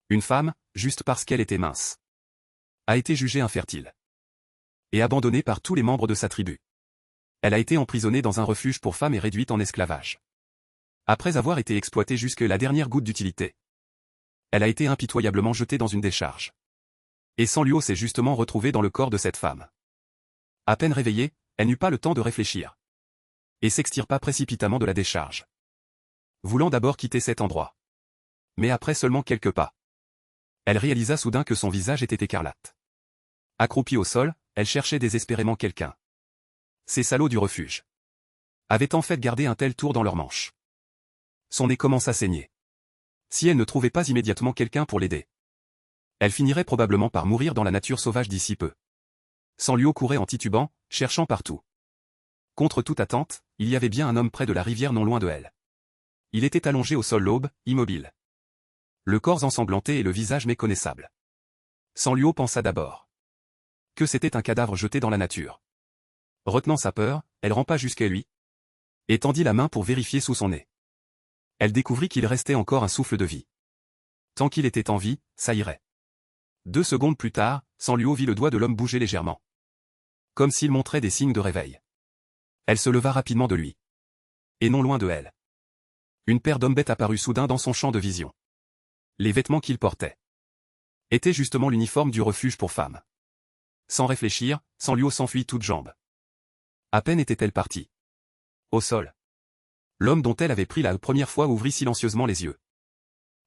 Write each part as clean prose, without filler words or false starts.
Une femme, juste parce qu'elle était mince, a été jugée infertile et abandonnée par tous les membres de sa tribu. Elle a été emprisonnée dans un refuge pour femmes et réduite en esclavage. Après avoir été exploitée jusqu'à la dernière goutte d'utilité, elle a été impitoyablement jetée dans une décharge. Et Sanliu s'est justement retrouvé dans le corps de cette femme. À peine réveillée, elle n'eut pas le temps de réfléchir et s'extirpa précipitamment de la décharge, voulant d'abord quitter cet endroit. Mais après seulement quelques pas, elle réalisa soudain que son visage était écarlate. Accroupie au sol, elle cherchait désespérément quelqu'un. Ces salauds du refuge avaient en fait gardé un tel tour dans leur manche. Son nez commence à saigner. Si elle ne trouvait pas immédiatement quelqu'un pour l'aider, elle finirait probablement par mourir dans la nature sauvage d'ici peu. Sanliu courait en titubant, cherchant partout. Contre toute attente, il y avait bien un homme près de la rivière non loin de elle. Il était allongé au sol l'aube, immobile, le corps ensanglanté et le visage méconnaissable. Sanliu pensa d'abord que c'était un cadavre jeté dans la nature. Retenant sa peur, elle rampa jusqu'à lui et tendit la main pour vérifier sous son nez. Elle découvrit qu'il restait encore un souffle de vie. Tant qu'il était en vie, ça irait. 2 secondes plus tard, Sanliu vit le doigt de l'homme bouger légèrement, comme s'il montrait des signes de réveil. Elle se leva rapidement de lui. Et non loin de elle, une paire d'hommes bêtes apparut soudain dans son champ de vision. Les vêtements qu'il portait étaient justement l'uniforme du refuge pour femmes. Sans réfléchir, Sanliu s'enfuit toutes jambes. À peine était-elle partie. Au sol, l'homme dont elle avait pris la première fois ouvrit silencieusement les yeux.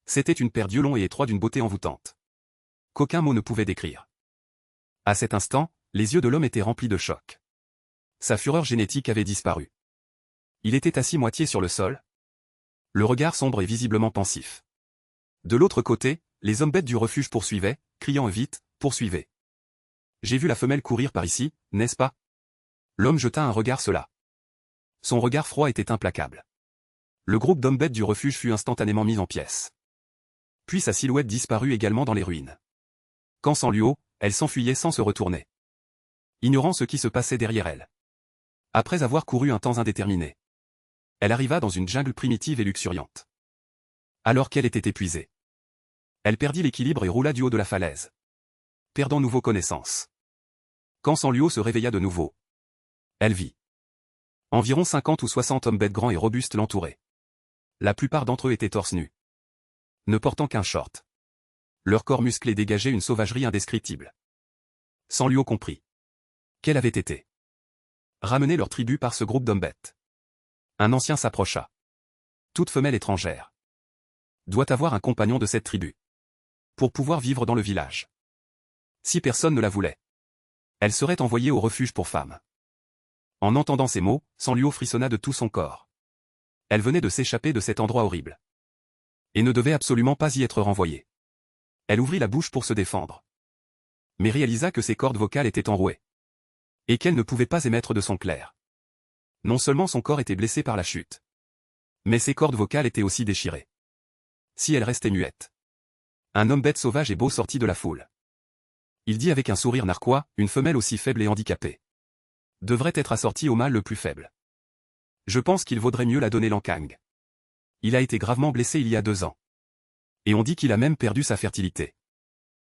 C'était une paire d'yeux longs et étroits d'une beauté envoûtante, qu'aucun mot ne pouvait décrire. À cet instant, les yeux de l'homme étaient remplis de choc. Sa fureur génétique avait disparu. Il était assis moitié sur le sol, le regard sombre et visiblement pensif. De l'autre côté, les hommes bêtes du refuge poursuivaient, criant vite, poursuivez. J'ai vu la femelle courir par ici, n'est-ce pas? L'homme jeta un regard cela. Son regard froid était implacable. Le groupe d'hommes bêtes du refuge fut instantanément mis en pièces. Puis sa silhouette disparut également dans les ruines. Quand Sanliu, elle s'enfuyait sans se retourner, ignorant ce qui se passait derrière elle. Après avoir couru un temps indéterminé, elle arriva dans une jungle primitive et luxuriante. Alors qu'elle était épuisée, elle perdit l'équilibre et roula du haut de la falaise, perdant nouveau connaissance. Quand Sanliu se réveilla de nouveau, elle vit environ 50 ou 60 hommes bêtes grands et robustes l'entouraient. La plupart d'entre eux étaient torse nus, ne portant qu'un short. Leur corps musclé dégageait une sauvagerie indescriptible. Sanliu comprit qu'elle avait été ramenée leur tribu par ce groupe d'hommes bêtes. Un ancien s'approcha. Toute femelle étrangère doit avoir un compagnon de cette tribu pour pouvoir vivre dans le village. Si personne ne la voulait, elle serait envoyée au refuge pour femmes. En entendant ces mots, Sanliu frissonna de tout son corps. Elle venait de s'échapper de cet endroit horrible et ne devait absolument pas y être renvoyée. Elle ouvrit la bouche pour se défendre, mais réalisa que ses cordes vocales étaient enrouées et qu'elle ne pouvait pas émettre de son clair. Non seulement son corps était blessé par la chute, mais ses cordes vocales étaient aussi déchirées. Si elle restait muette, un homme bête sauvage et beau sortit de la foule. Il dit avec un sourire narquois, une femelle aussi faible et handicapée devrait être assortie au mâle le plus faible. Je pense qu'il vaudrait mieux la donner Lankang. Il a été gravement blessé il y a 2 ans. Et on dit qu'il a même perdu sa fertilité.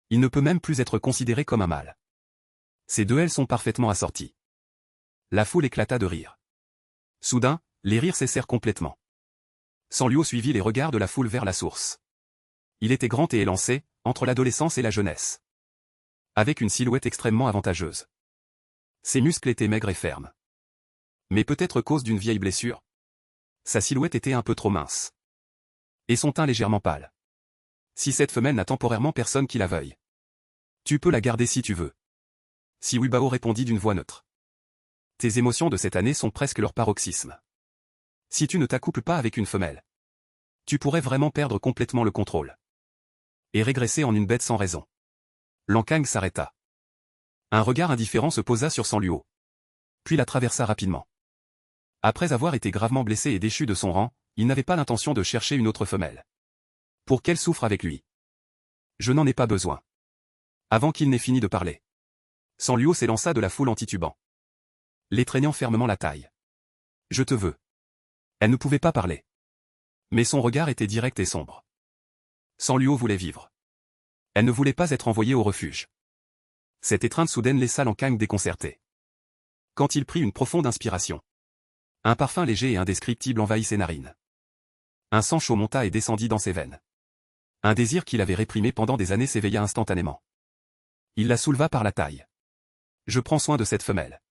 Il ne peut même plus être considéré comme un mâle. Ces 2 ailes sont parfaitement assorties. La foule éclata de rire. Soudain, les rires cessèrent complètement. Sanliu suivit les regards de la foule vers la source. Il était grand et élancé, entre l'adolescence et la jeunesse, avec une silhouette extrêmement avantageuse. Ses muscles étaient maigres et fermes. Mais peut-être cause d'une vieille blessure, sa silhouette était un peu trop mince. Et son teint légèrement pâle. Si cette femelle n'a temporairement personne qui la veuille, tu peux la garder si tu veux. Si Wibao répondit d'une voix neutre. Tes émotions de cette année sont presque leur paroxysme. Si tu ne t'accouples pas avec une femelle, tu pourrais vraiment perdre complètement le contrôle et régresser en une bête sans raison. Lankang s'arrêta. Un regard indifférent se posa sur Sanliu, puis la traversa rapidement. Après avoir été gravement blessé et déchu de son rang, il n'avait pas l'intention de chercher une autre femelle pour qu'elle souffre avec lui. Je n'en ai pas besoin. Avant qu'il n'ait fini de parler, Sanliu s'élança de la foule en titubant, l'étreignant fermement la taille. Je te veux. Elle ne pouvait pas parler, mais son regard était direct et sombre. Sanliu voulait vivre. Elle ne voulait pas être envoyée au refuge. Cette étreinte soudaine laissa Lancang déconcerté. Quand il prit une profonde inspiration, un parfum léger et indescriptible envahit ses narines. Un sang chaud monta et descendit dans ses veines. Un désir qu'il avait réprimé pendant des années s'éveilla instantanément. Il la souleva par la taille. Je prends soin de cette femelle.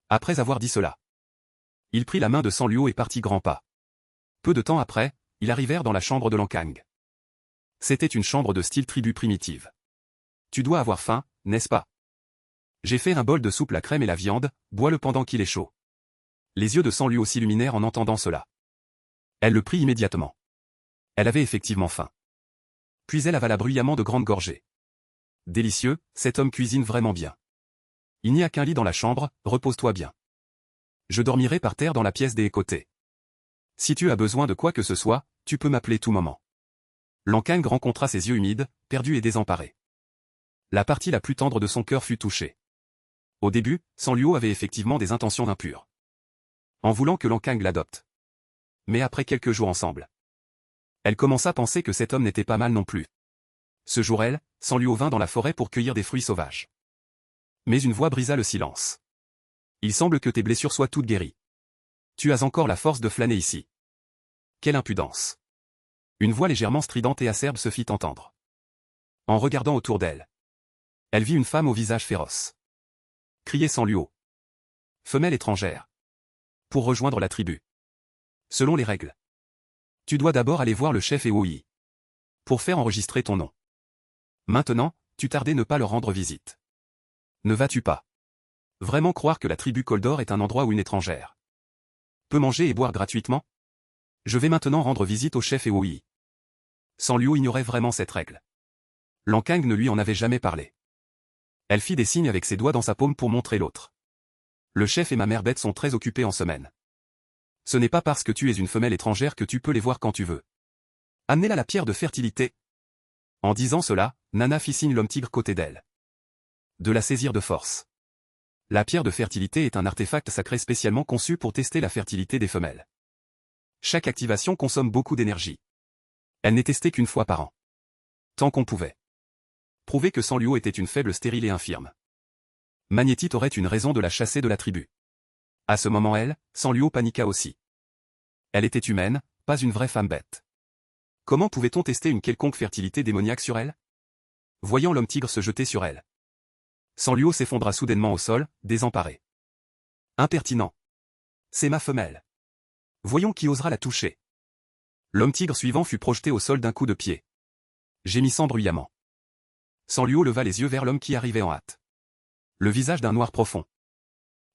Après avoir dit cela, il prit la main de San Luo et partit grands pas. Peu de temps après, ils arrivèrent dans la chambre de Lancang. C'était une chambre de style tribu primitive. Tu dois avoir faim, n'est-ce pas? J'ai fait un bol de soupe la crème et la viande, bois-le pendant qu'il est chaud. Les yeux de San Luo s'illuminèrent en entendant cela. Elle le prit immédiatement. Elle avait effectivement faim. Puis elle avala bruyamment de grandes gorgées. Délicieux, cet homme cuisine vraiment bien. Il n'y a qu'un lit dans la chambre, repose-toi bien. Je dormirai par terre dans la pièce des côtés. Si tu as besoin de quoi que ce soit, tu peux m'appeler tout moment. Lancang rencontra ses yeux humides, perdus et désemparés. La partie la plus tendre de son cœur fut touchée. Au début, San Luo avait effectivement des intentions impures. En voulant que Lancang l'adopte. Mais après quelques jours ensemble, elle commença à penser que cet homme n'était pas mal non plus. Ce jour San Luo vint dans la forêt pour cueillir des fruits sauvages. Mais une voix brisa le silence. Il semble que tes blessures soient toutes guéries. Tu as encore la force de flâner ici. Quelle impudence. Une voix légèrement stridente et acerbe se fit entendre. En regardant autour d'elle, elle vit une femme au visage féroce. Criait San Luo. Femelle étrangère. Pour rejoindre la tribu. Selon les règles. Tu dois d'abord aller voir le chef Eoi. Pour faire enregistrer ton nom. Maintenant, tu tardais ne pas leur rendre visite. Ne vas-tu pas vraiment croire que la tribu Coldor est un endroit où une étrangère peut manger et boire gratuitement? Je vais maintenant rendre visite au chef Eoi. San Luo ignorait vraiment cette règle. Lancang ne lui en avait jamais parlé. Elle fit des signes avec ses doigts dans sa paume pour montrer l'autre. Le chef et ma mère bête sont très occupés en semaine. Ce n'est pas parce que tu es une femelle étrangère que tu peux les voir quand tu veux. Amenez-la la pierre de fertilité. En disant cela, Nana fit signe l'homme tigre côté d'elle. De la saisir de force. La pierre de fertilité est un artefact sacré spécialement conçu pour tester la fertilité des femelles. Chaque activation consomme beaucoup d'énergie. Elle n'est testée qu'une fois par an. Tant qu'on pouvait. Prouver que San Luo était une faible stérile et infirme. Magnétite aurait une raison de la chasser de la tribu. À ce moment San Luo paniqua aussi. Elle était humaine, pas une vraie femme bête. Comment pouvait-on tester une quelconque fertilité démoniaque sur elle? Voyant l'homme tigre se jeter sur elle, San Luo s'effondra soudainement au sol, désemparé. Impertinent. C'est ma femelle. Voyons qui osera la toucher. L'homme tigre suivant fut projeté au sol d'un coup de pied. Gémissant bruyamment. San Luo leva les yeux vers l'homme qui arrivait en hâte. Le visage d'un noir profond.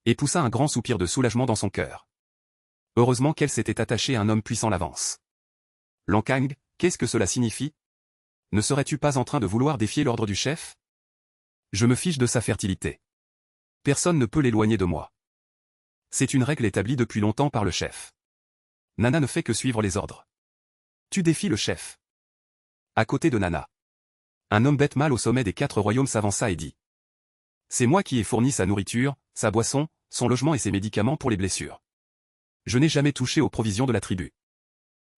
Et poussa un grand soupir de soulagement dans son cœur. Heureusement qu'elle s'était attachée à un homme puissant l'avance. Lancang, qu'est-ce que cela signifie? Ne serais-tu pas en train de vouloir défier l'ordre du chef? Je me fiche de sa fertilité. Personne ne peut l'éloigner de moi. C'est une règle établie depuis longtemps par le chef. Nana ne fait que suivre les ordres. Tu défies le chef. À côté de Nana, un homme bête mâle au sommet des 4 royaumes s'avança et dit. C'est moi qui ai fourni sa nourriture, sa boisson, son logement et ses médicaments pour les blessures. Je n'ai jamais touché aux provisions de la tribu.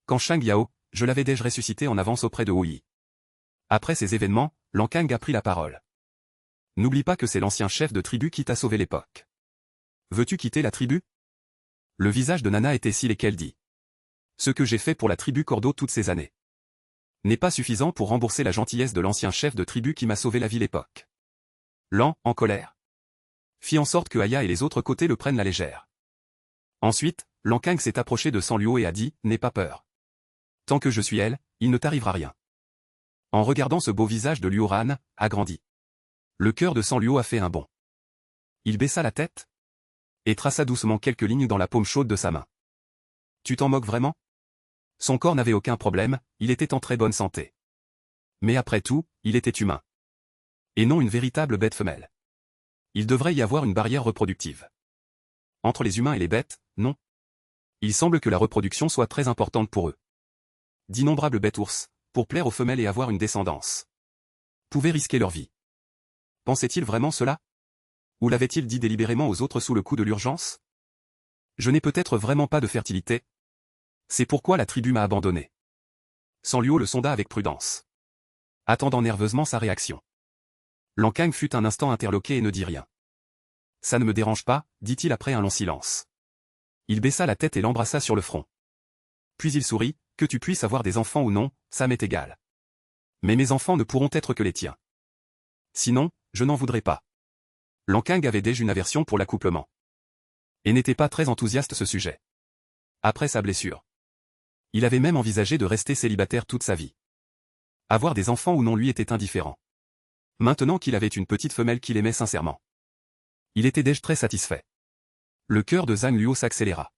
Quand Shang Yao, je l'avais déjà ressuscité en avance auprès de Hui. Après ces événements, Lancang a pris la parole. N'oublie pas que c'est l'ancien chef de tribu qui t'a sauvé l'époque. Veux-tu quitter la tribu? Le visage de Nana était si qu'elle dit. Ce que j'ai fait pour la tribu Cordo toutes ces années n'est pas suffisant pour rembourser la gentillesse de l'ancien chef de tribu qui m'a sauvé la vie l'époque. Lan, en colère, fit en sorte que Aya et les autres côtés le prennent la légère. Ensuite, Lancang s'est approché de San Luo et a dit, n'aie pas peur. Tant que je suis elle, il ne t'arrivera rien. En regardant ce beau visage de Liu Ran, agrandi. Le cœur de San Luo a fait un bond. Il baissa la tête et traça doucement quelques lignes dans la paume chaude de sa main. Tu t'en moques vraiment? Son corps n'avait aucun problème, il était en très bonne santé. Mais après tout, il était humain. Et non une véritable bête femelle. Il devrait y avoir une barrière reproductive. Entre les humains et les bêtes, non. Il semble que la reproduction soit très importante pour eux. D'innombrables bêtes ours, pour plaire aux femelles et avoir une descendance, pouvaient risquer leur vie. Pensait-il vraiment cela? Ou l'avait-il dit délibérément aux autres sous le coup de l'urgence? Je n'ai peut-être vraiment pas de fertilité. C'est pourquoi la tribu m'a abandonné. San Luo le sonda avec prudence. attendant nerveusement sa réaction. Lancang fut un instant interloqué et ne dit rien. Ça ne me dérange pas, dit-il après un long silence. Il baissa la tête et l'embrassa sur le front. Puis il sourit, que tu puisses avoir des enfants ou non, ça m'est égal. Mais mes enfants ne pourront être que les tiens. Sinon, je n'en voudrais pas. Lancang avait déjà une aversion pour l'accouplement. Et n'était pas très enthousiaste ce sujet. Après sa blessure. Il avait même envisagé de rester célibataire toute sa vie. Avoir des enfants ou non lui était indifférent. Maintenant qu'il avait une petite femelle qu'il aimait sincèrement. Il était déjà très satisfait. Le cœur de Zhang Luo s'accéléra.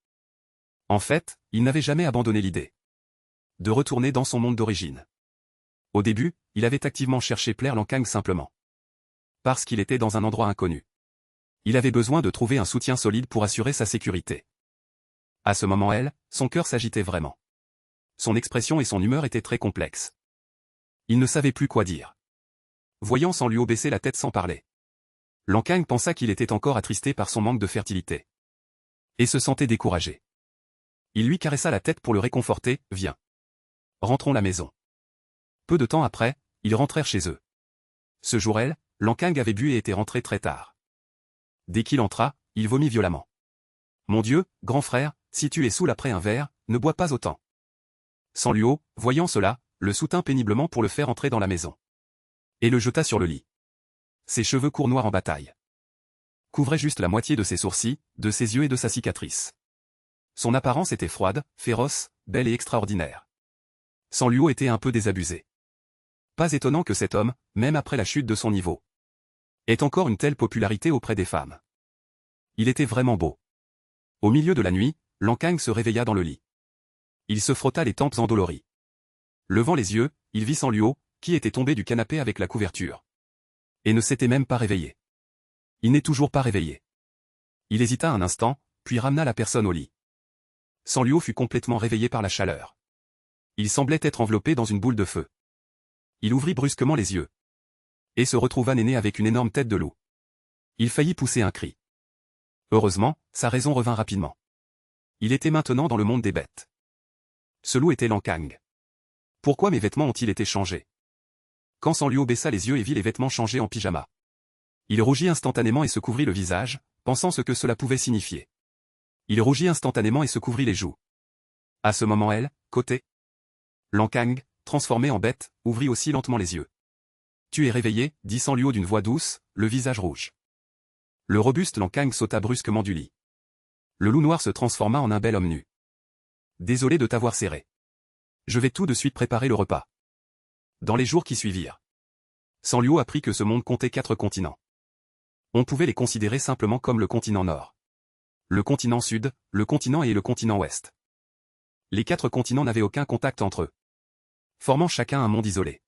En fait, il n'avait jamais abandonné l'idée de retourner dans son monde d'origine. Au début, il avait activement cherché plaire Lancang simplement. Parce qu'il était dans un endroit inconnu. Il avait besoin de trouver un soutien solide pour assurer sa sécurité. À ce moment son cœur s'agitait vraiment. Son expression et son humeur étaient très complexes. Il ne savait plus quoi dire. Voyant Zhang Luo baisser la tête sans parler. Lancang pensa qu'il était encore attristé par son manque de fertilité. Et se sentait découragé. Il lui caressa la tête pour le réconforter, « Viens. Rentrons à la maison. » Peu de temps après, ils rentrèrent chez eux. Ce jour Lancang avait bu et était rentré très tard. Dès qu'il entra, il vomit violemment. « Mon Dieu, grand frère, si tu es saoul après un verre, ne bois pas autant. » Zhang Luo, voyant cela, le soutint péniblement pour le faire entrer dans la maison. Et le jeta sur le lit. Ses cheveux courts noirs en bataille couvraient juste la moitié de ses sourcils, de ses yeux et de sa cicatrice. Son apparence était froide, féroce, belle et extraordinaire. Zhang Luo était un peu désabusé. Pas étonnant que cet homme, même après la chute de son niveau, ait encore une telle popularité auprès des femmes. Il était vraiment beau. Au milieu de la nuit, Lancang se réveilla dans le lit. Il se frotta les tempes endolories. Levant les yeux, il vit Zhang Luo, qui était tombé du canapé avec la couverture. Et ne s'était même pas réveillé. Il n'est toujours pas réveillé. Il hésita un instant, puis ramena la personne au lit. Zhang Luo fut complètement réveillé par la chaleur. Il semblait être enveloppé dans une boule de feu. Il ouvrit brusquement les yeux. Et se retrouva néné avec une énorme tête de loup. Il faillit pousser un cri. Heureusement, sa raison revint rapidement. Il était maintenant dans le monde des bêtes. Ce loup était Lancang. Pourquoi mes vêtements ont-ils été changés? Quand Zhang Luo baissa les yeux et vit les vêtements changés en pyjama. Il rougit instantanément et se couvrit le visage, pensant ce que cela pouvait signifier. Il rougit instantanément et se couvrit les joues. À ce moment côté. Lancang, transformé en bête, ouvrit aussi lentement les yeux. « Tu es réveillé » dit Zhang Luo d'une voix douce, le visage rouge. Le robuste Lancang sauta brusquement du lit. Le loup noir se transforma en un bel homme nu. « Désolé de t'avoir serré. Je vais tout de suite préparer le repas. » Dans les jours qui suivirent, Zhang Luo apprit que ce monde comptait 4 continents. On pouvait les considérer simplement comme le continent Nord, le continent Sud, le continent et le continent Ouest. Les 4 continents n'avaient aucun contact entre eux, formant chacun un monde isolé.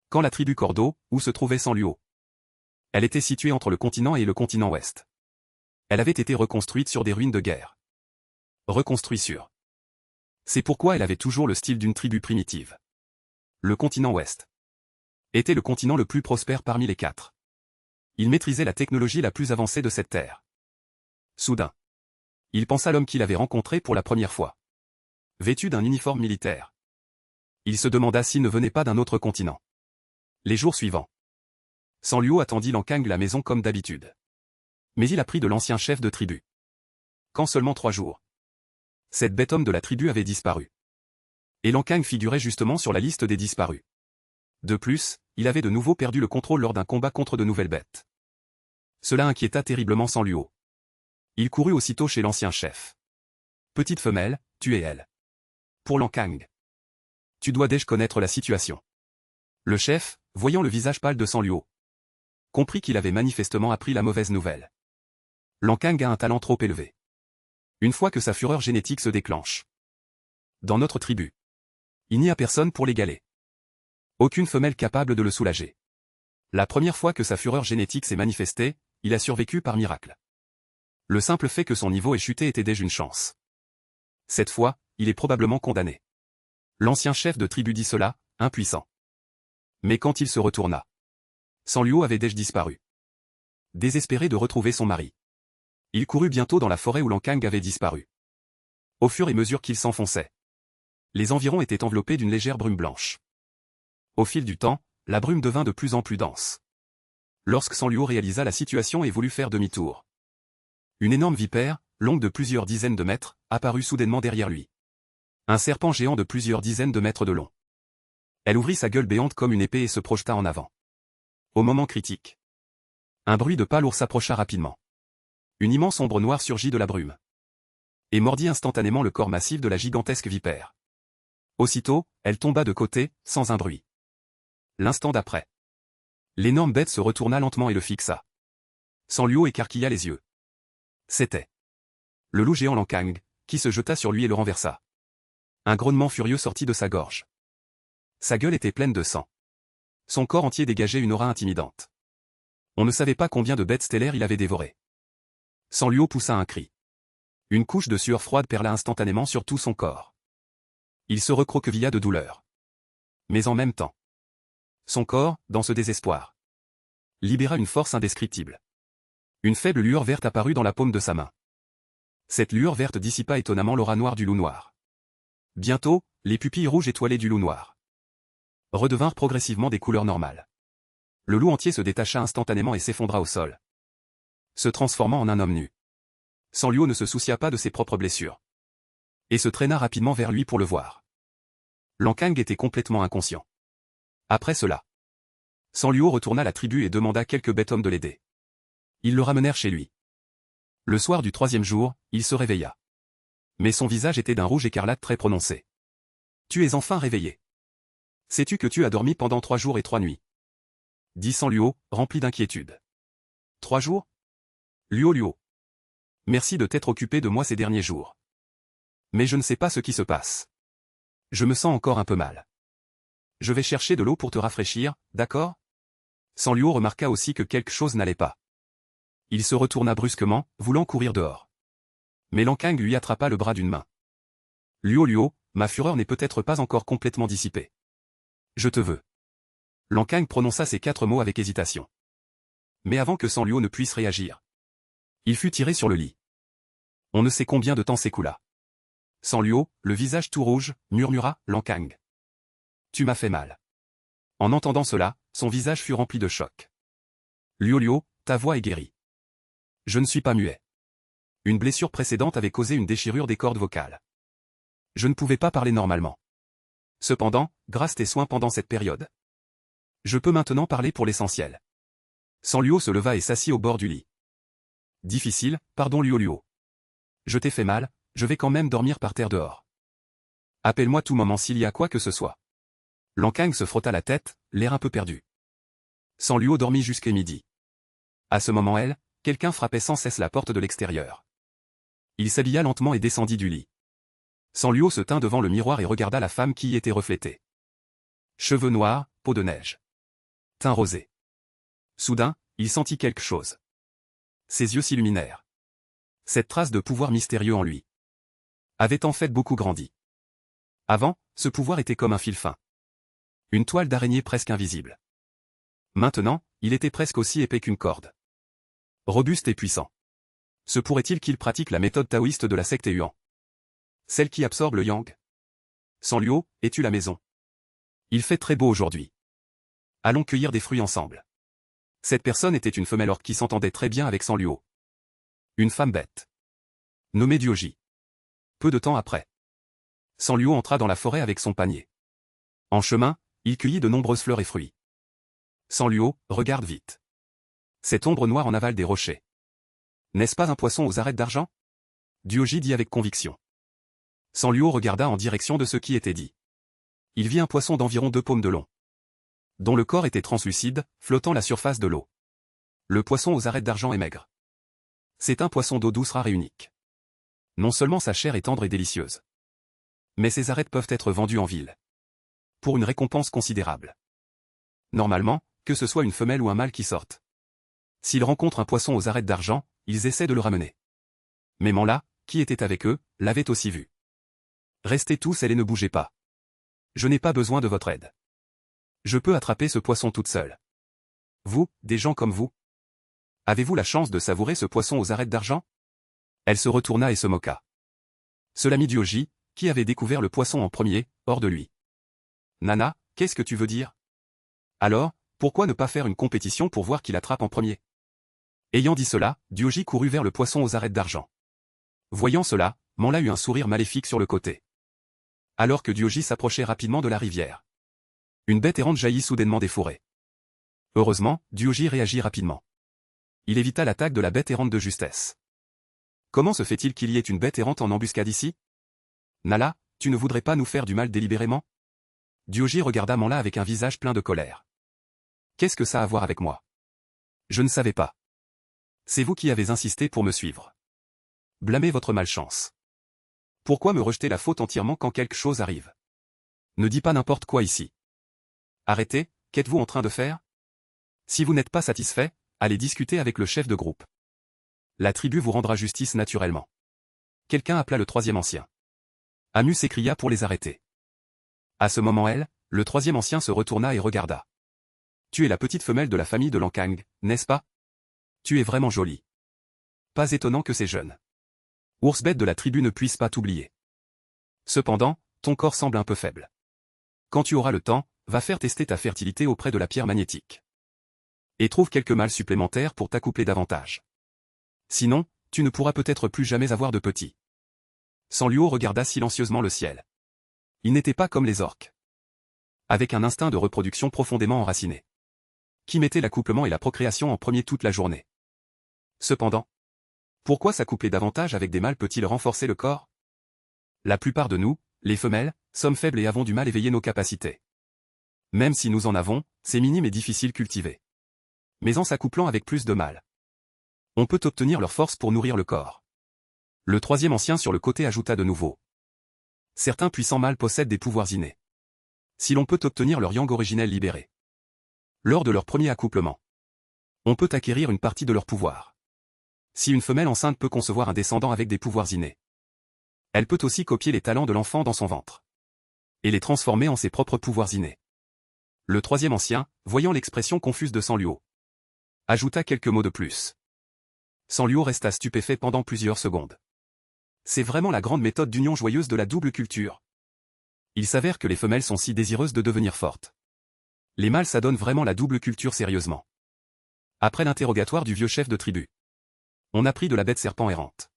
Quand la tribu Cordo, où se trouvait Zhang Luo, elle était située entre le continent et le continent Ouest. Elle avait été reconstruite sur des ruines de guerre. Reconstruite sur. C'est pourquoi elle avait toujours le style d'une tribu primitive. Le continent Ouest était le continent le plus prospère parmi les 4. Il maîtrisait la technologie la plus avancée de cette terre. Soudain, il pensa à l'homme qu'il avait rencontré pour la première fois. Vêtu d'un uniforme militaire. Il se demanda s'il ne venait pas d'un autre continent. Les jours suivants, Zhang Luo attendit Lancang à la maison comme d'habitude. Mais il apprit de l'ancien chef de tribu. Qu'en seulement 3 jours, cette bête homme de la tribu avait disparu. Et Lancang figurait justement sur la liste des disparus. De plus, il avait de nouveau perdu le contrôle lors d'un combat contre de nouvelles bêtes. Cela inquiéta terriblement Zhang Luo. Il courut aussitôt chez l'ancien chef. « Petite femelle, tu es elle. Pour Lancang. Tu dois déjà connaître la situation. » Le chef, voyant le visage pâle de Zhang Luo, comprit qu'il avait manifestement appris la mauvaise nouvelle. Lancang a un talent trop élevé. Une fois que sa fureur génétique se déclenche. Dans notre tribu, il n'y a personne pour l'égaler. Aucune femelle capable de le soulager. La première fois que sa fureur génétique s'est manifestée, il a survécu par miracle. Le simple fait que son niveau ait chuté était déjà une chance. Cette fois, il est probablement condamné. L'ancien chef de tribu dit cela, impuissant. Mais quand il se retourna, Zhang Luo avait déjà disparu. Désespéré de retrouver son mari, il courut bientôt dans la forêt où Lancang avait disparu. Au fur et à mesure qu'il s'enfonçait, les environs étaient enveloppés d'une légère brume blanche. Au fil du temps, la brume devint de plus en plus dense. Lorsque Sanluo réalisa la situation et voulut faire demi-tour, une énorme vipère, longue de plusieurs dizaines de mètres, apparut soudainement derrière lui. Un serpent géant de plusieurs dizaines de mètres de long. Elle ouvrit sa gueule béante comme une épée et se projeta en avant. Au moment critique, un bruit de pas lourd s'approcha rapidement. Une immense ombre noire surgit de la brume et mordit instantanément le corps massif de la gigantesque vipère. Aussitôt, elle tomba de côté, sans un bruit. L'instant d'après, l'énorme bête se retourna lentement et le fixa. Sanluo écarquilla les yeux. C'était le loup géant Lankang, qui se jeta sur lui et le renversa. Un grognement furieux sortit de sa gorge. Sa gueule était pleine de sang. Son corps entier dégageait une aura intimidante. On ne savait pas combien de bêtes stellaires il avait dévorées. Sanluo poussa un cri. Une couche de sueur froide perla instantanément sur tout son corps. Il se recroquevilla de douleur. Mais en même temps, son corps, dans ce désespoir, libéra une force indescriptible. Une faible lueur verte apparut dans la paume de sa main. Cette lueur verte dissipa étonnamment l'aura noire du loup noir. Bientôt, les pupilles rouges étoilées du loup noir redevinrent progressivement des couleurs normales. Le loup entier se détacha instantanément et s'effondra au sol, se transformant en un homme nu. Sanluo ne se soucia pas de ses propres blessures et se traîna rapidement vers lui pour le voir. Lankang était complètement inconscient. Après cela, Sanluo retourna à la tribu et demanda quelques bêtes hommes de l'aider. Ils le ramenèrent chez lui. Le soir du 3e jour, il se réveilla. Mais son visage était d'un rouge écarlate très prononcé. « Tu es enfin réveillé. Sais-tu que tu as dormi pendant 3 jours et 3 nuits ?» dit Sanluo, rempli d'inquiétude. « 3 jours ? Luo. Merci de t'être occupé de moi ces derniers jours. Mais je ne sais pas ce qui se passe. Je me sens encore un peu mal. Je vais chercher de l'eau pour te rafraîchir, d'accord ?» Sanluo remarqua aussi que quelque chose n'allait pas. Il se retourna brusquement, voulant courir dehors. Mais Lankang lui attrapa le bras d'une main. « Luo, ma fureur n'est peut-être pas encore complètement dissipée. Je te veux. » Lankang prononça ces 4 mots avec hésitation. Mais avant que Sanluo ne puisse réagir, il fut tiré sur le lit. On ne sait combien de temps s'écoula. Sanluo, le visage tout rouge, murmura Lankang. « Tu m'as fait mal. » En entendant cela, son visage fut rempli de choc. « Luo, ta voix est guérie. » « Je ne suis pas muet. Une blessure précédente avait causé une déchirure des cordes vocales. Je ne pouvais pas parler normalement. Cependant, grâce tes soins pendant cette période, je peux maintenant parler pour l'essentiel. » Sanluo se leva et s'assit au bord du lit. « Difficile, pardon Luo. Je t'ai fait mal, je vais quand même dormir par terre dehors. Appelle-moi tout moment s'il y a quoi que ce soit. » Lankang se frotta la tête, l'air un peu perdu. Sanluo dormit jusqu'à midi. À ce moment quelqu'un frappait sans cesse la porte de l'extérieur. Il s'habilla lentement et descendit du lit. Sanluo se tint devant le miroir et regarda la femme qui y était reflétée. Cheveux noirs, peau de neige. Teint rosé. Soudain, il sentit quelque chose. Ses yeux s'illuminèrent. Cette trace de pouvoir mystérieux en lui avait en fait beaucoup grandi. Avant, ce pouvoir était comme un fil fin. Une toile d'araignée presque invisible. Maintenant, il était presque aussi épais qu'une corde. Robuste et puissant. Se pourrait-il qu'il pratique la méthode taoïste de la secte Yuan? Celle qui absorbe le yang? Sanluo, es-tu la maison? Il fait très beau aujourd'hui. Allons cueillir des fruits ensemble. Cette personne était une femelle orque qui s'entendait très bien avec Sanluo. Une femme bête. Nommée Duoji. Peu de temps après, Sanluo entra dans la forêt avec son panier. En chemin, il cueillit de nombreuses fleurs et fruits. Sanluo, regarde vite. Cette ombre noire en aval des rochers. N'est-ce pas un poisson aux arêtes d'argent? Duoji dit avec conviction. Sanluo regarda en direction de ce qui était dit. Il vit un poisson d'environ 2 paumes de long, dont le corps était translucide, flottant à la surface de l'eau. Le poisson aux arêtes d'argent est maigre. C'est un poisson d'eau douce rare et unique. Non seulement sa chair est tendre et délicieuse, mais ses arêtes peuvent être vendues en ville, pour une récompense considérable. Normalement, que ce soit une femelle ou un mâle qui sortent, s'ils rencontrent un poisson aux arêtes d'argent, ils essaient de le ramener. Mais Manla, qui était avec eux, l'avait aussi vu. Restez tous et ne bougez pas. Je n'ai pas besoin de votre aide. Je peux attraper ce poisson toute seule. Vous, des gens comme vous, avez-vous la chance de savourer ce poisson aux arêtes d'argent? Elle se retourna et se moqua. Cela mit Duoji, qui avait découvert le poisson en premier, hors de lui. Nana, qu'est-ce que tu veux dire? Alors, pourquoi ne pas faire une compétition pour voir qui l'attrape en premier? Ayant dit cela, Diogi courut vers le poisson aux arêtes d'argent. Voyant cela, Manla eut un sourire maléfique sur le côté. Alors que Diogi s'approchait rapidement de la rivière, une bête errante jaillit soudainement des fourrés. Heureusement, Diogi réagit rapidement. Il évita l'attaque de la bête errante de justesse. Comment se fait-il qu'il y ait une bête errante en embuscade ici? Nala, tu ne voudrais pas nous faire du mal délibérément? Diogi regarda Manla avec un visage plein de colère. Qu'est-ce que ça a à voir avec moi? Je ne savais pas. C'est vous qui avez insisté pour me suivre. Blâmez votre malchance. Pourquoi me rejeter la faute entièrement quand quelque chose arrive? Ne dis pas n'importe quoi ici. Arrêtez, qu'êtes-vous en train de faire? Si vous n'êtes pas satisfait, allez discuter avec le chef de groupe. La tribu vous rendra justice naturellement. Quelqu'un appela le troisième ancien. Amu s'écria pour les arrêter. À ce moment le troisième ancien se retourna et regarda. Tu es la petite femelle de la famille de Lankang, n'est-ce pas? Tu es vraiment jolie. Pas étonnant que ces jeunes ours bêtes de la tribu ne puissent pas t'oublier. Cependant, ton corps semble un peu faible. Quand tu auras le temps, va faire tester ta fertilité auprès de la pierre magnétique. Et trouve quelques mâles supplémentaires pour t'accoupler davantage. Sinon, tu ne pourras peut-être plus jamais avoir de petits. Sanluo regarda silencieusement le ciel. Il n'était pas comme les orques, avec un instinct de reproduction profondément enraciné, qui mettait l'accouplement et la procréation en premier toute la journée. Cependant, pourquoi s'accoupler davantage avec des mâles peut-il renforcer le corps? La plupart de nous, les femelles, sommes faibles et avons du mal à éveiller nos capacités. Même si nous en avons, c'est minime et difficile cultiver. Mais en s'accouplant avec plus de mâles, on peut obtenir leur force pour nourrir le corps. Le troisième ancien sur le côté ajouta de nouveau. Certains puissants mâles possèdent des pouvoirs innés. Si l'on peut obtenir leur yang originel libéré lors de leur premier accouplement, on peut acquérir une partie de leur pouvoir. Si une femelle enceinte peut concevoir un descendant avec des pouvoirs innés, elle peut aussi copier les talents de l'enfant dans son ventre et les transformer en ses propres pouvoirs innés. Le troisième ancien, voyant l'expression confuse de Sanluo, ajouta quelques mots de plus. Sanluo resta stupéfait pendant plusieurs secondes. C'est vraiment la grande méthode d'union joyeuse de la double culture. Il s'avère que les femelles sont si désireuses de devenir fortes. Les mâles s'adonnent vraiment la double culture sérieusement. Après l'interrogatoire du vieux chef de tribu, on apprit de la bête serpent errante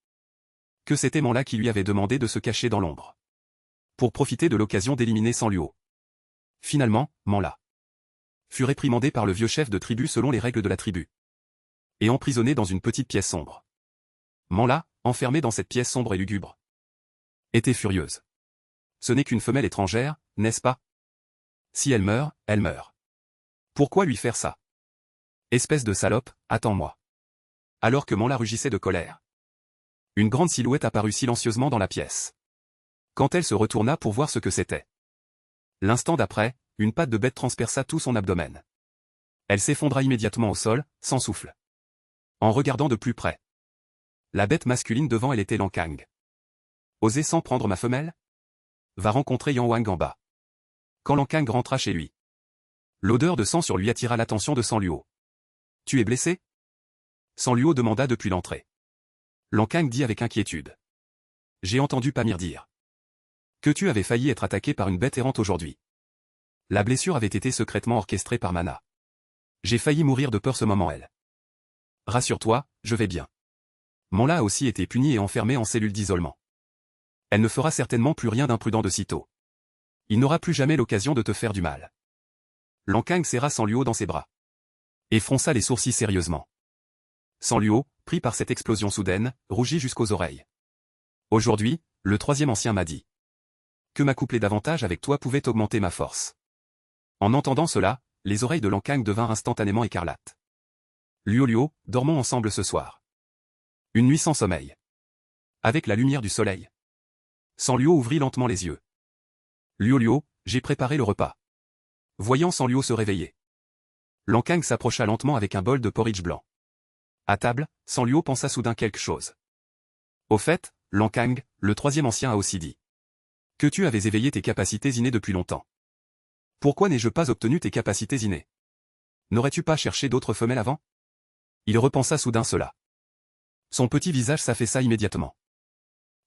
que c'était Manla qui lui avait demandé de se cacher dans l'ombre pour profiter de l'occasion d'éliminer Sanluo. Finalement, Manla fut réprimandé par le vieux chef de tribu selon les règles de la tribu et emprisonné dans une petite pièce sombre. Manla, enfermée dans cette pièce sombre et lugubre, était furieuse. Ce n'est qu'une femelle étrangère, n'est-ce pas? Si elle meurt, elle meurt. Pourquoi lui faire ça? Espèce de salope, attends-moi. Alors que Manla rugissait de colère, une grande silhouette apparut silencieusement dans la pièce. Quand elle se retourna pour voir ce que c'était, l'instant d'après, une patte de bête transperça tout son abdomen. Elle s'effondra immédiatement au sol, sans souffle. En regardant de plus près, la bête masculine devant elle était Lankang. Oser sans prendre ma femelle? Va rencontrer Yang Wang en bas. Quand Lankang rentra chez lui, l'odeur de sang sur lui attira l'attention de Sanluo. Tu es blessé? Sanluo demanda depuis l'entrée. Lankang dit avec inquiétude. J'ai entendu Pamir dire que tu avais failli être attaqué par une bête errante aujourd'hui. La blessure avait été secrètement orchestrée par Mana. J'ai failli mourir de peur ce moment elle. Rassure-toi, je vais bien. Manla a aussi été punie et enfermée en cellule d'isolement. Elle ne fera certainement plus rien d'imprudent de sitôt. Il n'aura plus jamais l'occasion de te faire du mal. Lankang serra Sanluo dans ses bras et fronça les sourcils sérieusement. Sanluo, pris par cette explosion soudaine, rougit jusqu'aux oreilles. Aujourd'hui, le troisième ancien m'a dit que m'accoupler davantage avec toi pouvait augmenter ma force. En entendant cela, les oreilles de Lankang devinrent instantanément écarlates. Luo, dormons ensemble ce soir. Une nuit sans sommeil. Avec la lumière du soleil. Sanluo ouvrit lentement les yeux. Luo, j'ai préparé le repas. Voyant Sanluo se réveiller, Lankang s'approcha lentement avec un bol de porridge blanc. À table, Sanluo pensa soudain quelque chose. Au fait, Lankang, le troisième ancien a aussi dit que tu avais éveillé tes capacités innées depuis longtemps. Pourquoi n'ai-je pas obtenu tes capacités innées? N'aurais-tu pas cherché d'autres femelles avant? Il repensa soudain cela. Son petit visage s'affaissa immédiatement.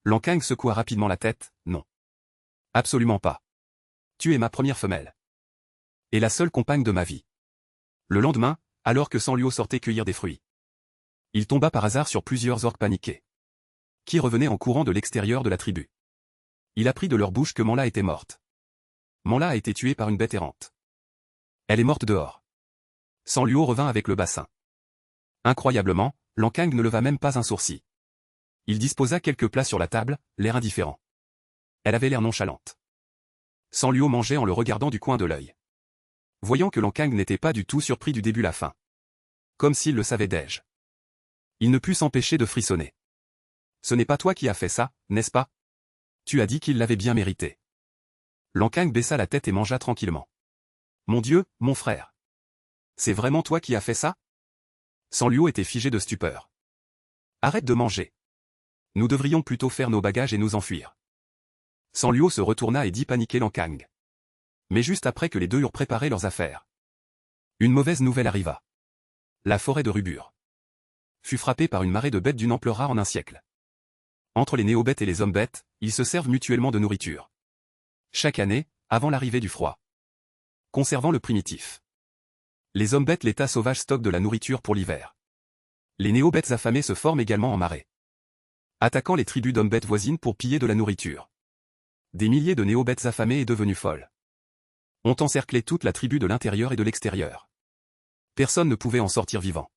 Lankang secoua rapidement la tête, non. Absolument pas. Tu es ma première femelle. Et la seule compagne de ma vie. Le lendemain, alors que Sanluo sortait cueillir des fruits, il tomba par hasard sur plusieurs orques paniqués, qui revenaient en courant de l'extérieur de la tribu. Il apprit de leur bouche que Manla était morte. Manla a été tuée par une bête errante. Elle est morte dehors. Sanluo revint avec le bassin. Incroyablement, Lankang ne leva même pas un sourcil. Il disposa quelques plats sur la table, l'air indifférent. Elle avait l'air nonchalante. Sanluo mangeait en le regardant du coin de l'œil. Voyant que Lankang n'était pas du tout surpris du début à la fin. Comme s'il le savait déjà. Il ne put s'empêcher de frissonner. Ce n'est pas toi qui as fait ça, n'est-ce pas? Tu as dit qu'il l'avait bien mérité. Lankang baissa la tête et mangea tranquillement. Mon Dieu, mon frère. C'est vraiment toi qui as fait ça? Sanluo était figé de stupeur. Arrête de manger. Nous devrions plutôt faire nos bagages et nous enfuir. Sanluo se retourna et dit paniquer Lankang. Mais juste après que les deux eurent préparé leurs affaires. Une mauvaise nouvelle arriva. La forêt de Rubur fut frappée par une marée de bêtes d'une ampleur rare en un siècle. Entre les néo-bêtes et les hommes-bêtes, ils se servent mutuellement de nourriture. Chaque année, avant l'arrivée du froid. Conservant le primitif. Les hommes-bêtes l'état sauvage stockent de la nourriture pour l'hiver. Les néo-bêtes affamés se forment également en marée. Attaquant les tribus d'hommes-bêtes voisines pour piller de la nourriture. Des milliers de néo-bêtes affamés et devenus folles ont encerclé toute la tribu de l'intérieur et de l'extérieur. Personne ne pouvait en sortir vivant.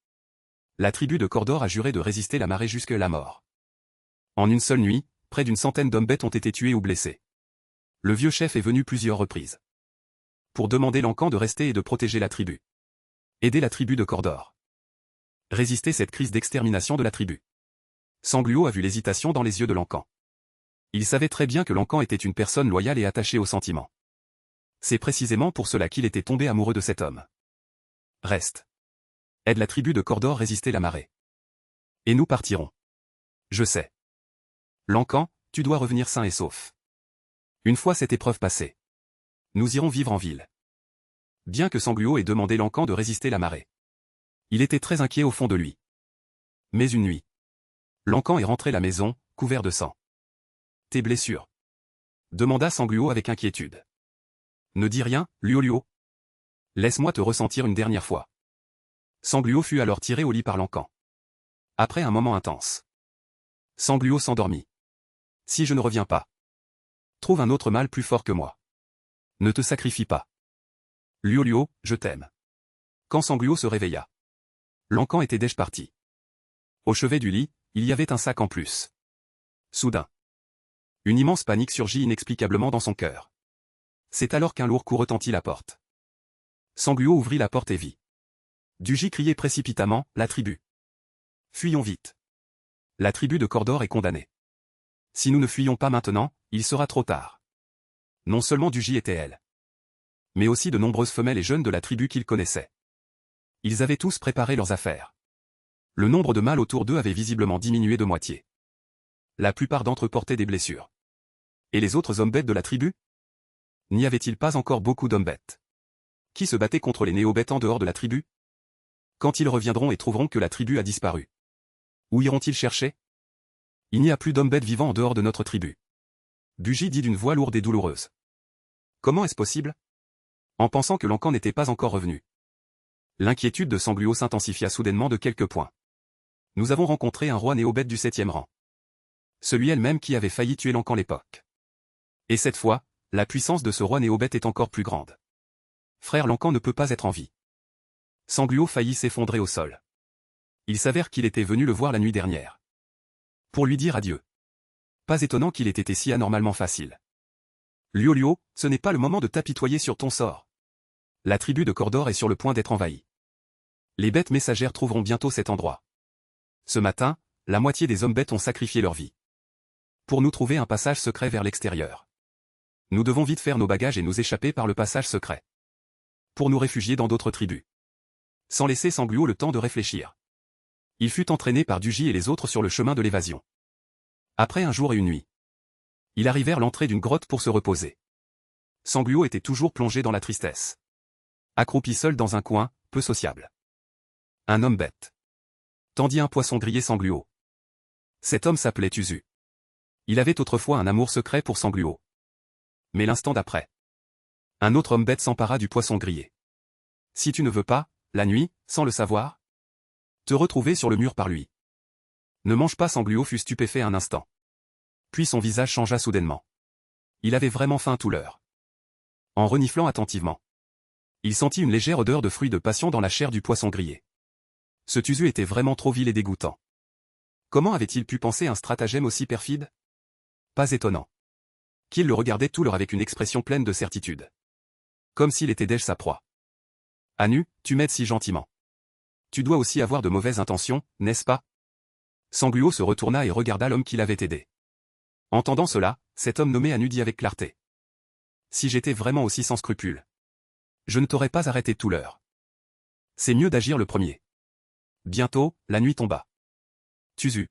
La tribu de Cordor a juré de résister la marée jusqu'à la mort. En une seule nuit, près d'une centaine d'hommes-bêtes ont été tués ou blessés. Le vieux chef est venu plusieurs reprises. Pour demander Lankan de rester et de protéger la tribu. Aider la tribu de Cordor. Résister cette crise d'extermination de la tribu. Sanluo a vu l'hésitation dans les yeux de Lankan. Il savait très bien que Lankan était une personne loyale et attachée aux sentiments. C'est précisément pour cela qu'il était tombé amoureux de cet homme. Reste. Aide la tribu de Cordor résister la marée. Et nous partirons. Je sais. Lankan, tu dois revenir sain et sauf. Une fois cette épreuve passée. Nous irons vivre en ville. Bien que Sanluo ait demandé Lankan de résister la marée. Il était très inquiet au fond de lui. Mais une nuit. Lankan est rentré à la maison, couvert de sang. Tes blessures? Demanda Sanluo avec inquiétude. Ne dis rien, Luo. Laisse-moi te ressentir une dernière fois. Sanluo fut alors tiré au lit par Lankan. Après un moment intense. Sanluo s'endormit. Si je ne reviens pas. Trouve un autre mal plus fort que moi. Ne te sacrifie pas. Luo, je t'aime. Quand Sanluo se réveilla. Lankan était déjà parti. Au chevet du lit, il y avait un sac en plus. Soudain. Une immense panique surgit inexplicablement dans son cœur. C'est alors qu'un lourd coup retentit la porte. Sanluo ouvrit la porte et vit. Duji criait précipitamment, la tribu. Fuyons vite. La tribu de Cordor est condamnée. Si nous ne fuyons pas maintenant, il sera trop tard. Non seulement Duji était elle, mais aussi de nombreuses femelles et jeunes de la tribu qu'ils connaissaient. Ils avaient tous préparé leurs affaires. Le nombre de mâles autour d'eux avait visiblement diminué de moitié. La plupart d'entre eux portaient des blessures. Et les autres hommes-bêtes de la tribu? N'y avait-il pas encore beaucoup d'hommes-bêtes qui se battaient contre les néo-bêtes en dehors de la tribu? Quand ils reviendront et trouveront que la tribu a disparu. Où iront-ils chercher? Il n'y a plus d'hommes-bêtes vivants en dehors de notre tribu. Duji dit d'une voix lourde et douloureuse. Comment est-ce possible? En pensant que Lankan n'était pas encore revenu. L'inquiétude de Sanluo s'intensifia soudainement de quelques points. Nous avons rencontré un roi néo-bête du 7e rang. Celui elle-même qui avait failli tuer Lankan l'époque. Et cette fois, la puissance de ce roi néo-bête est encore plus grande. Frère Lankan ne peut pas être en vie. Sanluo faillit s'effondrer au sol. Il s'avère qu'il était venu le voir la nuit dernière. Pour lui dire adieu. Pas étonnant qu'il ait été si anormalement facile. Luo, ce n'est pas le moment de t'apitoyer sur ton sort. La tribu de Cordor est sur le point d'être envahie. Les bêtes messagères trouveront bientôt cet endroit. Ce matin, la moitié des hommes-bêtes ont sacrifié leur vie. Pour nous trouver un passage secret vers l'extérieur. Nous devons vite faire nos bagages et nous échapper par le passage secret. Pour nous réfugier dans d'autres tribus. Sans laisser Sanluo le temps de réfléchir. Il fut entraîné par Duji et les autres sur le chemin de l'évasion. Après un jour et une nuit. Ils arrivèrent à l'entrée d'une grotte pour se reposer. Sanluo était toujours plongé dans la tristesse. Accroupi seul dans un coin, peu sociable. Un homme bête. Tendit un poisson grillé Sanluo. Cet homme s'appelait Uzu. Il avait autrefois un amour secret pour Sanluo. Mais l'instant d'après. Un autre homme bête s'empara du poisson grillé. Si tu ne veux pas, la nuit, sans le savoir, te retrouver sur le mur par lui. Ne mange pas, Sangliot fut stupéfait un instant. Puis son visage changea soudainement. Il avait vraiment faim tout l'heure. En reniflant attentivement, il sentit une légère odeur de fruits de passion dans la chair du poisson grillé. Ce Tuzu était vraiment trop vil et dégoûtant. Comment avait-il pu penser un stratagème aussi perfide? Pas étonnant qu'il le regardait tout l'heure avec une expression pleine de certitude. Comme s'il était déjà sa proie. Anu, tu m'aides si gentiment. Tu dois aussi avoir de mauvaises intentions, n'est-ce pas? Sangliot se retourna et regarda l'homme qui l'avait aidé. Entendant cela, cet homme nommé Anu dit avec clarté. Si j'étais vraiment aussi sans scrupules, je ne t'aurais pas arrêté tout l'heure. C'est mieux d'agir le premier. Bientôt, la nuit tomba. Tuzu,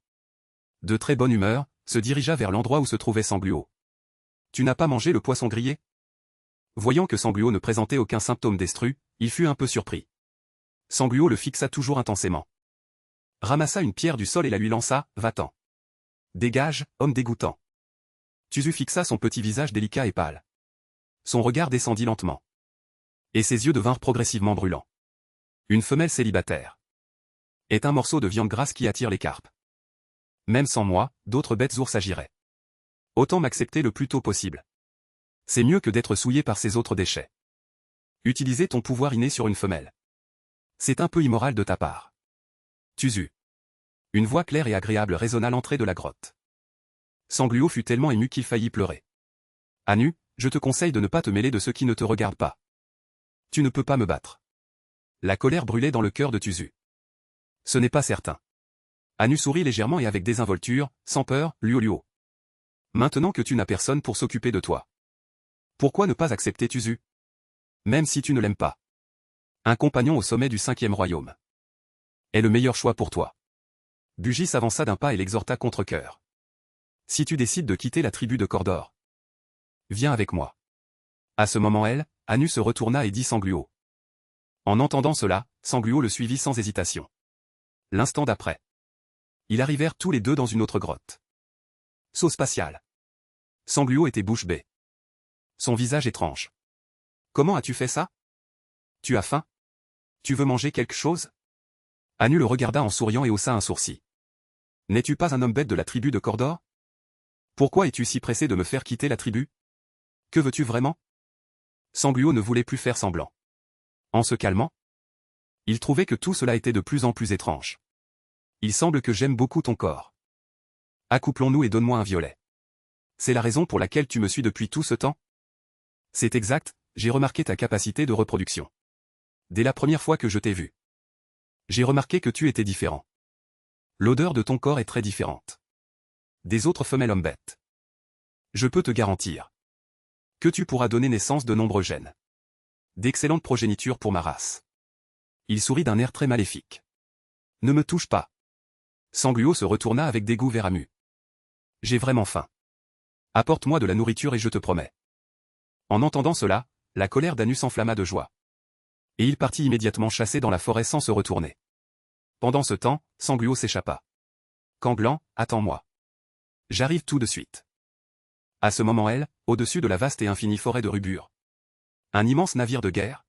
de très bonne humeur, se dirigea vers l'endroit où se trouvait Sangliot. Tu n'as pas mangé le poisson grillé? Voyant que Sangliot ne présentait aucun symptôme d'estru, il fut un peu surpris. Sangliot le fixa toujours intensément. Ramassa une pierre du sol et la lui lança, va-t'en. Dégage, homme dégoûtant. Tuzu fixa son petit visage délicat et pâle. Son regard descendit lentement. Et ses yeux devinrent progressivement brûlants. Une femelle célibataire est un morceau de viande grasse qui attire les carpes. Même sans moi, d'autres bêtes ours agiraient. Autant m'accepter le plus tôt possible. C'est mieux que d'être souillé par ces autres déchets. Utiliser ton pouvoir inné sur une femelle. C'est un peu immoral de ta part. Tuzu. Une voix claire et agréable résonna à l'entrée de la grotte. Sangliot fut tellement ému qu'il faillit pleurer. Anu, je te conseille de ne pas te mêler de ceux qui ne te regardent pas. Tu ne peux pas me battre. La colère brûlait dans le cœur de Tuzu. Ce n'est pas certain. Anu sourit légèrement et avec désinvolture, sans peur, Luo. Maintenant que tu n'as personne pour s'occuper de toi. Pourquoi ne pas accepter Tuzu? Même si tu ne l'aimes pas. Un compagnon au sommet du 5e royaume est le meilleur choix pour toi. Bugis s'avança d'un pas et l'exhorta contre cœur. Si tu décides de quitter la tribu de Cordor, viens avec moi. À ce moment Anu se retourna et dit Sangliot. En entendant cela, Sangliot le suivit sans hésitation. L'instant d'après, ils arrivèrent tous les deux dans une autre grotte. Saut spatial. Sangliot était bouche bée. Son visage étrange. Comment as-tu fait ça? Tu as faim? Tu veux manger quelque chose? Anu le regarda en souriant et haussa un sourcil. N'es-tu pas un homme bête de la tribu de Cordor? Pourquoi es-tu si pressé de me faire quitter la tribu? Que veux-tu vraiment? Sangliot ne voulait plus faire semblant. En se calmant, il trouvait que tout cela était de plus en plus étrange. Il semble que j'aime beaucoup ton corps. Accouplons-nous et donne-moi un violet. C'est la raison pour laquelle tu me suis depuis tout ce temps? C'est exact, j'ai remarqué ta capacité de reproduction. Dès la première fois que je t'ai vu. J'ai remarqué que tu étais différent. L'odeur de ton corps est très différente des autres femelles hommes bêtes. Je peux te garantir que tu pourras donner naissance de nombreux gènes. D'excellentes progénitures pour ma race. Il sourit d'un air très maléfique. Ne me touche pas. Sangliot se retourna avec dégoût vers Anu. J'ai vraiment faim. Apporte-moi de la nourriture et je te promets. En entendant cela, la colère d'Anu s'enflamma de joie. Et il partit immédiatement chasser dans la forêt sans se retourner. Pendant ce temps, Sangliot s'échappa. Canglan, attends-moi. J'arrive tout de suite. À ce moment au-dessus de la vaste et infinie forêt de Rubur. Un immense navire de guerre.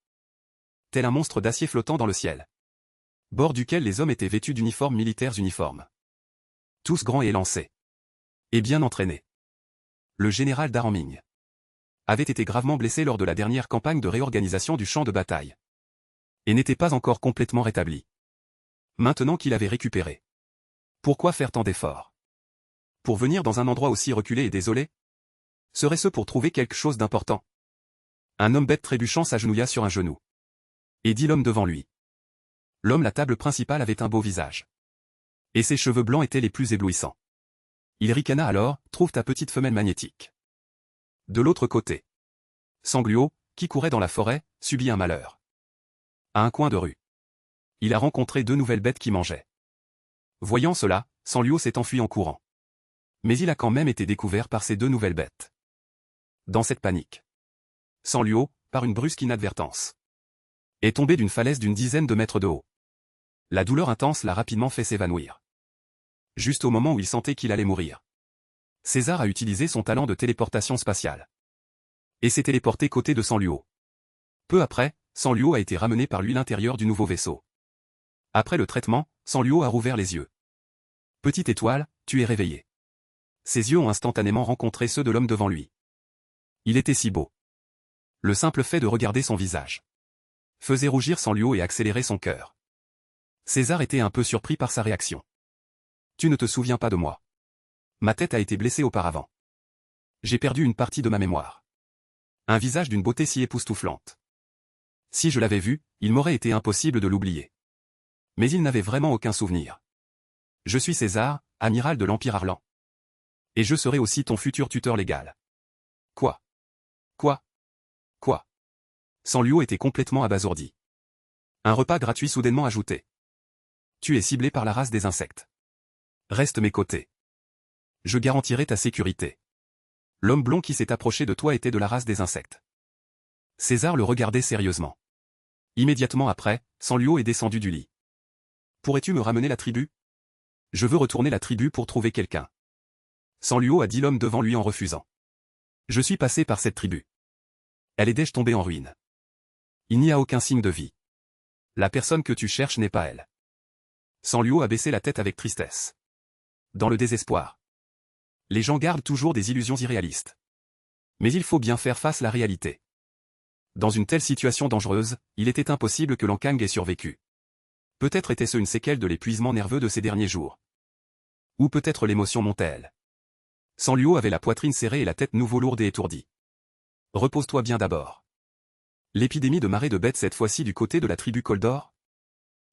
Tel un monstre d'acier flottant dans le ciel. Bord duquel les hommes étaient vêtus d'uniformes militaires uniformes. Tous grands et élancés. Et bien entraînés. Le général Daraming avait été gravement blessé lors de la dernière campagne de réorganisation du champ de bataille. Et n'était pas encore complètement rétabli. Maintenant qu'il avait récupéré. Pourquoi faire tant d'efforts? Pour venir dans un endroit aussi reculé et désolé? Serait-ce pour trouver quelque chose d'important? Un homme bête trébuchant s'agenouilla sur un genou. Et dit l'homme devant lui. L'homme la table principale avait un beau visage. Et ses cheveux blancs étaient les plus éblouissants. Il ricana alors, trouve ta petite femelle magnétique. De l'autre côté. Sangliot, qui courait dans la forêt, subit un malheur. À un coin de rue. Il a rencontré deux nouvelles bêtes qui mangeaient. Voyant cela, Sangliot s'est enfui en courant. Mais il a quand même été découvert par ces deux nouvelles bêtes. Dans cette panique. Sangliot, par une brusque inadvertance, est tombé d'une falaise d'une dizaine de mètres de haut. La douleur intense l'a rapidement fait s'évanouir. Juste au moment où il sentait qu'il allait mourir. César a utilisé son talent de téléportation spatiale. Et s'est téléporté côté de Sangliot. Peu après, Sanluo a été ramené par l'huile intérieure du nouveau vaisseau. Après le traitement, Sanluo a rouvert les yeux. Petite étoile, tu es réveillé. Ses yeux ont instantanément rencontré ceux de l'homme devant lui. Il était si beau. Le simple fait de regarder son visage faisait rougir Sanluo et accélérer son cœur. César était un peu surpris par sa réaction. Tu ne te souviens pas de moi. Ma tête a été blessée auparavant. J'ai perdu une partie de ma mémoire. Un visage d'une beauté si époustouflante. Si je l'avais vu, il m'aurait été impossible de l'oublier. Mais il n'avait vraiment aucun souvenir. Je suis César, amiral de l'Empire Arlan. Et je serai aussi ton futur tuteur légal. Quoi? Quoi? Quoi? Sanluo était complètement abasourdi. Un repas gratuit soudainement ajouté. Tu es ciblé par la race des insectes. Reste mes côtés. Je garantirai ta sécurité. L'homme blond qui s'est approché de toi était de la race des insectes. César le regardait sérieusement. Immédiatement après, Sanluo est descendu du lit. Pourrais-tu me ramener la tribu? Je veux retourner la tribu pour trouver quelqu'un. Sanluo a dit l'homme devant lui en refusant. Je suis passé par cette tribu. Elle est déjà tombée en ruine. Il n'y a aucun signe de vie. La personne que tu cherches n'est pas elle. Sanluo a baissé la tête avec tristesse. Dans le désespoir. Les gens gardent toujours des illusions irréalistes. Mais il faut bien faire face à la réalité. Dans une telle situation dangereuse, il était impossible que Lankang ait survécu. Peut-être était-ce une séquelle de l'épuisement nerveux de ces derniers jours. Ou peut-être l'émotion montait-elle. Sanluo avait la poitrine serrée et la tête nouveau lourde et étourdie. Repose-toi bien d'abord. L'épidémie de marée de bêtes cette fois-ci du côté de la tribu Coldor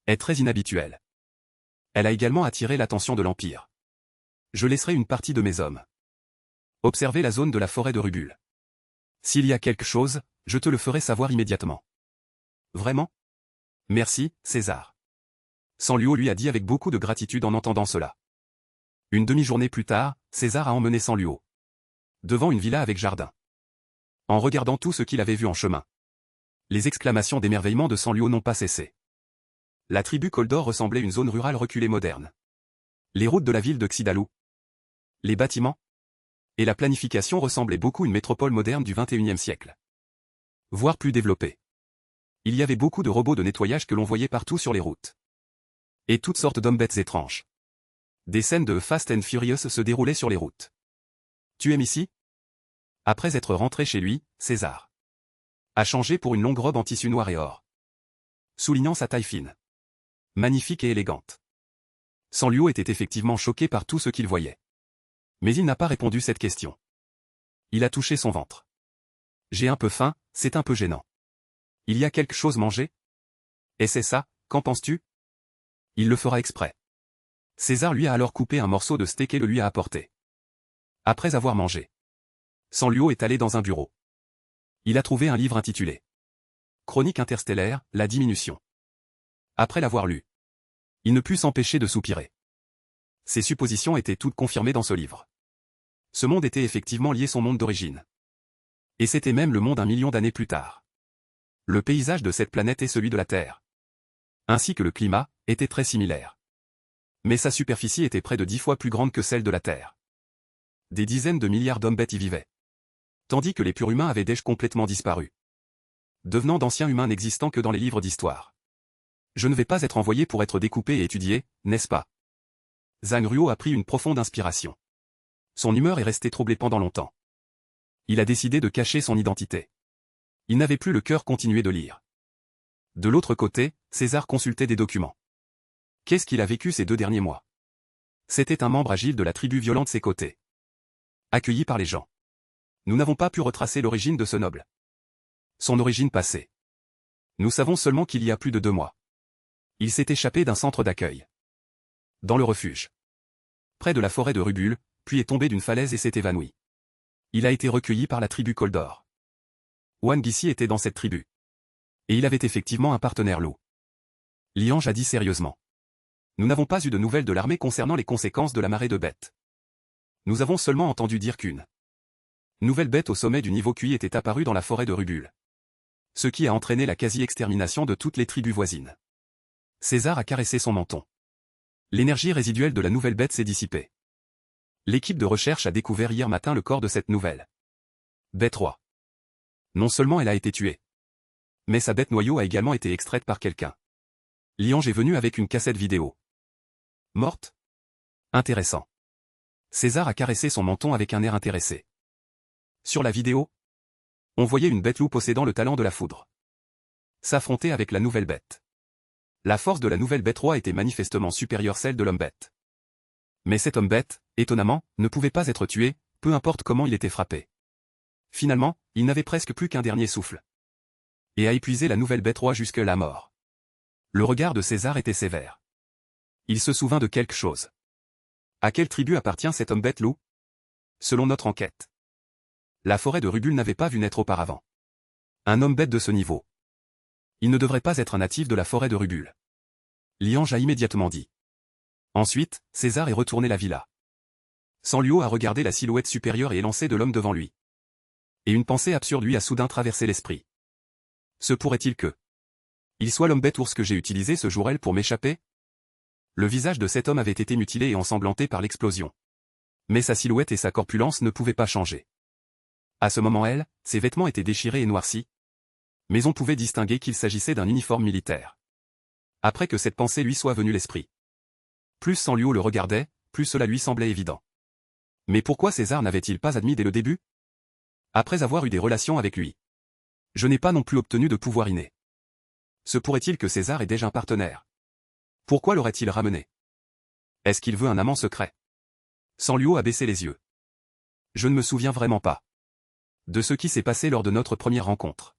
est très inhabituelle. Elle a également attiré l'attention de l'Empire. Je laisserai une partie de mes hommes observer la zone de la forêt de Rubul. S'il y a quelque chose, je te le ferai savoir immédiatement. Vraiment? Merci, César. Sanluo lui a dit avec beaucoup de gratitude en entendant cela. Une demi-journée plus tard, César a emmené Sanluo devant une villa avec jardin. En regardant tout ce qu'il avait vu en chemin, les exclamations d'émerveillement de Sanluo n'ont pas cessé. La tribu Coldor ressemblait à une zone rurale reculée moderne. Les routes de la ville de Xidalou, les bâtiments et la planification ressemblaient beaucoup à une métropole moderne du XXIe siècle. Voire plus développée. Il y avait beaucoup de robots de nettoyage que l'on voyait partout sur les routes. Et toutes sortes d'hommes bêtes étranges. Des scènes de Fast and Furious se déroulaient sur les routes. Tu aimes ici? Après être rentré chez lui, César a changé pour une longue robe en tissu noir et or, soulignant sa taille fine, magnifique et élégante. Sanluo était effectivement choqué par tout ce qu'il voyait. Mais il n'a pas répondu cette question. Il a touché son ventre. J'ai un peu faim, c'est un peu gênant. Il y a quelque chose mangé? Et c'est ça, qu'en penses-tu? Il le fera exprès. César lui a alors coupé un morceau de steak et le lui a apporté. Après avoir mangé, Sanluo est allé dans un bureau. Il a trouvé un livre intitulé Chronique interstellaire, la diminution. Après l'avoir lu, il ne put s'empêcher de soupirer. Ses suppositions étaient toutes confirmées dans ce livre. Ce monde était effectivement lié à son monde d'origine. Et c'était même le monde 1 million d'années plus tard. Le paysage de cette planète est celui de la Terre. Ainsi que le climat, était très similaire. Mais sa superficie était près de 10 fois plus grande que celle de la Terre. Des dizaines de milliards d'hommes bêtes y vivaient. Tandis que les purs humains avaient déjà complètement disparu, devenant d'anciens humains n'existant que dans les livres d'histoire. Je ne vais pas être envoyé pour être découpé et étudié, n'est-ce pas? Zhang Ruo a pris une profonde inspiration. Son humeur est restée troublée pendant longtemps. Il a décidé de cacher son identité. Il n'avait plus le cœur continuer de lire. De l'autre côté, César consultait des documents. Qu'est-ce qu'il a vécu ces 2 derniers mois? C'était un membre agile de la tribu violente de ses côtés. Accueilli par les gens. Nous n'avons pas pu retracer l'origine de ce noble. Son origine passée. Nous savons seulement qu'il y a plus de 2 mois. Il s'est échappé d'un centre d'accueil. Dans le refuge. Près de la forêt de Rubul, puis est tombé d'une falaise et s'est évanoui. Il a été recueilli par la tribu Coldor. Wan Gissi était dans cette tribu. Et il avait effectivement un partenaire loup. Liange a dit sérieusement. Nous n'avons pas eu de nouvelles de l'armée concernant les conséquences de la marée de bêtes. Nous avons seulement entendu dire qu'une nouvelle bête au sommet du niveau QI était apparue dans la forêt de Rubul. Ce qui a entraîné la quasi-extermination de toutes les tribus voisines. César a caressé son menton. L'énergie résiduelle de la nouvelle bête s'est dissipée. L'équipe de recherche a découvert hier matin le corps de cette nouvelle bête roi. Non seulement elle a été tuée, Mais sa bête noyau a également été extraite par quelqu'un. Liange est venu avec une cassette vidéo. Morte? Intéressant. César a caressé son menton avec un air intéressé. Sur la vidéo, on voyait une bête loup possédant le talent de la foudre s'affronter avec la nouvelle bête. La force de la nouvelle bête roi était manifestement supérieure à celle de l'homme bête. Mais cet homme bête, étonnamment, ne pouvait pas être tué, peu importe comment il était frappé. Finalement, il n'avait presque plus qu'un dernier souffle. Et a épuisé la nouvelle bête roi jusqu'à la mort. Le regard de César était sévère. Il se souvint de quelque chose. À quelle tribu appartient cet homme bête loup? Selon notre enquête, la forêt de Rubule n'avait pas vu naître auparavant un homme bête de ce niveau. Il ne devrait pas être un natif de la forêt de Rubule. Liange a immédiatement dit. Ensuite, César est retourné la villa. Sanluo a regardé la silhouette supérieure et élancée de l'homme devant lui. Et une pensée absurde lui a soudain traversé l'esprit. Se pourrait-il que il soit l'homme bête ours que j'ai utilisé ce jour-là pour m'échapper? Le visage de cet homme avait été mutilé et ensanglanté par l'explosion. Mais sa silhouette et sa corpulence ne pouvaient pas changer. À ce moment ses vêtements étaient déchirés et noircis. Mais on pouvait distinguer qu'il s'agissait d'un uniforme militaire. Après que cette pensée lui soit venue l'esprit. Plus Sanluo le regardait, plus cela lui semblait évident. Mais pourquoi César n'avait-il pas admis dès le début? Après avoir eu des relations avec lui. Je n'ai pas non plus obtenu de pouvoir inné. Se pourrait-il que César ait déjà un partenaire? Pourquoi l'aurait-il ramené? Est-ce qu'il veut un amant secret? Sanluo a baissé les yeux. Je ne me souviens vraiment pas de ce qui s'est passé lors de notre première rencontre.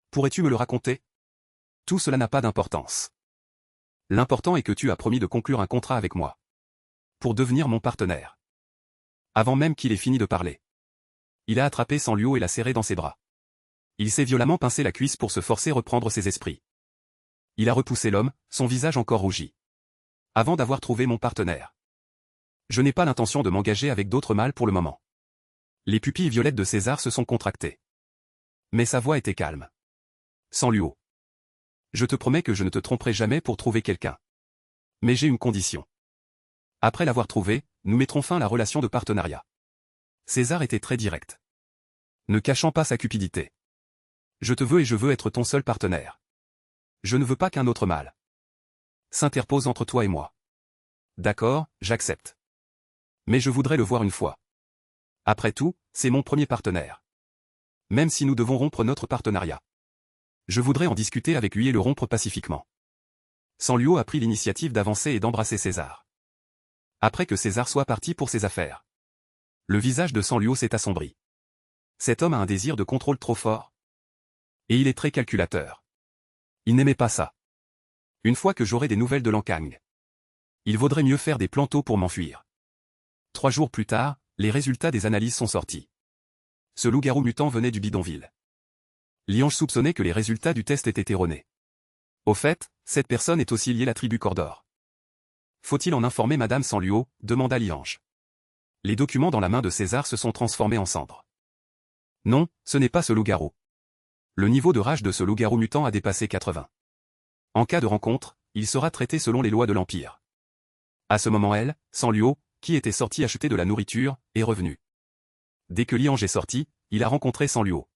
Pourrais-tu me le raconter? Tout cela n'a pas d'importance. L'important est que tu as promis de conclure un contrat avec moi. Pour devenir mon partenaire. Avant même qu'il ait fini de parler. Il a attrapé Sanluo et l'a serré dans ses bras. Il s'est violemment pincé la cuisse pour se forcer à reprendre ses esprits. Il a repoussé l'homme, son visage encore rougi. Avant d'avoir trouvé mon partenaire. Je n'ai pas l'intention de m'engager avec d'autres mâles pour le moment. Les pupilles violettes de César se sont contractées. Mais sa voix était calme. Sanluo. Je te promets que je ne te tromperai jamais pour trouver quelqu'un. Mais j'ai une condition. Après l'avoir trouvé, nous mettrons fin à la relation de partenariat. César était très direct. Ne cachant pas sa cupidité. Je te veux et je veux être ton seul partenaire. Je ne veux pas qu'un autre mâle s'interpose entre toi et moi. D'accord, j'accepte. Mais je voudrais le voir une fois. Après tout, c'est mon premier partenaire. Même si nous devons rompre notre partenariat. Je voudrais en discuter avec lui et le rompre pacifiquement. Sanluo a pris l'initiative d'avancer et d'embrasser César. Après que César soit parti pour ses affaires. Le visage de Sanluo s'est assombri. Cet homme a un désir de contrôle trop fort. Et il est très calculateur. Il n'aimait pas ça. Une fois que j'aurai des nouvelles de Lancang. Il vaudrait mieux faire des plans tôt pour m'enfuir. 3 jours plus tard, les résultats des analyses sont sortis. Ce loup-garou mutant venait du bidonville. Liange soupçonnait que les résultats du test étaient erronés. Au fait, cette personne est aussi liée à la tribu Cordor. Faut-il en informer Madame Sanluo, demanda Liange. Les documents dans la main de César se sont transformés en cendres. Non, ce n'est pas ce loup-garou. Le niveau de rage de ce loup-garou mutant a dépassé 80. En cas de rencontre, il sera traité selon les lois de l'Empire. À ce moment Sanluo, qui était sorti acheter de la nourriture, est revenu. Dès que Liange est sorti, il a rencontré Sanluo.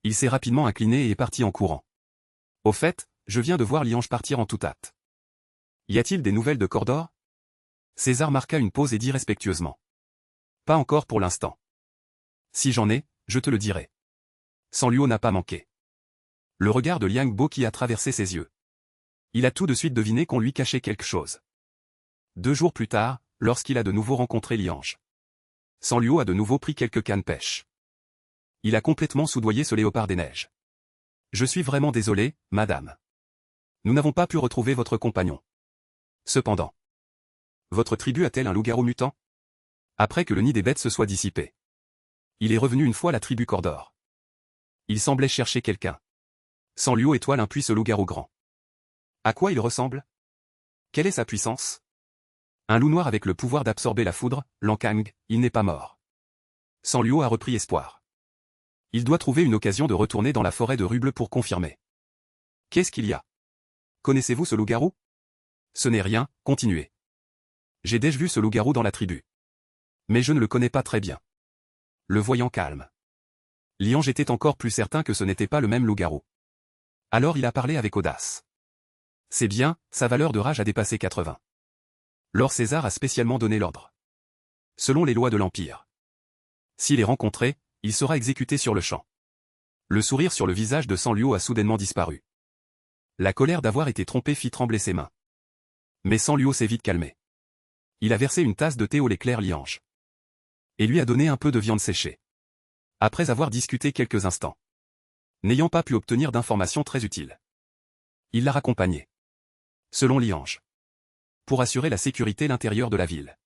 Il s'est rapidement incliné et est parti en courant. Au fait, je viens de voir Liange partir en toute hâte. Y a-t-il des nouvelles de Cordor? César marqua une pause et dit respectueusement. Pas encore pour l'instant. Si j'en ai, je te le dirai. Sanluo n'a pas manqué. Le regard de Liang Bo qui a traversé ses yeux. Il a tout de suite deviné qu'on lui cachait quelque chose. 2 jours plus tard, lorsqu'il a de nouveau rencontré Liange. Sanluo a de nouveau pris quelques cannes pêche. Il a complètement soudoyé ce léopard des neiges. Je suis vraiment désolé, madame. Nous n'avons pas pu retrouver votre compagnon. Cependant. Votre tribu a-t-elle un loup-garou mutant? Après que le nid des bêtes se soit dissipé. Il est revenu une fois la tribu Cordor. Il semblait chercher quelqu'un. Sanluo étoile un puits ce loup-garou grand. À quoi il ressemble? Quelle est sa puissance? Un loup noir avec le pouvoir d'absorber la foudre, Lancang, il n'est pas mort. Sanluo a repris espoir. Il doit trouver une occasion de retourner dans la forêt de Rubble pour confirmer. Qu'est-ce qu'il y a? Connaissez-vous ce loup-garou? Ce n'est rien, continuez. J'ai déjà vu ce loup-garou dans la tribu. Mais je ne le connais pas très bien. Le voyant calme. Liange était encore plus certain que ce n'était pas le même loup-garou. Alors il a parlé avec audace. C'est bien, sa valeur de rage a dépassé 80. Lors César a spécialement donné l'ordre. Selon les lois de l'Empire. S'il est rencontré, il sera exécuté sur le champ. Le sourire sur le visage de Sanliu a soudainement disparu. La colère d'avoir été trompé fit trembler ses mains. Mais Sanliu s'est vite calmé. Il a versé une tasse de thé au l'éclair Liange. Et lui a donné un peu de viande séchée. Après avoir discuté quelques instants. N'ayant pas pu obtenir d'informations très utiles. Il l'a raccompagné. Selon Liange. Pour assurer la sécurité l'intérieur de la ville.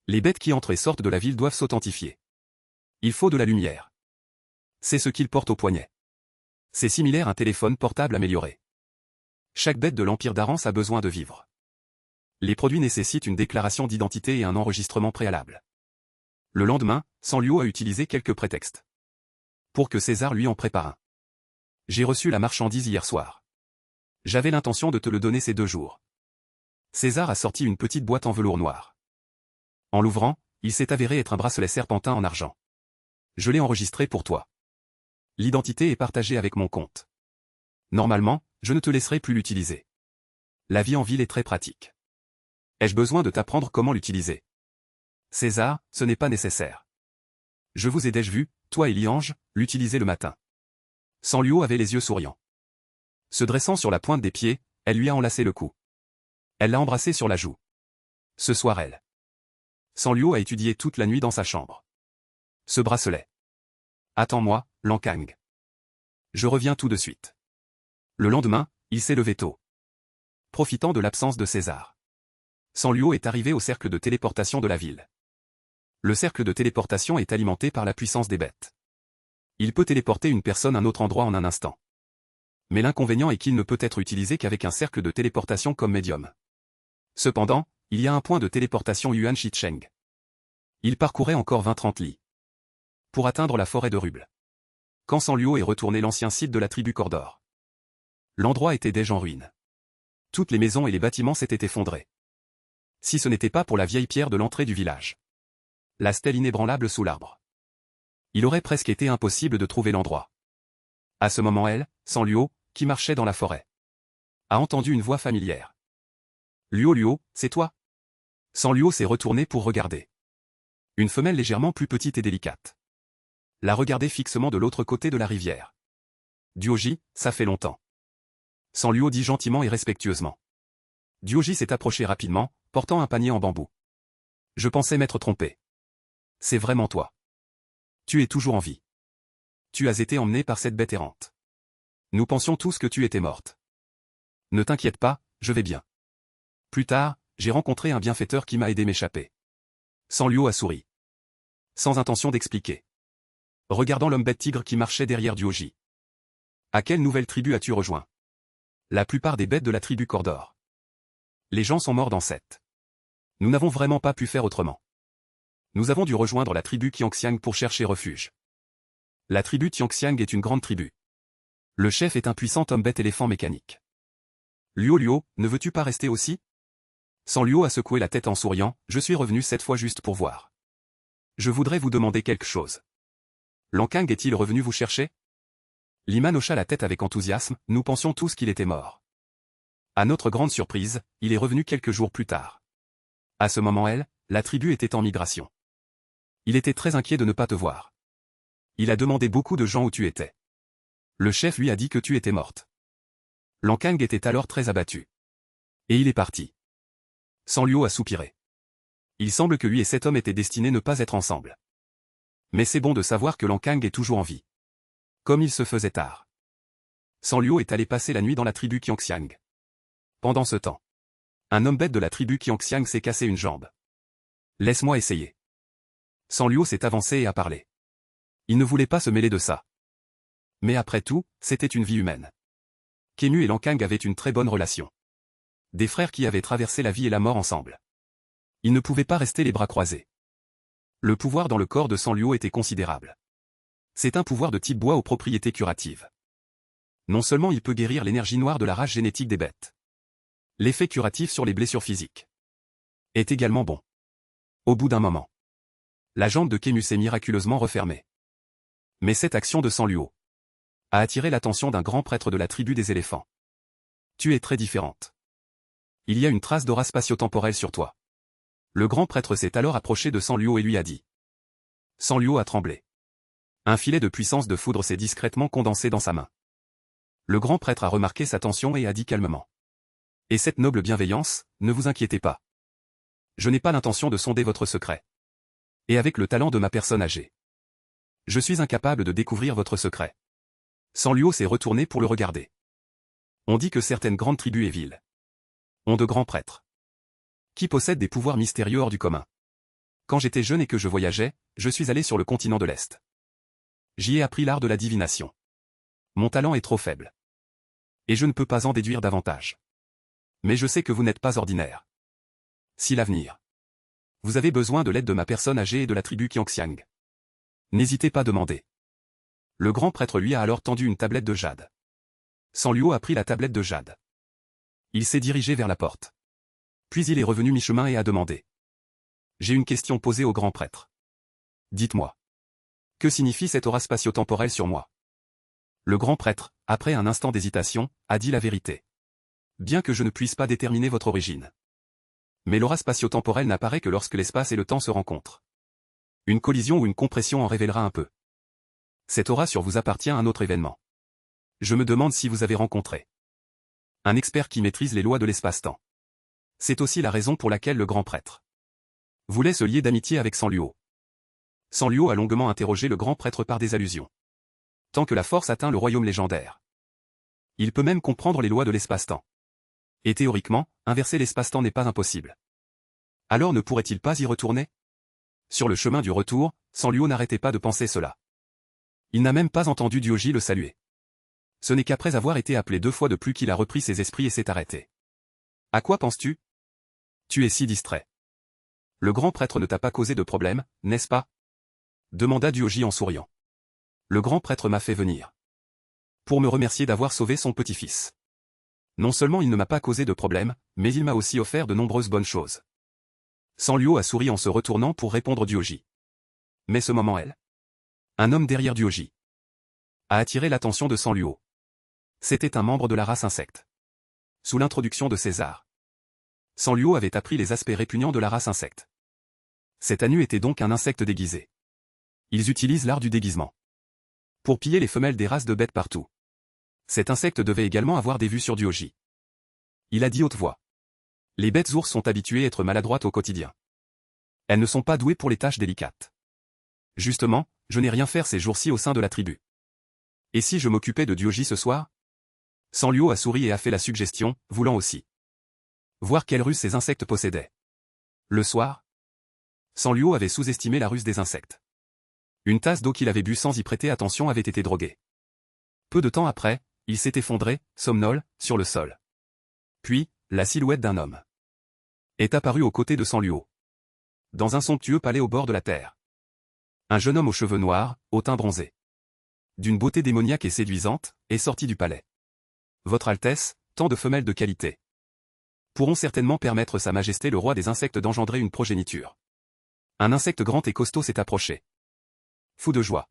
Les bêtes qui entrent et sortent de la ville doivent s'authentifier. Il faut de la lumière. C'est ce qu'il porte au poignet. C'est similaire à un téléphone portable amélioré. Chaque bête de l'Empire d'Arance a besoin de vivre. Les produits nécessitent une déclaration d'identité et un enregistrement préalable. Le lendemain, Sanliu a utilisé quelques prétextes. Pour que César lui en prépare un. J'ai reçu la marchandise hier soir. J'avais l'intention de te le donner ces 2 jours. César a sorti une petite boîte en velours noir. En l'ouvrant, il s'est avéré être un bracelet serpentin en argent. Je l'ai enregistré pour toi. L'identité est partagée avec mon compte. Normalement, je ne te laisserai plus l'utiliser. La vie en ville est très pratique. Ai-je besoin de t'apprendre comment l'utiliser? César, ce n'est pas nécessaire. Je vous ai déjà vu, toi et Liange, l'utiliser le matin. Sanliu avait les yeux souriants. Se dressant sur la pointe des pieds, elle lui a enlacé le cou. Elle l'a embrassé sur la joue. Ce soir elle. Sanliu a étudié toute la nuit dans sa chambre. Ce bracelet. Attends-moi, Lankang. Je reviens tout de suite. Le lendemain, il s'est levé tôt. Profitant de l'absence de César. Sanliu est arrivé au cercle de téléportation de la ville. Le cercle de téléportation est alimenté par la puissance des bêtes. Il peut téléporter une personne à un autre endroit en un instant. Mais l'inconvénient est qu'il ne peut être utilisé qu'avec un cercle de téléportation comme médium. Cependant, il y a un point de téléportation Yuan Shicheng. Il parcourait encore 20-30 lits. Pour atteindre la forêt de Ruble. Quand Sanliu est retourné l'ancien site de la tribu Cordor. L'endroit était déjà en ruine. Toutes les maisons et les bâtiments s'étaient effondrés. Si ce n'était pas pour la vieille pierre de l'entrée du village. La stèle inébranlable sous l'arbre. Il aurait presque été impossible de trouver l'endroit. À ce moment elle, Sanliu, qui marchait dans la forêt. A entendu une voix familière. Liu, c'est toi? Sanliu s'est retourné pour regarder. Une femelle légèrement plus petite et délicate. La regardait fixement de l'autre côté de la rivière. Duoji, ça fait longtemps. Sanliu dit gentiment et respectueusement. Duoji s'est approché rapidement, portant un panier en bambou. Je pensais m'être trompé. C'est vraiment toi. Tu es toujours en vie. Tu as été emmené par cette bête errante. Nous pensions tous que tu étais morte. Ne t'inquiète pas, je vais bien. Plus tard, j'ai rencontré un bienfaiteur qui m'a aidé à m'échapper. Sanliu a souri. Sans intention d'expliquer. Regardant l'homme bête tigre qui marchait derrière Duoji. À quelle nouvelle tribu as-tu rejoint? La plupart des bêtes de la tribu Cordor. Les gens sont morts dans cette. Nous n'avons vraiment pas pu faire autrement. Nous avons dû rejoindre la tribu Qiangxiang pour chercher refuge. La tribu Qiangxiang est une grande tribu. Le chef est un puissant homme bête éléphant mécanique. Liu, ne veux-tu pas rester aussi? Sanliu a secoué la tête en souriant, je suis revenu cette fois juste pour voir. Je voudrais vous demander quelque chose. Lankang est-il revenu vous chercher? Liman hocha la tête avec enthousiasme, nous pensions tous qu'il était mort. À notre grande surprise, il est revenu quelques jours plus tard. À ce moment elle, la tribu était en migration. Il était très inquiet de ne pas te voir. Il a demandé beaucoup de gens où tu étais. Le chef lui a dit que tu étais morte. Lankang était alors très abattu. Et il est parti. Sanliu a soupiré. Il semble que lui et cet homme étaient destinés ne pas être ensemble. Mais c'est bon de savoir que Lankang est toujours en vie. Comme il se faisait tard. Sanliu est allé passer la nuit dans la tribu Qiangxiang. Pendant ce temps, un homme bête de la tribu Qiangxiang s'est cassé une jambe. Laisse-moi essayer. Sanliu s'est avancé et a parlé. Il ne voulait pas se mêler de ça. Mais après tout, c'était une vie humaine. Kemu et Lankang avaient une très bonne relation. Des frères qui avaient traversé la vie et la mort ensemble. Ils ne pouvaient pas rester les bras croisés. Le pouvoir dans le corps de Sanliu était considérable. C'est un pouvoir de type bois aux propriétés curatives. Non seulement il peut guérir l'énergie noire de la rage génétique des bêtes. L'effet curatif sur les blessures physiques est également bon. Au bout d'un moment, la jambe de Kemu s'est miraculeusement refermée. Mais cette action de Sanliu a attiré l'attention d'un grand prêtre de la tribu des éléphants. Tu es très différente. Il y a une trace d'aura spatio-temporelle sur toi. Le grand prêtre s'est alors approché de Sanluo et lui a dit. Sanluo a tremblé. Un filet de puissance de foudre s'est discrètement condensé dans sa main. Le grand prêtre a remarqué sa tension et a dit calmement. Et cette noble bienveillance, ne vous inquiétez pas. Je n'ai pas l'intention de sonder votre secret. Et avec le talent de ma personne âgée. Je suis incapable de découvrir votre secret. Sanluo s'est retourné pour le regarder. On dit que certaines grandes tribus et villes ont de grands prêtres qui possèdent des pouvoirs mystérieux hors du commun. Quand j'étais jeune et que je voyageais, je suis allé sur le continent de l'Est. J'y ai appris l'art de la divination. Mon talent est trop faible. Et je ne peux pas en déduire davantage. Mais je sais que vous n'êtes pas ordinaire. Si l'avenir. Vous avez besoin de l'aide de ma personne âgée et de la tribu Qianxiang. N'hésitez pas à demander. Le grand prêtre lui a alors tendu une tablette de jade. Sanluo a pris la tablette de jade. Il s'est dirigé vers la porte. Puis il est revenu mi-chemin et a demandé. J'ai une question posée au grand prêtre. Dites-moi. Que signifie cette aura spatio-temporelle sur moi? Le grand prêtre, après un instant d'hésitation, a dit la vérité. Bien que je ne puisse pas déterminer votre origine. Mais l'aura spatio-temporelle n'apparaît que lorsque l'espace et le temps se rencontrent. Une collision ou une compression en révélera un peu. Cette aura sur vous appartient à un autre événement. Je me demande si vous avez rencontré un expert qui maîtrise les lois de l'espace-temps. C'est aussi la raison pour laquelle le grand prêtre voulait se lier d'amitié avec Sanluo. Sanluo a longuement interrogé le grand prêtre par des allusions. Tant que la force atteint le royaume légendaire, il peut même comprendre les lois de l'espace-temps. Et théoriquement, inverser l'espace-temps n'est pas impossible. Alors ne pourrait-il pas y retourner? Sur le chemin du retour, Sanluo n'arrêtait pas de penser cela. Il n'a même pas entendu Dioji le saluer. Ce n'est qu'après avoir été appelé 2 fois de plus qu'il a repris ses esprits et s'est arrêté. À quoi penses-tu? Tu es si distrait. Le grand prêtre ne t'a pas causé de problème, n'est-ce pas? Demanda Dioji en souriant. Le grand prêtre m'a fait venir. Pour me remercier d'avoir sauvé son petit-fils. Non seulement il ne m'a pas causé de problème, mais il m'a aussi offert de nombreuses bonnes choses. Sanluo a souri en se retournant pour répondre Dioji. Mais ce moment elle, un homme derrière Dioji, a attiré l'attention de Sanluo. C'était un membre de la race insecte. Sous l'introduction de César, Sanluo avait appris les aspects répugnants de la race insecte. Cet Anu était donc un insecte déguisé. Ils utilisent l'art du déguisement pour piller les femelles des races de bêtes partout. Cet insecte devait également avoir des vues sur Dioji. Il a dit haute voix. Les bêtes ours sont habituées à être maladroites au quotidien. Elles ne sont pas douées pour les tâches délicates. Justement, je n'ai rien faire ces jours-ci au sein de la tribu. Et si je m'occupais de Dioji ce soir? Sanluo a souri et a fait la suggestion, voulant aussi voir quelle ruse ces insectes possédaient. Le soir, Sanluo avait sous-estimé la ruse des insectes. Une tasse d'eau qu'il avait bu sans y prêter attention avait été droguée. Peu de temps après, il s'est effondré, somnole, sur le sol. Puis, la silhouette d'un homme est apparue aux côtés de Sanluo. Dans un somptueux palais au bord de la terre. Un jeune homme aux cheveux noirs, au teint bronzé, d'une beauté démoniaque et séduisante, est sorti du palais. Votre Altesse, tant de femelles de qualité pourront certainement permettre Sa Majesté le roi des insectes d'engendrer une progéniture. Un insecte grand et costaud s'est approché. Fou de joie.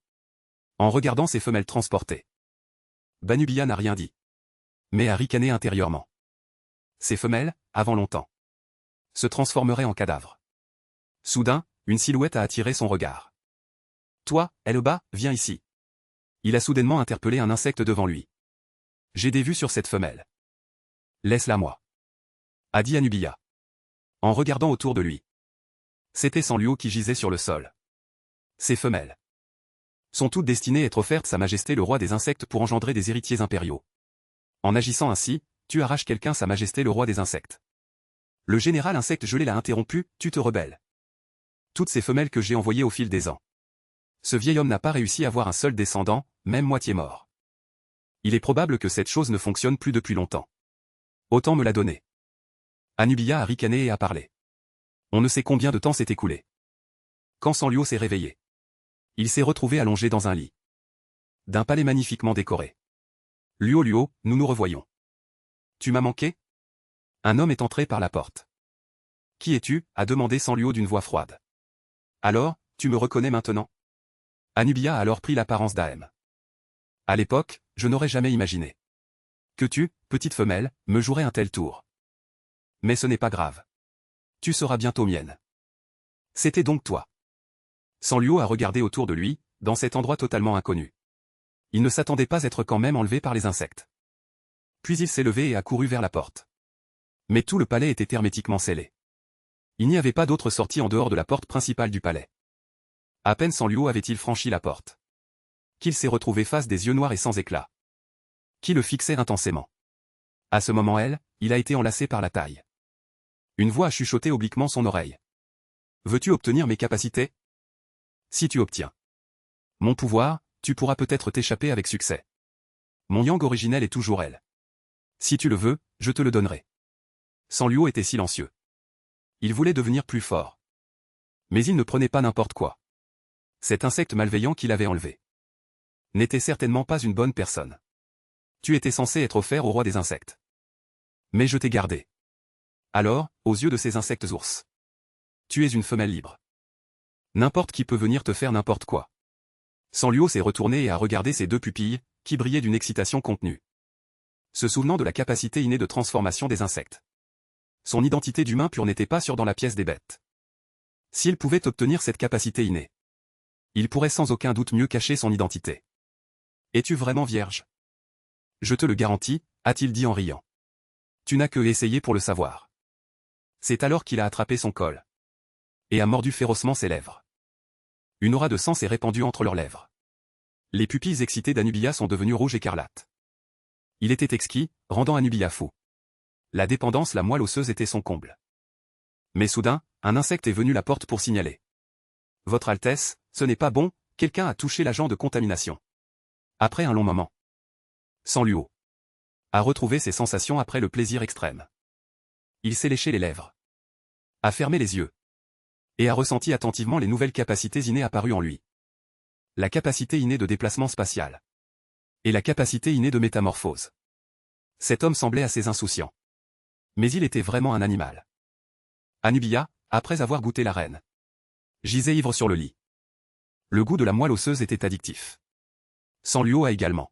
En regardant ces femelles transportées. Banubia n'a rien dit. Mais a ricané intérieurement. Ces femelles, avant longtemps, se transformeraient en cadavres. Soudain, une silhouette a attiré son regard. Toi, Elba, viens ici. Il a soudainement interpellé un insecte devant lui. J'ai des vues sur cette femelle. Laisse-la moi. A dit Anubia. En regardant autour de lui. C'était Sanluo qui gisait sur le sol. Ces femelles sont toutes destinées à être offertes Sa Majesté le roi des insectes pour engendrer des héritiers impériaux. En agissant ainsi, tu arraches quelqu'un Sa Majesté le roi des insectes. Le général insecte gelé l'a interrompu, tu te rebelles. Toutes ces femelles que j'ai envoyées au fil des ans. Ce vieil homme n'a pas réussi à avoir un seul descendant, même moitié mort. Il est probable que cette chose ne fonctionne plus depuis longtemps. Autant me la donner. Anubia a ricané et a parlé. On ne sait combien de temps s'est écoulé. Quand Sanluo s'est réveillé, il s'est retrouvé allongé dans un lit d'un palais magnifiquement décoré. Luo, nous nous revoyons. Tu m'as manqué? Un homme est entré par la porte. Qui es-tu? A demandé Sanluo d'une voix froide. Alors, tu me reconnais maintenant? Anubia a alors pris l'apparence d'Aem. À l'époque, je n'aurais jamais imaginé que tu, petite femelle, me jouerais un tel tour. Mais ce n'est pas grave. Tu seras bientôt mienne. C'était donc toi. Sanliu a regardé autour de lui, dans cet endroit totalement inconnu. Il ne s'attendait pas à être quand même enlevé par les insectes. Puis il s'est levé et a couru vers la porte. Mais tout le palais était hermétiquement scellé. Il n'y avait pas d'autre sortie en dehors de la porte principale du palais. À peine Sanliu avait-il franchi la porte qu'il s'est retrouvé face des yeux noirs et sans éclat, qui le fixaient intensément. À ce moment il a été enlacé par la taille. Une voix a chuchoté obliquement son oreille. Veux-tu obtenir mes capacités? Si tu obtiens mon pouvoir, tu pourras peut-être t'échapper avec succès. Mon yang originel est toujours elle. Si tu le veux, je te le donnerai. Sanliu était silencieux. Il voulait devenir plus fort. Mais il ne prenait pas n'importe quoi. Cet insecte malveillant qu'il avait enlevé n'était certainement pas une bonne personne. Tu étais censé être offert au roi des insectes. Mais je t'ai gardé. Alors, aux yeux de ces insectes ours, tu es une femelle libre. N'importe qui peut venir te faire n'importe quoi. Sanliu s'est retourné et a regardé ses deux pupilles, qui brillaient d'une excitation contenue. Se souvenant de la capacité innée de transformation des insectes. Son identité d'humain pur n'était pas sûre dans la pièce des bêtes. S'il pouvait obtenir cette capacité innée, il pourrait sans aucun doute mieux cacher son identité. Es-tu vraiment vierge? Je te le garantis, a-t-il dit en riant. Tu n'as que essayé pour le savoir. C'est alors qu'il a attrapé son col. Et a mordu férocement ses lèvres. Une aura de sang s'est répandue entre leurs lèvres. Les pupilles excitées d'Anubia sont devenues rouges écarlates. Il était exquis, rendant Anubia fou. La dépendance, la moelle osseuse était son comble. Mais soudain, un insecte est venu à la porte pour signaler. Votre Altesse, ce n'est pas bon, quelqu'un a touché l'agent de contamination. Après un long moment, Sanliu a retrouvé ses sensations après le plaisir extrême. Il s'est léché les lèvres, a fermé les yeux, et a ressenti attentivement les nouvelles capacités innées apparues en lui. La capacité innée de déplacement spatial. Et la capacité innée de métamorphose. Cet homme semblait assez insouciant. Mais il était vraiment un animal. Anubia, après avoir goûté la reine, gisait ivre sur le lit. Le goût de la moelle osseuse était addictif. Sanliu a également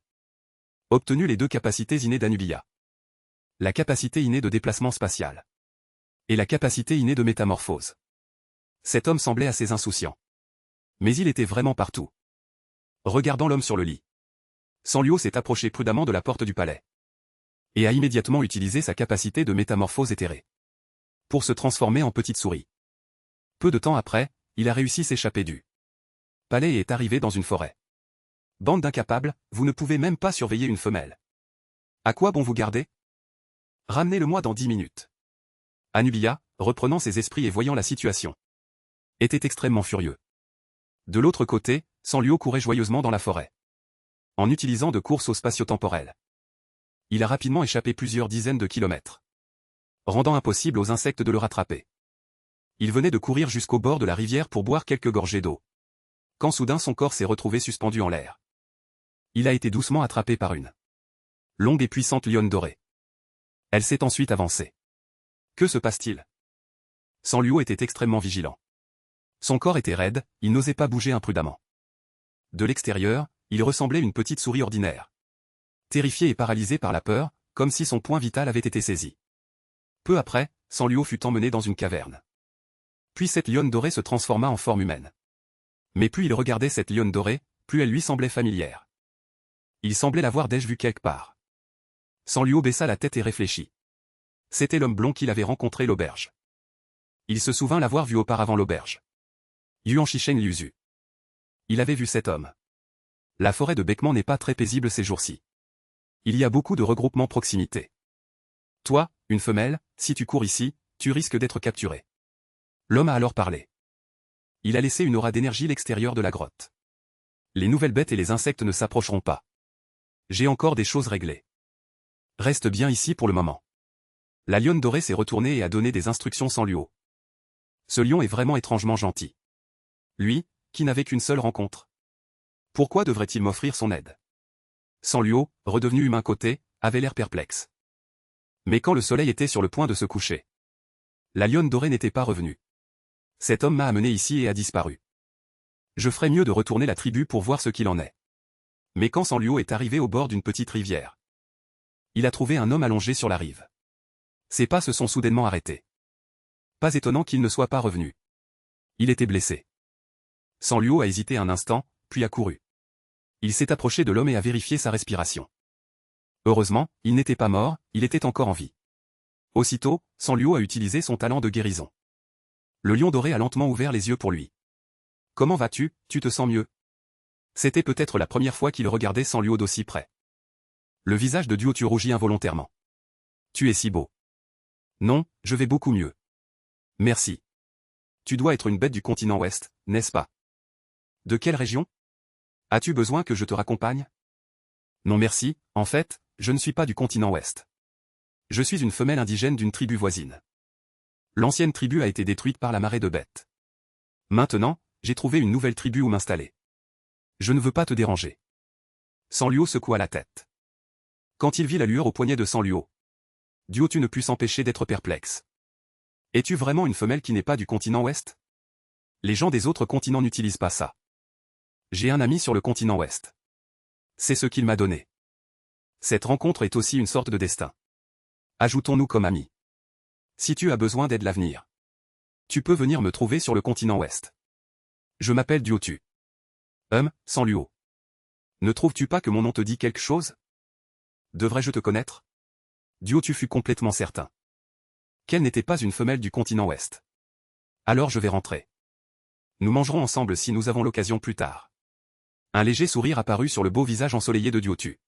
obtenu les deux capacités innées d'Anubia. La capacité innée de déplacement spatial. Et la capacité innée de métamorphose. Cet homme semblait assez insouciant. Mais il était vraiment partout. Regardant l'homme sur le lit, Sanliu s'est approché prudemment de la porte du palais. Et a immédiatement utilisé sa capacité de métamorphose éthérée. Pour se transformer en petite souris. Peu de temps après, il a réussi à s'échapper du palais et est arrivé dans une forêt. Bande d'incapables, vous ne pouvez même pas surveiller une femelle. À quoi bon vous garder? Ramenez-le-moi dans 10 minutes. Anubia, reprenant ses esprits et voyant la situation, était extrêmement furieux. De l'autre côté, Sanliu courait joyeusement dans la forêt. En utilisant de courses au spatio-temporel. Il a rapidement échappé plusieurs dizaines de kilomètres, rendant impossible aux insectes de le rattraper. Il venait de courir jusqu'au bord de la rivière pour boire quelques gorgées d'eau. Quand soudain son corps s'est retrouvé suspendu en l'air. Il a été doucement attrapé par une longue et puissante lionne dorée. Elle s'est ensuite avancée. Que se passe-t-il? Sanliu était extrêmement vigilant. Son corps était raide, il n'osait pas bouger imprudemment. De l'extérieur, il ressemblait à une petite souris ordinaire. Terrifié et paralysé par la peur, comme si son point vital avait été saisi. Peu après, Sanliu fut emmené dans une caverne. Puis cette lionne dorée se transforma en forme humaine. Mais plus il regardait cette lionne dorée, plus elle lui semblait familière. Il semblait l'avoir déjà vue quelque part. Sanliu baissa la tête et réfléchit. C'était l'homme blond qu'il avait rencontré à l'auberge. Il se souvint l'avoir vu auparavant à l'auberge. Yuan Shisheng Liuzu. Il avait vu cet homme. La forêt de Beckman n'est pas très paisible ces jours-ci. Il y a beaucoup de regroupements proximité. Toi, une femelle, si tu cours ici, tu risques d'être capturé. L'homme a alors parlé. Il a laissé une aura d'énergie à l'extérieur de la grotte. Les nouvelles bêtes et les insectes ne s'approcheront pas. J'ai encore des choses réglées. Reste bien ici pour le moment. La lionne dorée s'est retournée et a donné des instructions sans Sanliu. Ce lion est vraiment étrangement gentil. Lui, qui n'avait qu'une seule rencontre. Pourquoi devrait-il m'offrir son aide? Sanliu, redevenu humain côté, avait l'air perplexe. Mais quand le soleil était sur le point de se coucher, la lionne dorée n'était pas revenue. Cet homme m'a amené ici et a disparu. Je ferais mieux de retourner la tribu pour voir ce qu'il en est. Mais quand Sanluo est arrivé au bord d'une petite rivière, il a trouvé un homme allongé sur la rive. Ses pas se sont soudainement arrêtés. Pas étonnant qu'il ne soit pas revenu. Il était blessé. Sanluo a hésité un instant, puis a couru. Il s'est approché de l'homme et a vérifié sa respiration. Heureusement, il n'était pas mort, il était encore en vie. Aussitôt, Sanluo a utilisé son talent de guérison. Le lion doré a lentement ouvert les yeux pour lui. « Comment vas-tu, tu te sens mieux ?» C'était peut-être la première fois qu'il regardait Sanluo d'aussi près. Le visage de Diotyu rougit involontairement. « Tu es si beau. »« Non, je vais beaucoup mieux. »« Merci. »« Tu dois être une bête du continent ouest, n'est-ce pas ?»« De quelle région ? As-tu besoin que je te raccompagne ?»« Non merci, en fait, je ne suis pas du continent ouest. Je suis une femelle indigène d'une tribu voisine. L'ancienne tribu a été détruite par la marée de bêtes. Maintenant, j'ai trouvé une nouvelle tribu où m'installer. Je ne veux pas te déranger. » Sanluo secoua la tête. Quand il vit la lueur au poignet de Sanluo, Diotyu ne put s'empêcher d'être perplexe. « Es-tu vraiment une femelle qui n'est pas du continent ouest ? Les gens des autres continents n'utilisent pas ça. J'ai un ami sur le continent ouest. C'est ce qu'il m'a donné. Cette rencontre est aussi une sorte de destin. Ajoutons-nous comme amis. Si tu as besoin d'aide l'avenir, tu peux venir me trouver sur le continent ouest. Je m'appelle Diotyu. Sanluo. Ne trouves-tu pas que mon nom te dit quelque chose ? Devrais-je te connaître ? Diotyu fut complètement certain qu'elle n'était pas une femelle du continent ouest. Alors je vais rentrer. Nous mangerons ensemble si nous avons l'occasion plus tard. Un léger sourire apparut sur le beau visage ensoleillé de Diotyu.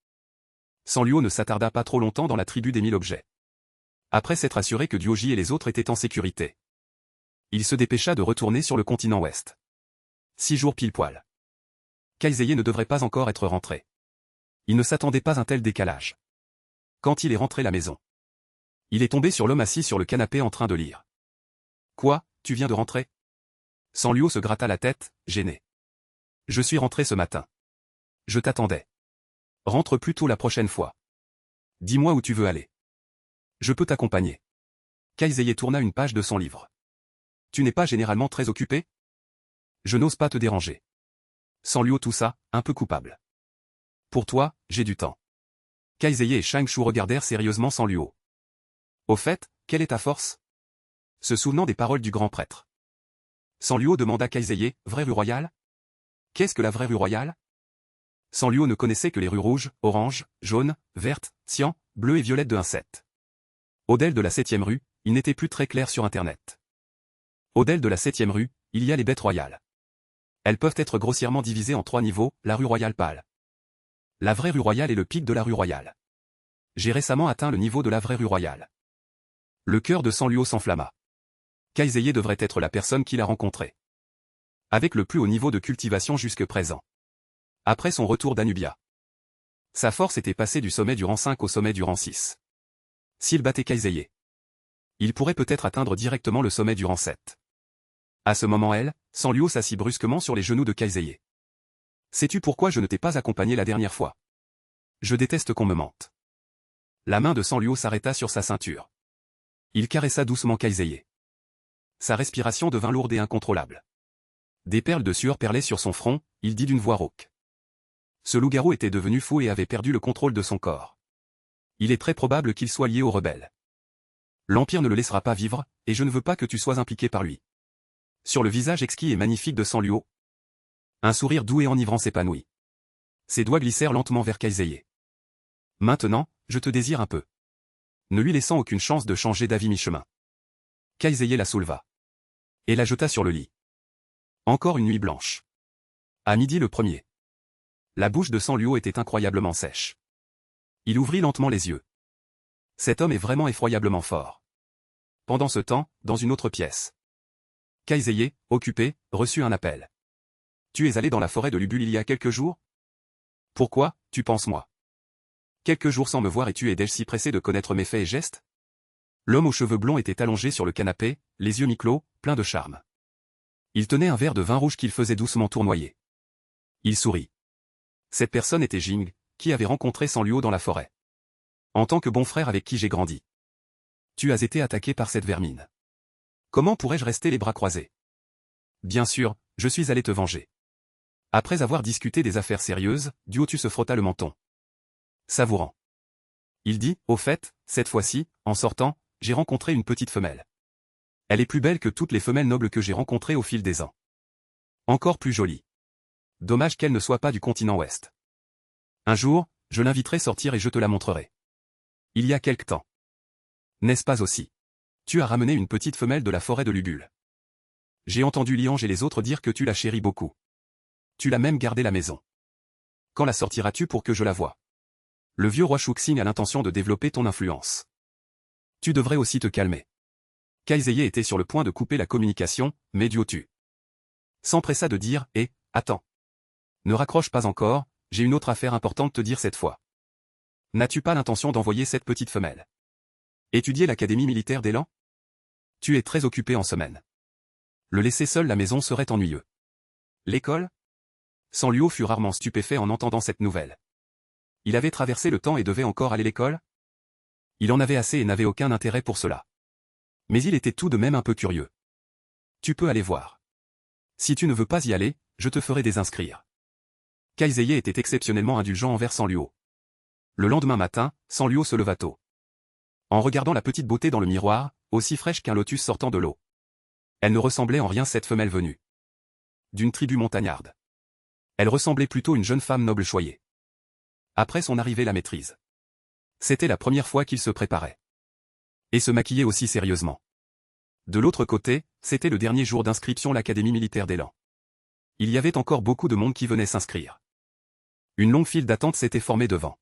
Sanluo ne s'attarda pas trop longtemps dans la tribu des 1000 objets. Après s'être assuré que Dyoji et les autres étaient en sécurité, il se dépêcha de retourner sur le continent ouest. 6 jours pile poil. Kaizeye ne devrait pas encore être rentré. Il ne s'attendait pas à un tel décalage. Quand il est rentré à la maison, il est tombé sur l'homme assis sur le canapé en train de lire. « Quoi, tu viens de rentrer ?» Sanluo se gratta la tête, gêné. « Je suis rentré ce matin. Je t'attendais. Rentre plus tôt la prochaine fois. Dis-moi où tu veux aller. Je peux t'accompagner. » Kaizeye tourna une page de son livre. « Tu n'es pas généralement très occupé ? Je n'ose pas te déranger. » Sanluo toussa, un peu coupable. « Pour toi, j'ai du temps. » Kaizeye et Shangshu regardèrent sérieusement Sanluo. « Au fait, quelle est ta force ?» Se souvenant des paroles du grand prêtre, Sanluo demanda Kaizeye, « Vraie rue royale ? Qu'est-ce que la vraie rue royale ?» Sanluo ne connaissait que les rues rouges, orange, jaune, verte, cyan, bleu et violette de 1-7. Au-delà de la 7e rue, il n'était plus très clair sur Internet. Au-delà de la 7e rue, il y a les bêtes royales. Elles peuvent être grossièrement divisées en 3 niveaux, la rue royale pâle. La vraie rue royale et le pic de la rue royale. J'ai récemment atteint le niveau de la vraie rue royale. Le cœur de Sanluo s'enflamma. Kaizeye devrait être la personne qu'il a rencontrée, avec le plus haut niveau de cultivation jusque présent. Après son retour d'Anubia, sa force était passée du sommet du rang 5 au sommet du rang 6. S'il battait Kaizeye, il pourrait peut-être atteindre directement le sommet du rang 7. À ce moment Sanluo s'assit brusquement sur les genoux de Kaizeye. « Sais-tu pourquoi je ne t'ai pas accompagné la dernière fois ? Je déteste qu'on me mente. » La main de Sanluo s'arrêta sur sa ceinture. Il caressa doucement Kaizeye. Sa respiration devint lourde et incontrôlable. Des perles de sueur perlaient sur son front, il dit d'une voix rauque. Ce loup-garou était devenu fou et avait perdu le contrôle de son corps. Il est très probable qu'il soit lié aux rebelles. L'Empire ne le laissera pas vivre, et je ne veux pas que tu sois impliqué par lui. Sur le visage exquis et magnifique de Sanluo, un sourire doux et enivrant s'épanouit. Ses doigts glissèrent lentement vers Kaizeye. Maintenant, je te désire un peu. Ne lui laissant aucune chance de changer d'avis mi-chemin. Kaizeye la souleva. Et la jeta sur le lit. Encore une nuit blanche. À midi le premier. La bouche de Sanluo était incroyablement sèche. Il ouvrit lentement les yeux. Cet homme est vraiment effroyablement fort. Pendant ce temps, dans une autre pièce, Kaizeye, occupé, reçut un appel. Tu es allé dans la forêt de Lubul il y a quelques jours ? Pourquoi, tu penses moi ? Quelques jours sans me voir et tu es déjà si pressé de connaître mes faits et gestes ? L'homme aux cheveux blonds était allongé sur le canapé, les yeux mi-clos, plein de charme. Il tenait un verre de vin rouge qu'il faisait doucement tournoyer. Il sourit. Cette personne était Jing, qui avait rencontré Sanluo dans la forêt. En tant que bon frère avec qui j'ai grandi. Tu as été attaqué par cette vermine. Comment pourrais-je rester les bras croisés ? Bien sûr, je suis allé te venger. Après avoir discuté des affaires sérieuses, Duotu se frotta le menton. Savourant. Il dit, au fait, cette fois-ci, en sortant, j'ai rencontré une petite femelle. Elle est plus belle que toutes les femelles nobles que j'ai rencontrées au fil des ans. Encore plus jolie. Dommage qu'elle ne soit pas du continent ouest. Un jour, je l'inviterai sortir et je te la montrerai. Il y a quelque temps. N'est-ce pas aussi? Tu as ramené une petite femelle de la forêt de Lugul. J'ai entendu Liange et les autres dire que tu la chéris beaucoup. Tu l'as même gardée la maison. Quand la sortiras-tu pour que je la voie? Le vieux roi Shuxing a l'intention de développer ton influence. Tu devrais aussi te calmer. Kaizeye était sur le point de couper la communication, mais Duotu s'empressa de dire, attends. Ne raccroche pas encore, j'ai une autre affaire importante à te dire cette fois. N'as-tu pas l'intention d'envoyer cette petite femelle étudier l'académie militaire d'Élan? Tu es très occupé en semaine. Le laisser seul la maison serait ennuyeux. L'école? Sanluo fut rarement stupéfait en entendant cette nouvelle. Il avait traversé le temps et devait encore aller à l'école? Il en avait assez et n'avait aucun intérêt pour cela. Mais il était tout de même un peu curieux. Tu peux aller voir. Si tu ne veux pas y aller, je te ferai désinscrire. Kaizeye était exceptionnellement indulgent envers Sanluo. Le lendemain matin, Sanluo se leva tôt. En regardant la petite beauté dans le miroir, aussi fraîche qu'un lotus sortant de l'eau. Elle ne ressemblait en rien cette femelle venue d'une tribu montagnarde. Elle ressemblait plutôt à une jeune femme noble choyée. Après son arrivée la maîtrise. C'était la première fois qu'il se préparait. Et se maquillait aussi sérieusement. De l'autre côté, c'était le dernier jour d'inscription à l'Académie militaire d'Élan. Il y avait encore beaucoup de monde qui venait s'inscrire. Une longue file d'attente s'était formée devant.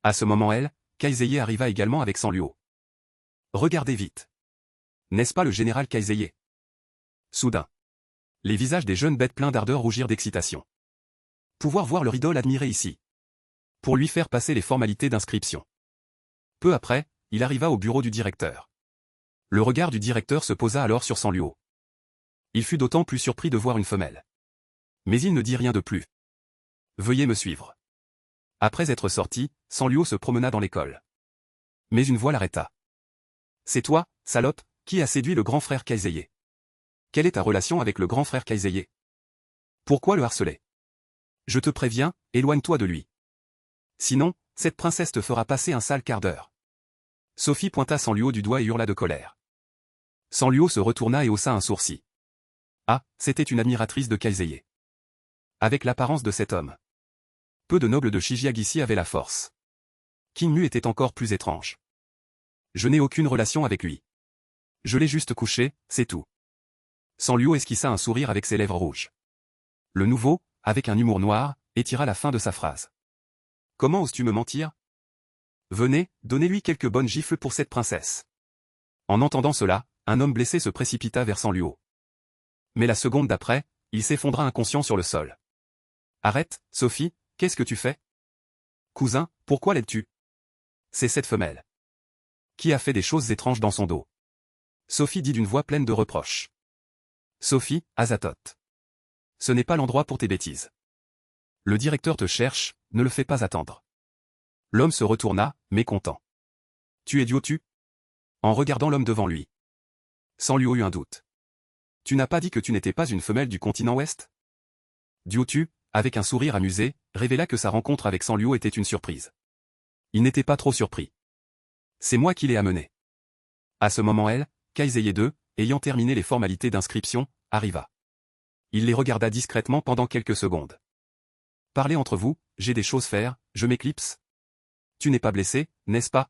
À ce moment Kaizeye arriva également avec Sanluo. Regardez vite. N'est-ce pas le général Kaizeye? Soudain. Les visages des jeunes bêtes pleins d'ardeur rougirent d'excitation. Pouvoir voir leur idole admirée ici. Pour lui faire passer les formalités d'inscription. Peu après, il arriva au bureau du directeur. Le regard du directeur se posa alors sur Sanluo. Il fut d'autant plus surpris de voir une femelle. Mais il ne dit rien de plus. Veuillez me suivre. Après être sorti, Sanluo se promena dans l'école. Mais une voix l'arrêta. C'est toi, salope, qui a séduit le grand frère Kaizeye. Quelle est ta relation avec le grand frère Kaizeye? Pourquoi le harceler? Je te préviens, éloigne-toi de lui. Sinon, cette princesse te fera passer un sale quart d'heure. Sophie pointa Sanluo du doigt et hurla de colère. Sanluo se retourna et haussa un sourcil. Ah, c'était une admiratrice de Kaizeye. Avec l'apparence de cet homme. Peu de nobles de Shijiagishi avaient la force. King Mu était encore plus étrange. Je n'ai aucune relation avec lui. Je l'ai juste couché, c'est tout. Sanluo esquissa un sourire avec ses lèvres rouges. Le nouveau, avec un humour noir, étira la fin de sa phrase. Comment oses-tu me mentir? Venez, donnez-lui quelques bonnes gifles pour cette princesse. En entendant cela, un homme blessé se précipita vers Sanluo. Mais la seconde d'après, il s'effondra inconscient sur le sol. Arrête, Sophie, qu'est-ce que tu fais? Cousin, pourquoi l'aides-tu? C'est cette femelle. Qui a fait des choses étranges dans son dos? Sophie dit d'une voix pleine de reproches. Sophie, Azathoth. Ce n'est pas l'endroit pour tes bêtises. Le directeur te cherche, ne le fais pas attendre. L'homme se retourna, mécontent. Tu es Duotu? En regardant l'homme devant lui. Sanluo eut un doute. Tu n'as pas dit que tu n'étais pas une femelle du continent ouest? Duotu, avec un sourire amusé, révéla que sa rencontre avec Sanluo était une surprise. Il n'était pas trop surpris. C'est moi qui l'ai amené. À ce moment Kaizeye II, ayant terminé les formalités d'inscription, arriva. Il les regarda discrètement pendant quelques secondes. Parlez entre vous, j'ai des choses à faire, je m'éclipse. Tu n'es pas blessé, n'est-ce pas?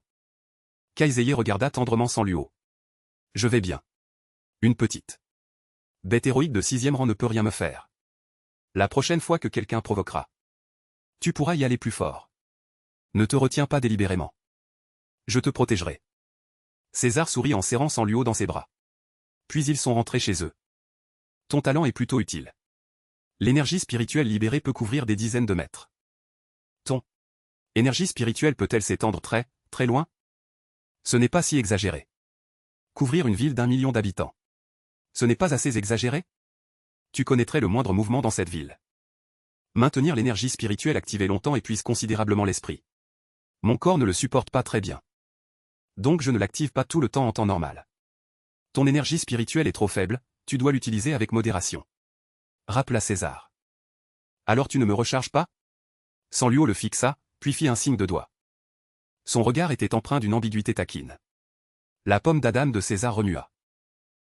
Kaizeye regarda tendrement Sanluo. Je vais bien. Une petite bête héroïque de 6e rang ne peut rien me faire. La prochaine fois que quelqu'un provoquera, tu pourras y aller plus fort. Ne te retiens pas délibérément. Je te protégerai. César sourit en serrant Sanluo dans ses bras. Puis ils sont rentrés chez eux. Ton talent est plutôt utile. L'énergie spirituelle libérée peut couvrir des dizaines de mètres. Ton énergie spirituelle peut-elle s'étendre très, très loin? Ce n'est pas si exagéré. Couvrir une ville d'1 million d'habitants. Ce n'est pas assez exagéré? Tu connaîtrais le moindre mouvement dans cette ville. Maintenir l'énergie spirituelle activée longtemps épuise considérablement l'esprit. Mon corps ne le supporte pas très bien. Donc je ne l'active pas tout le temps en temps normal. Ton énergie spirituelle est trop faible, tu dois l'utiliser avec modération. Rappela César. Alors tu ne me recharges pas? Sanluo le fixa, puis fit un signe de doigt. Son regard était empreint d'une ambiguïté taquine. La pomme d'Adam de César remua.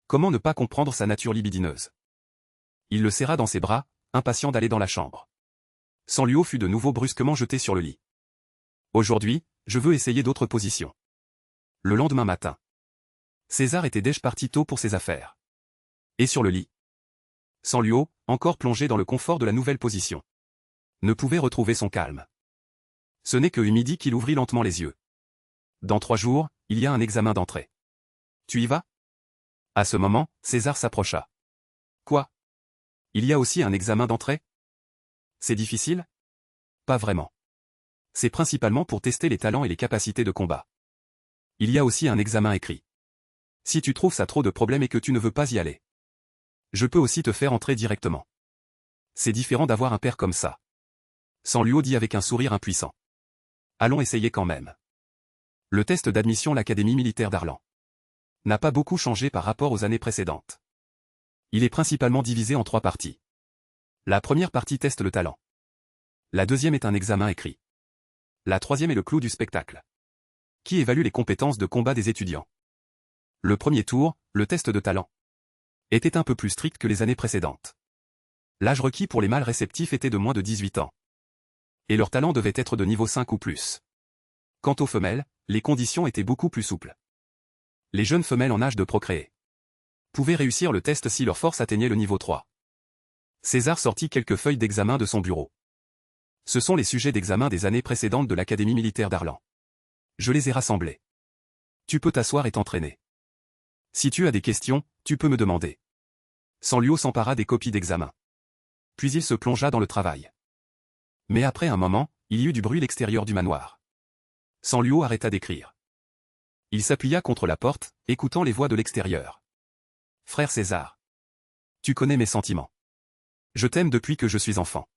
Comment ne pas comprendre sa nature libidineuse? Il le serra dans ses bras, impatient d'aller dans la chambre. Sanluo fut de nouveau brusquement jeté sur le lit. Aujourd'hui, je veux essayer d'autres positions. Le lendemain matin. César était déjà parti tôt pour ses affaires. Et sur le lit. Sanluo, encore plongé dans le confort de la nouvelle position, ne pouvait retrouver son calme. Ce n'est que midi qu'il ouvrit lentement les yeux. Dans 3 jours, il y a un examen d'entrée. Tu y vas? À ce moment, César s'approcha. Quoi? Il y a aussi un examen d'entrée? C'est difficile? Pas vraiment. C'est principalement pour tester les talents et les capacités de combat. Il y a aussi un examen écrit. Si tu trouves ça trop de problèmes et que tu ne veux pas y aller, je peux aussi te faire entrer directement. C'est différent d'avoir un père comme ça. Sanluo dit avec un sourire impuissant. Allons essayer quand même. Le test d'admission à l'Académie militaire d'Arlan n'a pas beaucoup changé par rapport aux années précédentes. Il est principalement divisé en 3 parties. La première partie teste le talent. La deuxième est un examen écrit. La troisième est le clou du spectacle, qui évalue les compétences de combat des étudiants. Le premier tour, le test de talent, était un peu plus strict que les années précédentes. L'âge requis pour les mâles réceptifs était de moins de 18 ans. Et leur talent devait être de niveau 5 ou plus. Quant aux femelles, les conditions étaient beaucoup plus souples. Les jeunes femelles en âge de procréer pouvaient réussir le test si leur force atteignait le niveau 3. César sortit quelques feuilles d'examen de son bureau. Ce sont les sujets d'examen des années précédentes de l'Académie militaire d'Arlan. Je les ai rassemblés. Tu peux t'asseoir et t'entraîner. Si tu as des questions, tu peux me demander. Sanluo s'empara des copies d'examen. Puis il se plongea dans le travail. Mais après un moment, il y eut du bruit à l'extérieur du manoir. Sanluo arrêta d'écrire. Il s'appuya contre la porte, écoutant les voix de l'extérieur. Frère César. Tu connais mes sentiments. Je t'aime depuis que je suis enfant.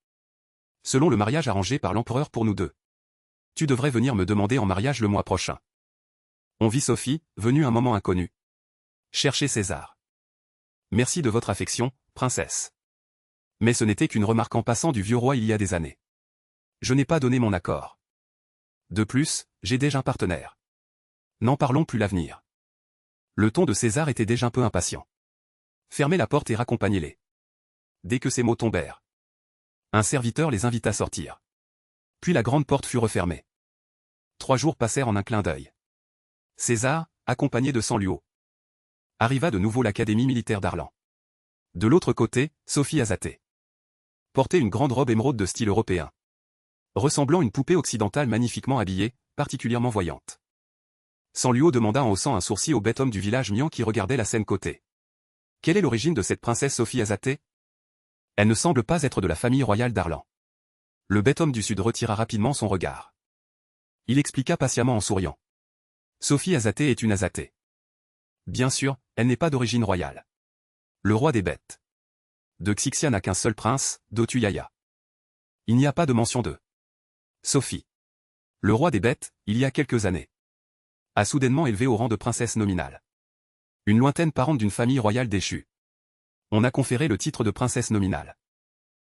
Selon le mariage arrangé par l'empereur pour nous deux, tu devrais venir me demander en mariage le mois prochain. On vit Sophie, venue un moment inconnu. Chercher César. Merci de votre affection, princesse. Mais ce n'était qu'une remarque en passant du vieux roi il y a des années. Je n'ai pas donné mon accord. De plus, j'ai déjà un partenaire. N'en parlons plus l'avenir. Le ton de César était déjà un peu impatient. Fermez la porte et raccompagnez-les. Dès que ces mots tombèrent, un serviteur les invita à sortir. Puis la grande porte fut refermée. 3 jours passèrent en un clin d'œil. César, accompagné de Sanluo, arriva de nouveau à l'Académie militaire d'Arlan. De l'autre côté, Sophie Azaté portait une grande robe émeraude de style européen, ressemblant à une poupée occidentale magnifiquement habillée, particulièrement voyante. Sanluo demanda en haussant un sourcil au bête homme du village Mian qui regardait la scène côté. Quelle est l'origine de cette princesse Sophie Azaté? Elle ne semble pas être de la famille royale d'Arlan. Le bête homme du Sud retira rapidement son regard. Il expliqua patiemment en souriant. Sophie Azaté est une Azaté. Bien sûr, elle n'est pas d'origine royale. Le roi des bêtes de Xixia n'a qu'un seul prince, Dotuyaya. Il n'y a pas de mention de Sophie. Le roi des bêtes, il y a quelques années, a soudainement élevé au rang de princesse nominale. Une lointaine parente d'une famille royale déchue. On a conféré le titre de princesse nominale.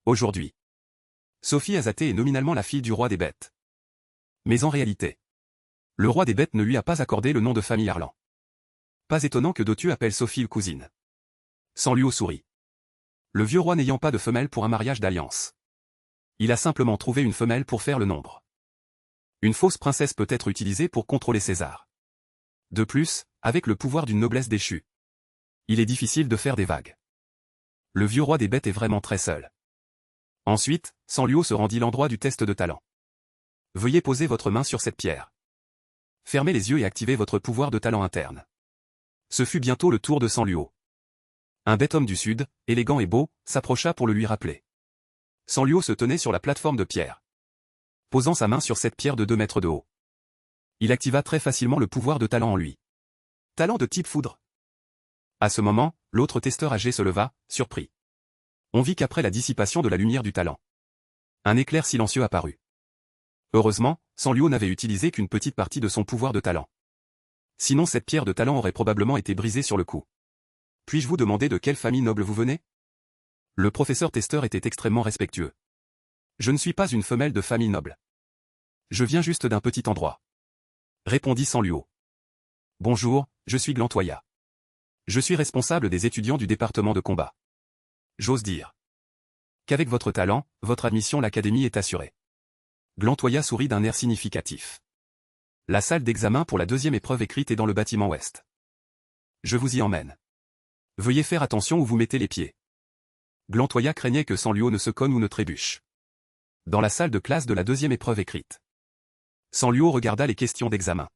Aujourd'hui, Sophie Azaté est nominalement la fille du roi des bêtes. Mais en réalité, le roi des bêtes ne lui a pas accordé le nom de famille Arlan. Pas étonnant que Dotu appelle Sophie cousine. Sanluo sourit. Le vieux roi n'ayant pas de femelle pour un mariage d'alliance, il a simplement trouvé une femelle pour faire le nombre. Une fausse princesse peut être utilisée pour contrôler César. De plus, avec le pouvoir d'une noblesse déchue, il est difficile de faire des vagues. Le vieux roi des bêtes est vraiment très seul. Ensuite, Sanluo se rendit l'endroit du test de talent. Veuillez poser votre main sur cette pierre. Fermez les yeux et activez votre pouvoir de talent interne. Ce fut bientôt le tour de Sanluo. Un bête homme du Sud, élégant et beau, s'approcha pour le lui rappeler. Sanluo se tenait sur la plateforme de pierre, posant sa main sur cette pierre de 2 mètres de haut. Il activa très facilement le pouvoir de talent en lui. Talent de type foudre. À ce moment, l'autre testeur âgé se leva, surpris. On vit qu'après la dissipation de la lumière du talent, un éclair silencieux apparut. Heureusement, Sanluo n'avait utilisé qu'une petite partie de son pouvoir de talent. Sinon cette pierre de talent aurait probablement été brisée sur le coup. Puis-je vous demander de quelle famille noble vous venez? Le professeur testeur était extrêmement respectueux. Je ne suis pas une femelle de famille noble. Je viens juste d'un petit endroit. Répondit Sanluo. Bonjour, je suis Glantoya. Je suis responsable des étudiants du département de combat. J'ose dire qu'avec votre talent, votre admission à l'académie est assurée. Glantoya sourit d'un air significatif. La salle d'examen pour la deuxième épreuve écrite est dans le bâtiment ouest. Je vous y emmène. Veuillez faire attention où vous mettez les pieds. Glantoya craignait que Sanluo ne se cogne ou ne trébuche. Dans la salle de classe de la deuxième épreuve écrite. Sanluo regarda les questions d'examen.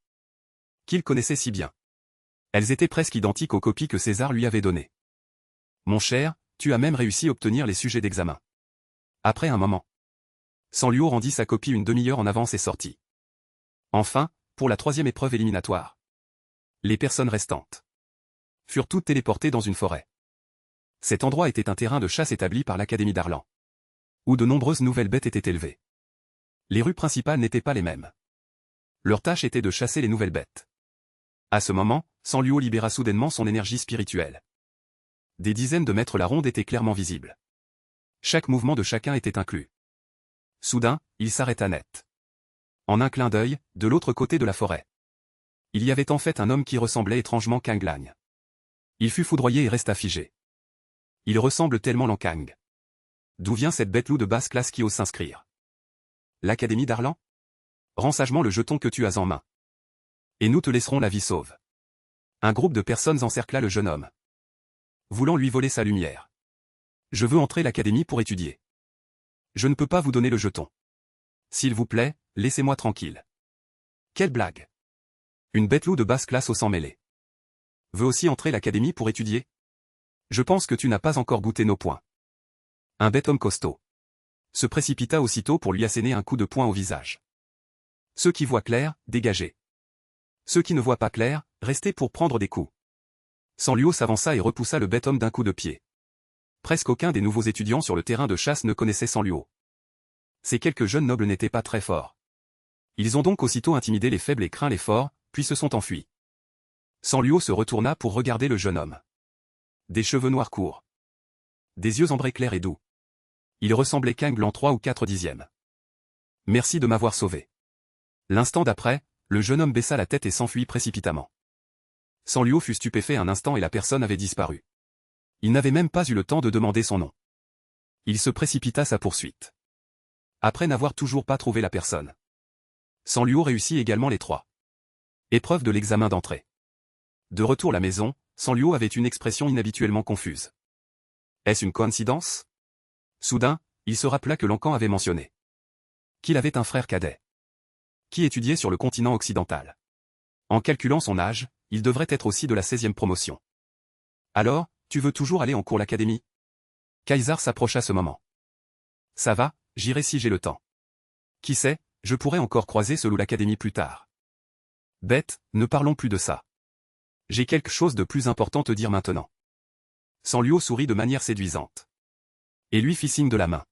Qu'il connaissait si bien. Elles étaient presque identiques aux copies que César lui avait données. Mon cher, tu as même réussi à obtenir les sujets d'examen. Après un moment. Sanluo rendit sa copie une demi-heure en avance et sortit. Enfin, pour la troisième épreuve éliminatoire. Les personnes restantes furent toutes téléportées dans une forêt. Cet endroit était un terrain de chasse établi par l'Académie d'Arlan, où de nombreuses nouvelles bêtes étaient élevées. Les rues principales n'étaient pas les mêmes. Leur tâche était de chasser les nouvelles bêtes. À ce moment, Sanluo libéra soudainement son énergie spirituelle. Des dizaines de mètres la ronde étaient clairement visibles. Chaque mouvement de chacun était inclus. Soudain, il s'arrêta net. En un clin d'œil, de l'autre côté de la forêt. Il y avait en fait un homme qui ressemblait étrangement Kang Lang. Il fut foudroyé et resta figé. Il ressemble tellement Kang. D'où vient cette bête loup de basse classe qui ose s'inscrire? L'Académie d'Arlan? Rends sagement le jeton que tu as en main. Et nous te laisserons la vie sauve. Un groupe de personnes encercla le jeune homme, voulant lui voler sa lumière. Je veux entrer l'Académie pour étudier. Je ne peux pas vous donner le jeton. S'il vous plaît, laissez-moi tranquille. Quelle blague! Une bête loup de basse classe au sang mêlé. Veut aussi entrer l'Académie pour étudier? Je pense que tu n'as pas encore goûté nos poings. Un bête homme costaud se précipita aussitôt pour lui asséner un coup de poing au visage. Ceux qui voient clair, dégagez. Ceux qui ne voient pas clair, restez pour prendre des coups. Sanluo s'avança et repoussa le bête homme d'un coup de pied. Presque aucun des nouveaux étudiants sur le terrain de chasse ne connaissait Sanluo. Ces quelques jeunes nobles n'étaient pas très forts. Ils ont donc aussitôt intimidé les faibles et craint les forts, puis se sont enfuis. Sanluo se retourna pour regarder le jeune homme. Des cheveux noirs courts. Des yeux ambrés clairs et doux. Il ressemblait Kang Lang 3 ou 4 dixièmes. Merci de m'avoir sauvé. L'instant d'après, le jeune homme baissa la tête et s'enfuit précipitamment. Sanluo fut stupéfait un instant et la personne avait disparu. Il n'avait même pas eu le temps de demander son nom. Il se précipita à sa poursuite. Après n'avoir toujours pas trouvé la personne. Sanluo réussit également les 3 épreuves de l'examen d'entrée. De retour à la maison, Sanluo avait une expression inhabituellement confuse. Est-ce une coïncidence? Soudain, il se rappela que Lankan avait mentionné qu'il avait un frère cadet qui étudiait sur le continent occidental. En calculant son âge, il devrait être aussi de la 16e promotion. Alors, tu veux toujours aller en cours l'académie? Kaysar s'approcha à ce moment. Ça va, j'irai si j'ai le temps. Qui sait, je pourrais encore croiser ce loup l'académie plus tard. Bête, ne parlons plus de ça. J'ai quelque chose de plus important à te dire maintenant. Sanluo sourit de manière séduisante. Et lui fit signe de la main.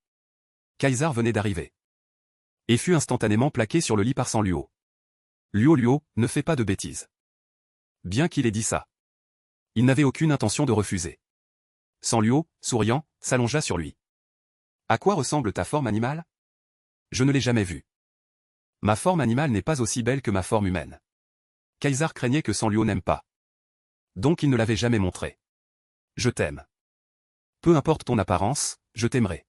Kaysar venait d'arriver. Et fut instantanément plaqué sur le lit par Sanluo. Luo, ne fais pas de bêtises. Bien qu'il ait dit ça. Il n'avait aucune intention de refuser. Sanluo, souriant, s'allongea sur lui. À quoi ressemble ta forme animale? Je ne l'ai jamais vue. Ma forme animale n'est pas aussi belle que ma forme humaine. Kaysar craignait que Sanluo n'aime pas. Donc il ne l'avait jamais montré. Je t'aime. Peu importe ton apparence, je t'aimerai.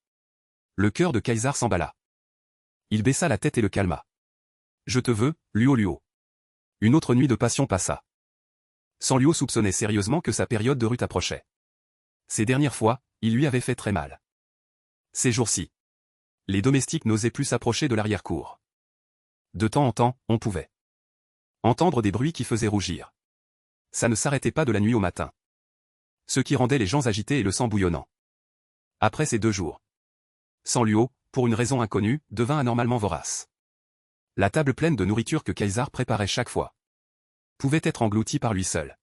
Le cœur de Kaysar s'emballa. Il baissa la tête et le calma. Je te veux, Luo. Une autre nuit de passion passa. Sanluo soupçonnait sérieusement que sa période de rut approchait. Ces dernières fois, il lui avait fait très mal. Ces jours-ci, les domestiques n'osaient plus s'approcher de l'arrière-cour. De temps en temps, on pouvait entendre des bruits qui faisaient rougir. Ça ne s'arrêtait pas de la nuit au matin. Ce qui rendait les gens agités et le sang bouillonnant. Après ces 2 jours, Sanluo, pour une raison inconnue, devint anormalement vorace. La table pleine de nourriture que Kaysar préparait chaque fois pouvait être engloutie par lui seul.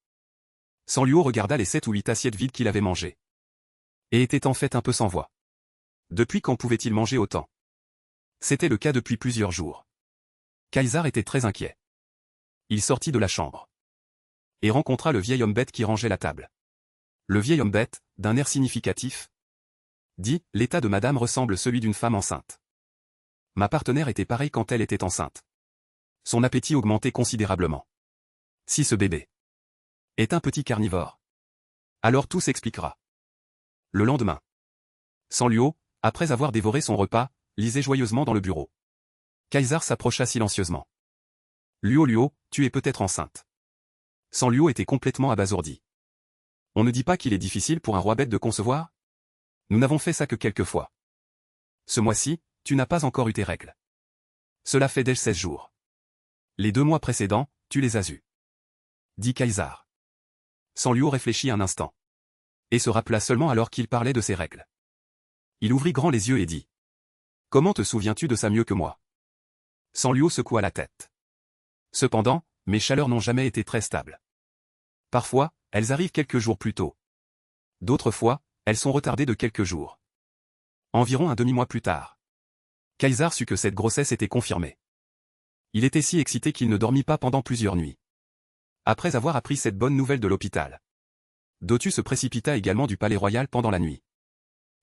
Sanluo regarda les 7 ou 8 assiettes vides qu'il avait mangées. Et était en fait un peu sans voix. Depuis quand pouvait-il manger autant? C'était le cas depuis plusieurs jours. Kaysar était très inquiet. Il sortit de la chambre. Et rencontra le vieil homme bête qui rangeait la table. Le vieil homme bête, d'un air significatif, dit, l'état de madame ressemble celui d'une femme enceinte. Ma partenaire était pareille quand elle était enceinte. Son appétit augmentait considérablement. Si ce bébé est un petit carnivore, alors tout s'expliquera. Le lendemain, Sanluo, après avoir dévoré son repas, lisait joyeusement dans le bureau. Kaysar s'approcha silencieusement. Luo, tu es peut-être enceinte. Sanluo était complètement abasourdi. On ne dit pas qu'il est difficile pour un roi bête de concevoir? Nous n'avons fait ça que quelques fois. Ce mois-ci, tu n'as pas encore eu tes règles. Cela fait déjà 16 jours. Les 2 mois précédents, tu les as eus. Dit Kaysar. Sanluo réfléchit un instant. Et se rappela seulement alors qu'il parlait de ses règles. Il ouvrit grand les yeux et dit. Comment te souviens-tu de ça mieux que moi? Sanluo secoua la tête. Cependant, mes chaleurs n'ont jamais été très stables. Parfois, elles arrivent quelques jours plus tôt. D'autres fois, elles sont retardées de quelques jours. Environ un demi-mois plus tard. Kaysar sut que cette grossesse était confirmée. Il était si excité qu'il ne dormit pas pendant plusieurs nuits. Après avoir appris cette bonne nouvelle de l'hôpital, Dotu se précipita également du palais royal pendant la nuit.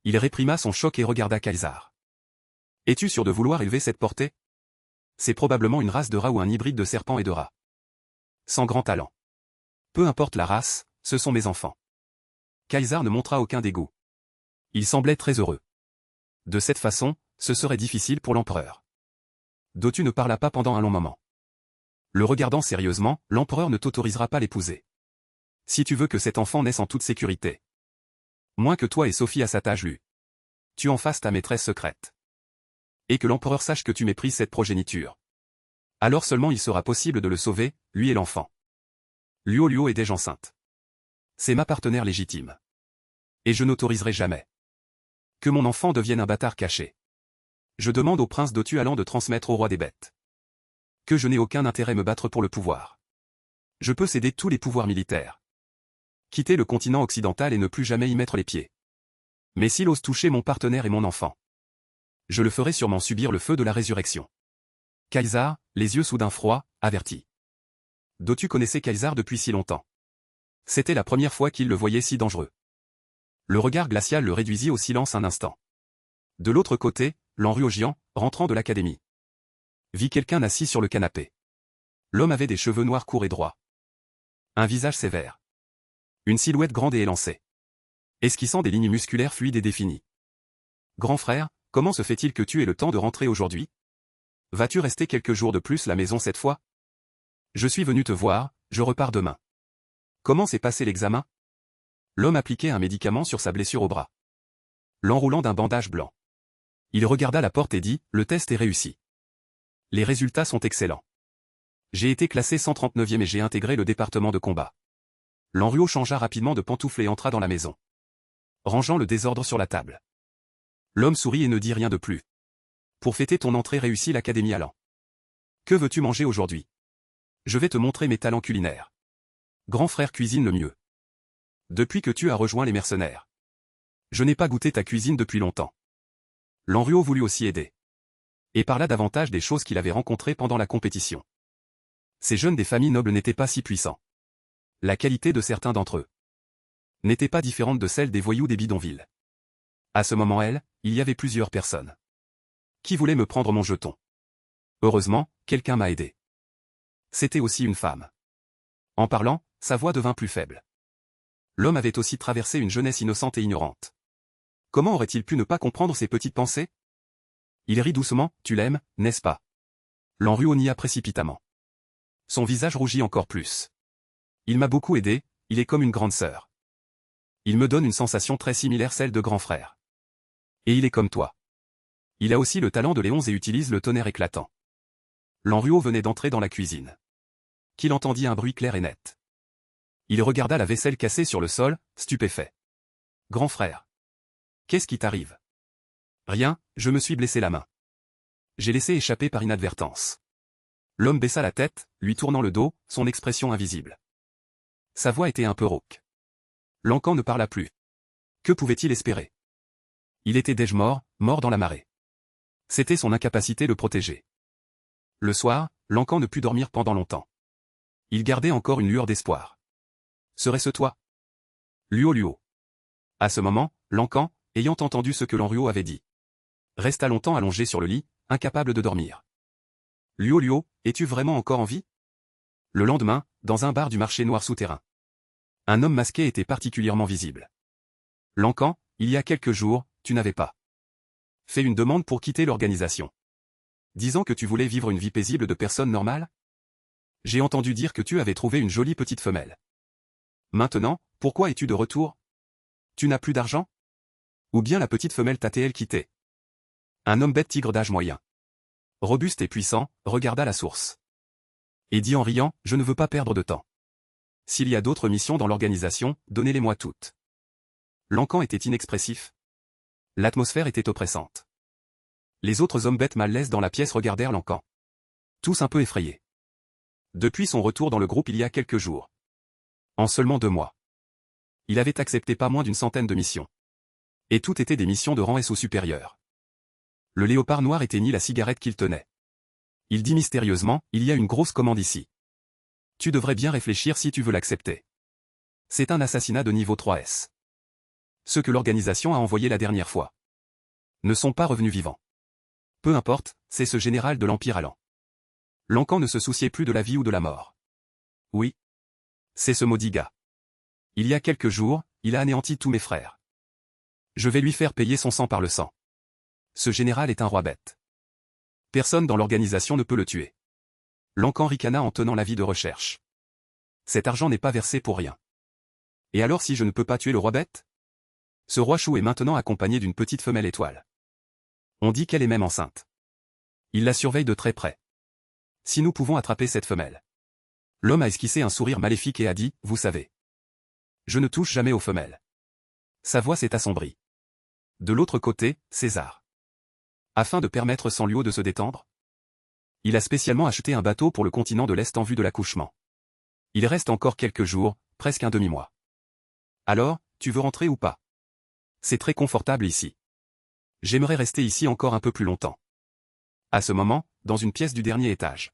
Il réprima son choc et regarda Kaysar. Es-tu sûr de vouloir élever cette portée? C'est probablement une race de rat ou un hybride de serpent et de rat. Sans grand talent. Peu importe la race, ce sont mes enfants. Kaysar ne montra aucun dégoût. Il semblait très heureux. De cette façon, ce serait difficile pour l'empereur. Dotu ne parla pas pendant un long moment. Le regardant sérieusement, l'empereur ne t'autorisera pas à l'épouser. Si tu veux que cet enfant naisse en toute sécurité. Moins que toi et Sophie à sa tâche lui. Tu en fasses ta maîtresse secrète. Et que l'empereur sache que tu méprises cette progéniture. Alors seulement il sera possible de le sauver, lui et l'enfant. Luo est déjà enceinte. C'est ma partenaire légitime. Et je n'autoriserai jamais que mon enfant devienne un bâtard caché. Je demande au prince Dotu Alan de transmettre au roi des bêtes que je n'ai aucun intérêt à me battre pour le pouvoir. Je peux céder tous les pouvoirs militaires. Quitter le continent occidental et ne plus jamais y mettre les pieds. Mais s'il ose toucher mon partenaire et mon enfant, je le ferai sûrement subir le feu de la résurrection. Kaysar, les yeux soudain froids, avertit. Dotu connaissait Kaysar depuis si longtemps. C'était la première fois qu'il le voyait si dangereux. Le regard glacial le réduisit au silence un instant. De l'autre côté, Lanruo-Jian, rentrant de l'académie, vit quelqu'un assis sur le canapé. L'homme avait des cheveux noirs courts et droits. Un visage sévère. Une silhouette grande et élancée. Esquissant des lignes musculaires fluides et définies. Grand frère, comment se fait-il que tu aies le temps de rentrer aujourd'hui? Vas-tu rester quelques jours de plus à la maison cette fois? Je suis venu te voir, je repars demain. Comment s'est passé l'examen? L'homme appliquait un médicament sur sa blessure au bras, l'enroulant d'un bandage blanc. Il regarda la porte et dit, le test est réussi. Les résultats sont excellents. J'ai été classé 139e et j'ai intégré le département de combat. Lanruo changea rapidement de pantoufle et entra dans la maison, rangeant le désordre sur la table. L'homme sourit et ne dit rien de plus. Pour fêter ton entrée réussie l'Académie Alan. Que veux-tu manger aujourd'hui? Je vais te montrer mes talents culinaires. Grand frère cuisine le mieux. Depuis que tu as rejoint les mercenaires. Je n'ai pas goûté ta cuisine depuis longtemps. Lanruo voulut aussi aider. Et parla davantage des choses qu'il avait rencontrées pendant la compétition. Ces jeunes des familles nobles n'étaient pas si puissants. La qualité de certains d'entre eux n'était pas différente de celle des voyous des bidonvilles. À ce moment il y avait plusieurs personnes qui voulaient me prendre mon jeton. Heureusement, quelqu'un m'a aidé. C'était aussi une femme. En parlant, sa voix devint plus faible. L'homme avait aussi traversé une jeunesse innocente et ignorante. Comment aurait-il pu ne pas comprendre ses petites pensées? Il rit doucement, tu l'aimes, n'est-ce pas? Lanruo nia précipitamment. Son visage rougit encore plus. Il m'a beaucoup aidé, il est comme une grande sœur. Il me donne une sensation très similaire celle de grand frère. Et il est comme toi. Il a aussi le talent de Léon et utilise le tonnerre éclatant. Lanruo venait d'entrer dans la cuisine. Qu'il entendit un bruit clair et net. Il regarda la vaisselle cassée sur le sol, stupéfait. Grand frère. Qu'est-ce qui t'arrive? Rien, je me suis blessé la main. J'ai laissé échapper par inadvertance. L'homme baissa la tête, lui tournant le dos, son expression invisible. Sa voix était un peu rauque. L'encan ne parla plus. Que pouvait-il espérer? Il était déjà mort, mort dans la marée. C'était son incapacité de le protéger. Le soir, l'encan ne put dormir pendant longtemps. Il gardait encore une lueur d'espoir. Serait-ce toi? Luo. À ce moment, l'encan, ayant entendu ce que Lanruo avait dit, resta longtemps allongé sur le lit, incapable de dormir. Luo Luo, es-tu vraiment encore en vie? Le lendemain, dans un bar du marché noir souterrain. Un homme masqué était particulièrement visible. Lankan, il y a quelques jours, tu n'avais pas fait une demande pour quitter l'organisation, disant que tu voulais vivre une vie paisible de personne normale? J'ai entendu dire que tu avais trouvé une jolie petite femelle. Maintenant, pourquoi es-tu de retour? Tu n'as plus d'argent? Ou bien la petite femelle t'a-t-elle quitté? Un homme bête tigre d'âge moyen, robuste et puissant, regarda la source. Et dit en riant, je ne veux pas perdre de temps. S'il y a d'autres missions dans l'organisation, donnez-les-moi toutes. Lankan était inexpressif. L'atmosphère était oppressante. Les autres hommes bêtes mal laises dans la pièce regardèrent Lankan. Tous un peu effrayés. Depuis son retour dans le groupe il y a quelques jours. En seulement 2 mois. Il avait accepté pas moins d'une centaine de missions. Et toutes étaient des missions de rang S ou supérieur. Le léopard noir éteignit la cigarette qu'il tenait. Il dit mystérieusement, il y a une grosse commande ici. Tu devrais bien réfléchir si tu veux l'accepter. C'est un assassinat de niveau 3S. Ceux que l'organisation a envoyés la dernière fois ne sont pas revenus vivants. Peu importe, c'est ce général de l'Empire allant. Lankan ne se souciait plus de la vie ou de la mort. Oui. C'est ce maudit gars. Il y a quelques jours, il a anéanti tous mes frères. Je vais lui faire payer son sang par le sang. Ce général est un roi bête. Personne dans l'organisation ne peut le tuer. Lankan ricana en tenant l'avis de recherche. Cet argent n'est pas versé pour rien. Et alors si je ne peux pas tuer le roi bête? Ce roi chou est maintenant accompagné d'une petite femelle étoile. On dit qu'elle est même enceinte. Il la surveille de très près. Si nous pouvons attraper cette femelle. L'homme a esquissé un sourire maléfique et a dit, vous savez. Je ne touche jamais aux femelles. Sa voix s'est assombrie. De l'autre côté, César. Afin de permettre Sanluo de se détendre, il a spécialement acheté un bateau pour le continent de l'Est en vue de l'accouchement. Il reste encore quelques jours, presque un demi-mois. Alors, tu veux rentrer ou pas? C'est très confortable ici. J'aimerais rester ici encore un peu plus longtemps. À ce moment, dans une pièce du dernier étage.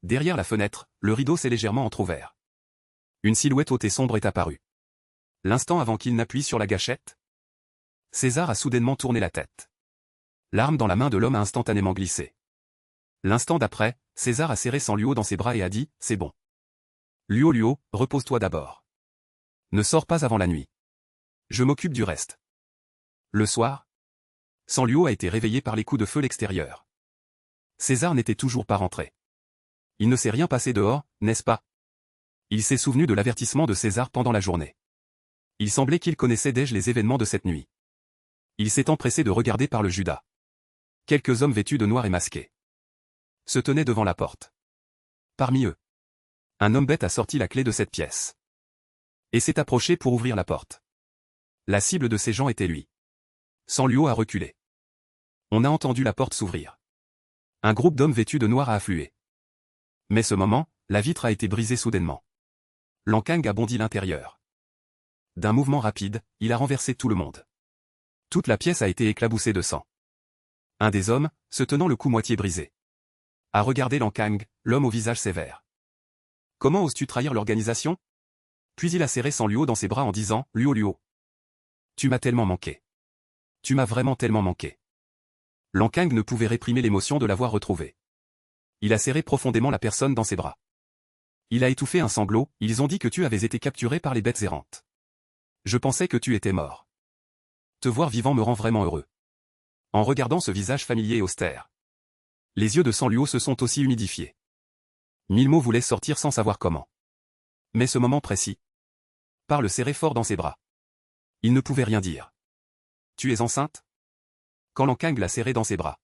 Derrière la fenêtre, le rideau s'est légèrement entrouvert. Une silhouette haute et sombre est apparue. L'instant avant qu'il n'appuie sur la gâchette, César a soudainement tourné la tête. L'arme dans la main de l'homme a instantanément glissé. L'instant d'après, César a serré Sanluo dans ses bras et a dit, c'est bon. Luo Luo, repose-toi d'abord. Ne sors pas avant la nuit. Je m'occupe du reste. Le soir, Sanluo a été réveillé par les coups de feu l'extérieur. César n'était toujours pas rentré. Il ne s'est rien passé dehors, n'est-ce pas? Il s'est souvenu de l'avertissement de César pendant la journée. Il semblait qu'il connaissait déjà les événements de cette nuit. Il s'est empressé de regarder par le Judas. Quelques hommes vêtus de noir et masqués se tenaient devant la porte. Parmi eux, un homme bête a sorti la clé de cette pièce et s'est approché pour ouvrir la porte. La cible de ces gens était lui. Sanluo a reculé. On a entendu la porte s'ouvrir. Un groupe d'hommes vêtus de noir a afflué. Mais ce moment, la vitre a été brisée soudainement. Lankang a bondi l'intérieur. D'un mouvement rapide, il a renversé tout le monde. Toute la pièce a été éclaboussée de sang. Un des hommes, se tenant le cou moitié brisé, a regardé Lankang, l'homme au visage sévère. Comment oses-tu trahir l'organisation? Puis il a serré Sanluo dans ses bras en disant, Luo Luo. Tu m'as tellement manqué. Tu m'as vraiment tellement manqué. Lankang ne pouvait réprimer l'émotion de l'avoir retrouvé. Il a serré profondément la personne dans ses bras. Il a étouffé un sanglot, ils ont dit que tu avais été capturé par les bêtes errantes. Je pensais que tu étais mort. Te voir vivant me rend vraiment heureux. En regardant ce visage familier et austère, les yeux de Sanluo se sont aussi humidifiés. Mille mots voulaient sortir sans savoir comment. Mais ce moment précis, Par le serrer fort dans ses bras. Il ne pouvait rien dire. Tu es enceinte? Quand Lankang l'a serré dans ses bras,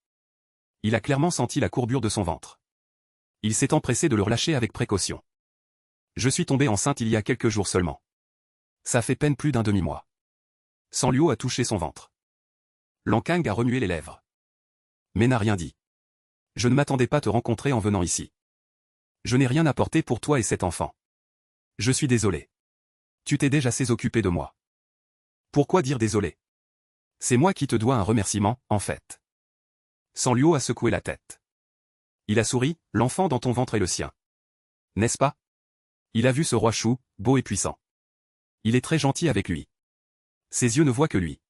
il a clairement senti la courbure de son ventre. Il s'est empressé de le relâcher avec précaution. Je suis tombée enceinte il y a quelques jours seulement. Ça fait peine plus d'un demi-mois. Sanluo a touché son ventre. Lankang a remué les lèvres. Mais n'a rien dit. Je ne m'attendais pas à te rencontrer en venant ici. Je n'ai rien apporté pour toi et cet enfant. Je suis désolé. Tu t'es déjà assez occupé de moi. Pourquoi dire désolé? C'est moi qui te dois un remerciement, en fait. Sanluo a secoué la tête. Il a souri, l'enfant dans ton ventre est le sien. N'est-ce pas? Il a vu ce roi chou, beau et puissant. Il est très gentil avec lui. Ses yeux ne voient que lui.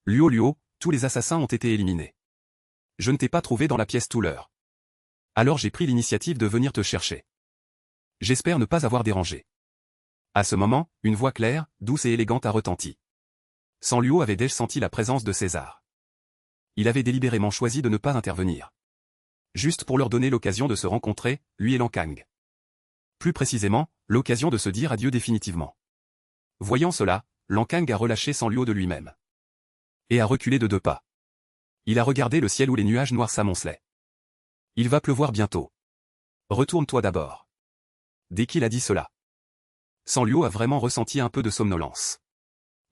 Luo Luo, tous les assassins ont été éliminés. Je ne t'ai pas trouvé dans la pièce tout l'heure. Alors j'ai pris l'initiative de venir te chercher. J'espère ne pas avoir dérangé. À ce moment, une voix claire, douce et élégante a retenti. Sanluo avait déjà senti la présence de César. Il avait délibérément choisi de ne pas intervenir. Juste pour leur donner l'occasion de se rencontrer, lui et Lan Kang. Plus précisément, l'occasion de se dire adieu définitivement. Voyant cela, Lan Kang a relâché Sanluo de lui-même. Et a reculé de 2 pas. Il a regardé le ciel où les nuages noirs s'amoncelaient. Il va pleuvoir bientôt. Retourne-toi d'abord. Dès qu'il a dit cela, Sanluo a vraiment ressenti un peu de somnolence.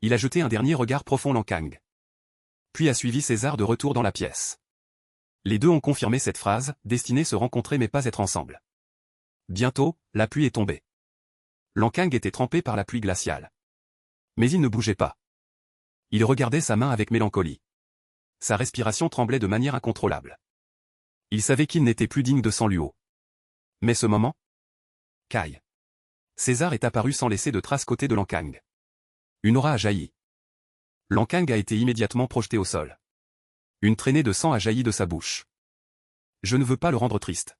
Il a jeté un dernier regard profond Lan Kang. Puis a suivi César de retour dans la pièce. Les deux ont confirmé cette phrase, destinée se rencontrer mais pas être ensemble. Bientôt, la pluie est tombée. Lan Kang était trempé par la pluie glaciale. Mais il ne bougeait pas. Il regardait sa main avec mélancolie. Sa respiration tremblait de manière incontrôlable. Il savait qu'il n'était plus digne de Sanluo. Mais ce moment, Kai. César est apparu sans laisser de traces côté de Lan Kang. Une aura a jailli. Lan Kang a été immédiatement projeté au sol. Une traînée de sang a jailli de sa bouche. Je ne veux pas le rendre triste.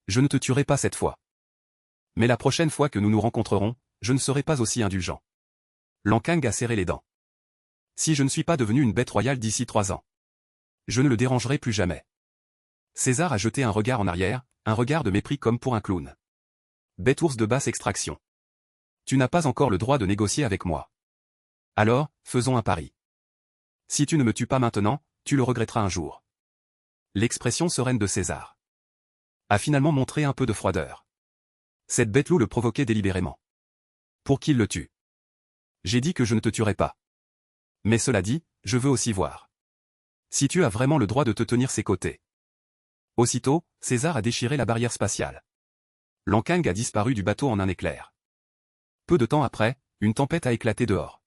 Je ne te tuerai pas cette fois. Mais la prochaine fois que nous nous rencontrerons, je ne serai pas aussi indulgent. Lan Kang a serré les dents. Si je ne suis pas devenu une bête royale d'ici 3 ans, je ne le dérangerai plus jamais. César a jeté un regard en arrière, un regard de mépris comme pour un clown. Bête ours de basse extraction. Tu n'as pas encore le droit de négocier avec moi. Alors, faisons un pari. Si tu ne me tues pas maintenant, tu le regretteras un jour. L'expression sereine de César a finalement montré un peu de froideur. Cette bête loup le provoquait délibérément. Pour qu'il le tue. J'ai dit que je ne te tuerai pas. Mais cela dit, je veux aussi voir si tu as vraiment le droit de te tenir ses côtés. Aussitôt, César a déchiré la barrière spatiale. Lan Kang a disparu du bateau en un éclair. Peu de temps après, une tempête a éclaté dehors.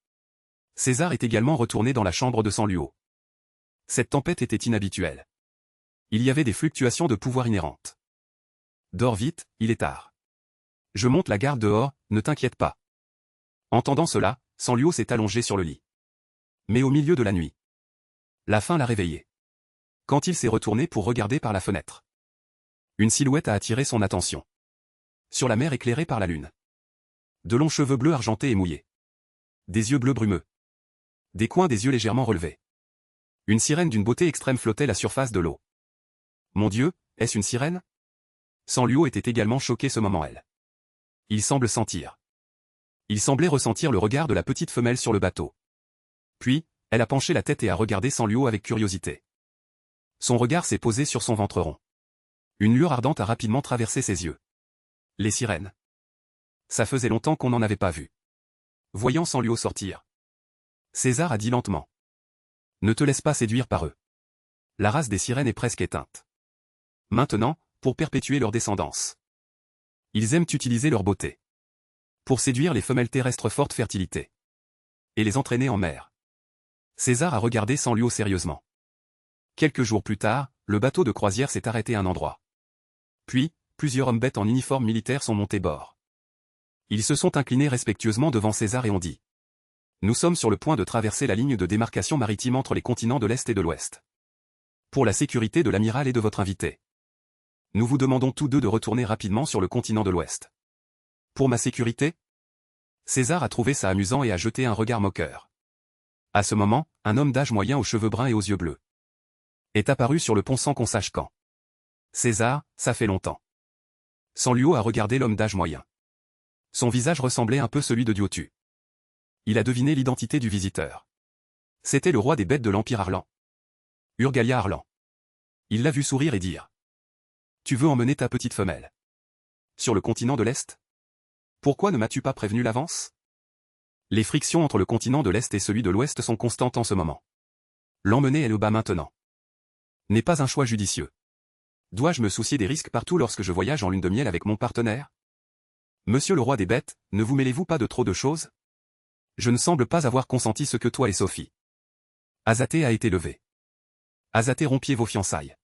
César est également retourné dans la chambre de Sanluo. Cette tempête était inhabituelle. Il y avait des fluctuations de pouvoir inhérentes. Dors vite, il est tard. Je monte la garde dehors, ne t'inquiète pas. Entendant cela, Sanluo s'est allongé sur le lit. Mais au milieu de la nuit, la faim l'a réveillé. Quand il s'est retourné pour regarder par la fenêtre, une silhouette a attiré son attention. Sur la mer éclairée par la lune. De longs cheveux bleus argentés et mouillés. Des yeux bleus brumeux. Des coins des yeux légèrement relevés. Une sirène d'une beauté extrême flottait à la surface de l'eau. Mon Dieu, est-ce une sirène? Sanluo était également choqué ce moment elle. Il semble sentir. Il semblait ressentir le regard de la petite femelle sur le bateau. Puis, elle a penché la tête et a regardé Sanluo avec curiosité. Son regard s'est posé sur son ventre rond. Une lueur ardente a rapidement traversé ses yeux. Les sirènes. Ça faisait longtemps qu'on n'en avait pas vu. Voyant Sanluo sortir, César a dit lentement. Ne te laisse pas séduire par eux. La race des sirènes est presque éteinte. Maintenant, pour perpétuer leur descendance, ils aiment utiliser leur beauté pour séduire les femelles terrestres forte fertilité et les entraîner en mer. César a regardé Sanluo sérieusement. Quelques jours plus tard, le bateau de croisière s'est arrêté à un endroit. Puis, plusieurs hommes bêtes en uniforme militaire sont montés bord. Ils se sont inclinés respectueusement devant César et ont dit. Nous sommes sur le point de traverser la ligne de démarcation maritime entre les continents de l'Est et de l'Ouest. Pour la sécurité de l'amiral et de votre invité. Nous vous demandons tous deux de retourner rapidement sur le continent de l'Ouest. Pour ma sécurité? César a trouvé ça amusant et a jeté un regard moqueur. À ce moment, un homme d'âge moyen aux cheveux bruns et aux yeux bleus est apparu sur le pont sans qu'on sache quand. César, ça fait longtemps. Sanluo a regardé l'homme d'âge moyen. Son visage ressemblait un peu celui de Diotu. Il a deviné l'identité du visiteur. C'était le roi des bêtes de l'Empire Arlan. Urgalia Arlan. Il l'a vu sourire et dire. Tu veux emmener ta petite femelle sur le continent de l'Est? Pourquoi ne m'as-tu pas prévenu l'avance? Les frictions entre le continent de l'Est et celui de l'Ouest sont constantes en ce moment. L'emmener est le bas maintenant. N'est pas un choix judicieux. Dois-je me soucier des risques partout lorsque je voyage en lune de miel avec mon partenaire? Monsieur le roi des bêtes, ne vous mêlez-vous pas de trop de choses? Je ne semble pas avoir consenti ce que toi et Sophie. Azathé a été levé. Azathé rompiez vos fiançailles.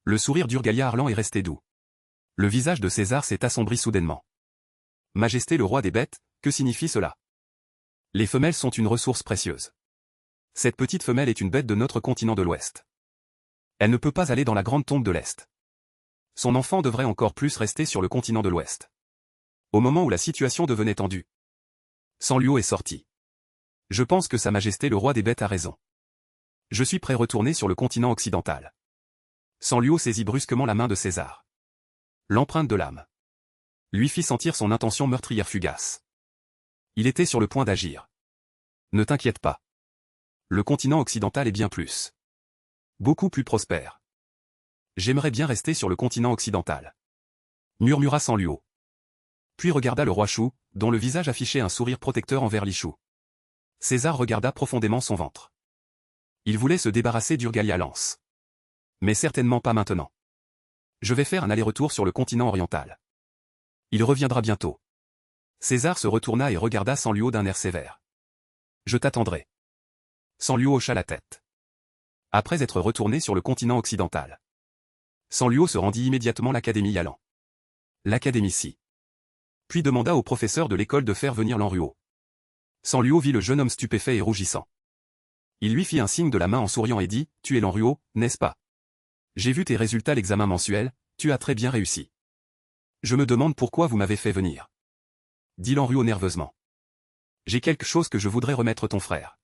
Le sourire d'Urgalia Arlan est resté doux. Le visage de César s'est assombri soudainement. Majesté le roi des bêtes, que signifie cela? Les femelles sont une ressource précieuse. Cette petite femelle est une bête de notre continent de l'Ouest. Elle ne peut pas aller dans la grande tombe de l'Est. Son enfant devrait encore plus rester sur le continent de l'Ouest. Au moment où la situation devenait tendue, Sanliu est sorti. Je pense que Sa Majesté le roi des bêtes a raison. Je suis prêt à retourner sur le continent occidental. Sanliu saisit brusquement la main de César. L'empreinte de l'âme lui fit sentir son intention meurtrière fugace. Il était sur le point d'agir. Ne t'inquiète pas. Le continent occidental est bien plus. Beaucoup plus prospère. J'aimerais bien rester sur le continent occidental. Murmura Sanliu. Puis regarda le roi Shu, dont le visage affichait un sourire protecteur envers Li Shu. César regarda profondément son ventre. Il voulait se débarrasser d'Urgalia Lance. Mais certainement pas maintenant. Je vais faire un aller-retour sur le continent oriental. Il reviendra bientôt. César se retourna et regarda Sanliu d'un air sévère. Je t'attendrai. Sanliu hocha la tête. Après être retourné sur le continent occidental, Sanliu se rendit immédiatement à l'Académie Yalan. L'Académie Si. Puis demanda au professeur de l'école de faire venir Lanruo. Sanliu vit le jeune homme stupéfait et rougissant. Il lui fit un signe de la main en souriant et dit, « Tu es Lanruo, n'est-ce pas? J'ai vu tes résultats à l'examen mensuel, tu as très bien réussi. Je me demande pourquoi vous m'avez fait venir. » Dit Lanruo nerveusement. « J'ai quelque chose que je voudrais remettre ton frère. »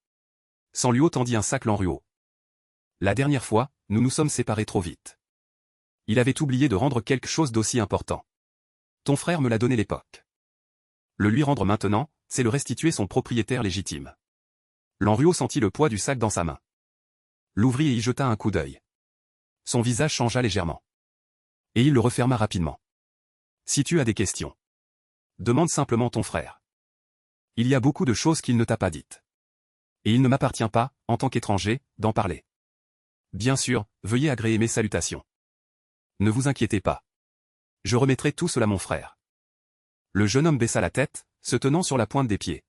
Sanliu tendit un sac Lanruo. La dernière fois, nous nous sommes séparés trop vite. Il avait oublié de rendre quelque chose d'aussi important. Ton frère me l'a donné à l'époque. Le lui rendre maintenant, c'est le restituer son propriétaire légitime. Lanruo sentit le poids du sac dans sa main. L'ouvrit et y jeta un coup d'œil. Son visage changea légèrement. Et il le referma rapidement. Si tu as des questions, demande simplement ton frère. Il y a beaucoup de choses qu'il ne t'a pas dites. Et il ne m'appartient pas, en tant qu'étranger, d'en parler. Bien sûr, veuillez agréer mes salutations. Ne vous inquiétez pas. Je remettrai tout cela à mon frère. Le jeune homme baissa la tête, se tenant sur la pointe des pieds.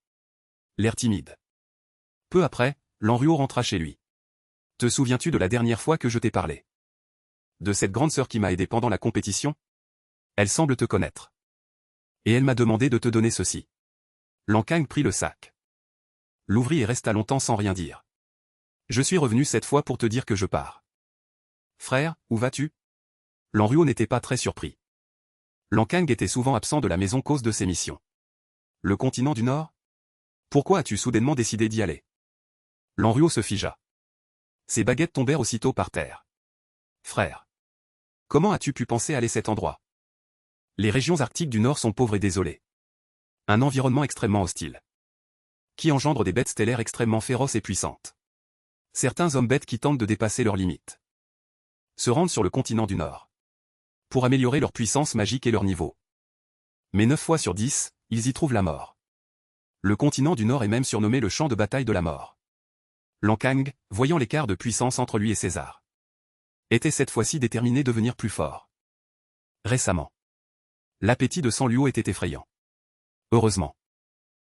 L'air timide. Peu après, Lanruo rentra chez lui. Te souviens-tu de la dernière fois que je t'ai parlé? De cette grande sœur qui m'a aidé pendant la compétition? Elle semble te connaître. Et elle m'a demandé de te donner ceci. Lankang prit le sac. L'ouvrit et resta longtemps sans rien dire. Je suis revenu cette fois pour te dire que je pars. Frère, où vas-tu? Lanruo n'était pas très surpris. Lankang était souvent absent de la maison cause de ses missions. Le continent du Nord? Pourquoi as-tu soudainement décidé d'y aller? Lanruo se figea. Ses baguettes tombèrent aussitôt par terre. Frère. Comment as-tu pu penser aller à cet endroit? Les régions arctiques du Nord sont pauvres et désolées. Un environnement extrêmement hostile. Qui engendre des bêtes stellaires extrêmement féroces et puissantes. Certains hommes bêtes qui tentent de dépasser leurs limites. Se rendent sur le continent du Nord. Pour améliorer leur puissance magique et leur niveau. Mais 9 fois sur 10, ils y trouvent la mort. Le continent du Nord est même surnommé le champ de bataille de la mort. Lankang, voyant l'écart de puissance entre lui et César, était cette fois-ci déterminé à devenir plus fort. Récemment, l'appétit de Sanliu était effrayant. Heureusement,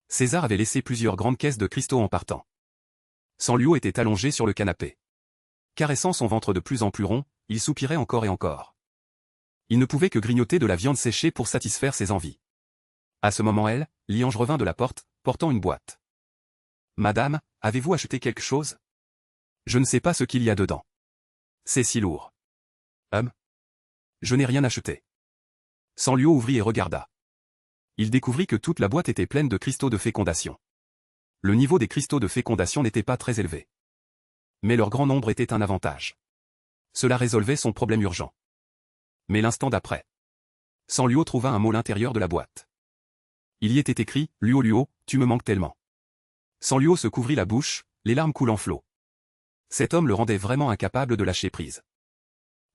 César avait laissé plusieurs grandes caisses de cristaux en partant. Sanliu était allongé sur le canapé. Caressant son ventre de plus en plus rond, il soupirait encore et encore. Il ne pouvait que grignoter de la viande séchée pour satisfaire ses envies. À ce moment Liange revint de la porte, portant une boîte. « Madame, avez-vous acheté quelque chose? Je ne sais pas ce qu'il y a dedans. C'est si lourd. » Je n'ai rien acheté. Sanliu ouvrit et regarda. Il découvrit que toute la boîte était pleine de cristaux de fécondation. Le niveau des cristaux de fécondation n'était pas très élevé. Mais leur grand nombre était un avantage. Cela résolvait son problème urgent. Mais l'instant d'après, Sanliu trouva un mot à l'intérieur de la boîte. Il y était écrit « Luo Luo, tu me manques tellement ». Sanliu se couvrit la bouche, les larmes coulant flot. Cet homme le rendait vraiment incapable de lâcher prise.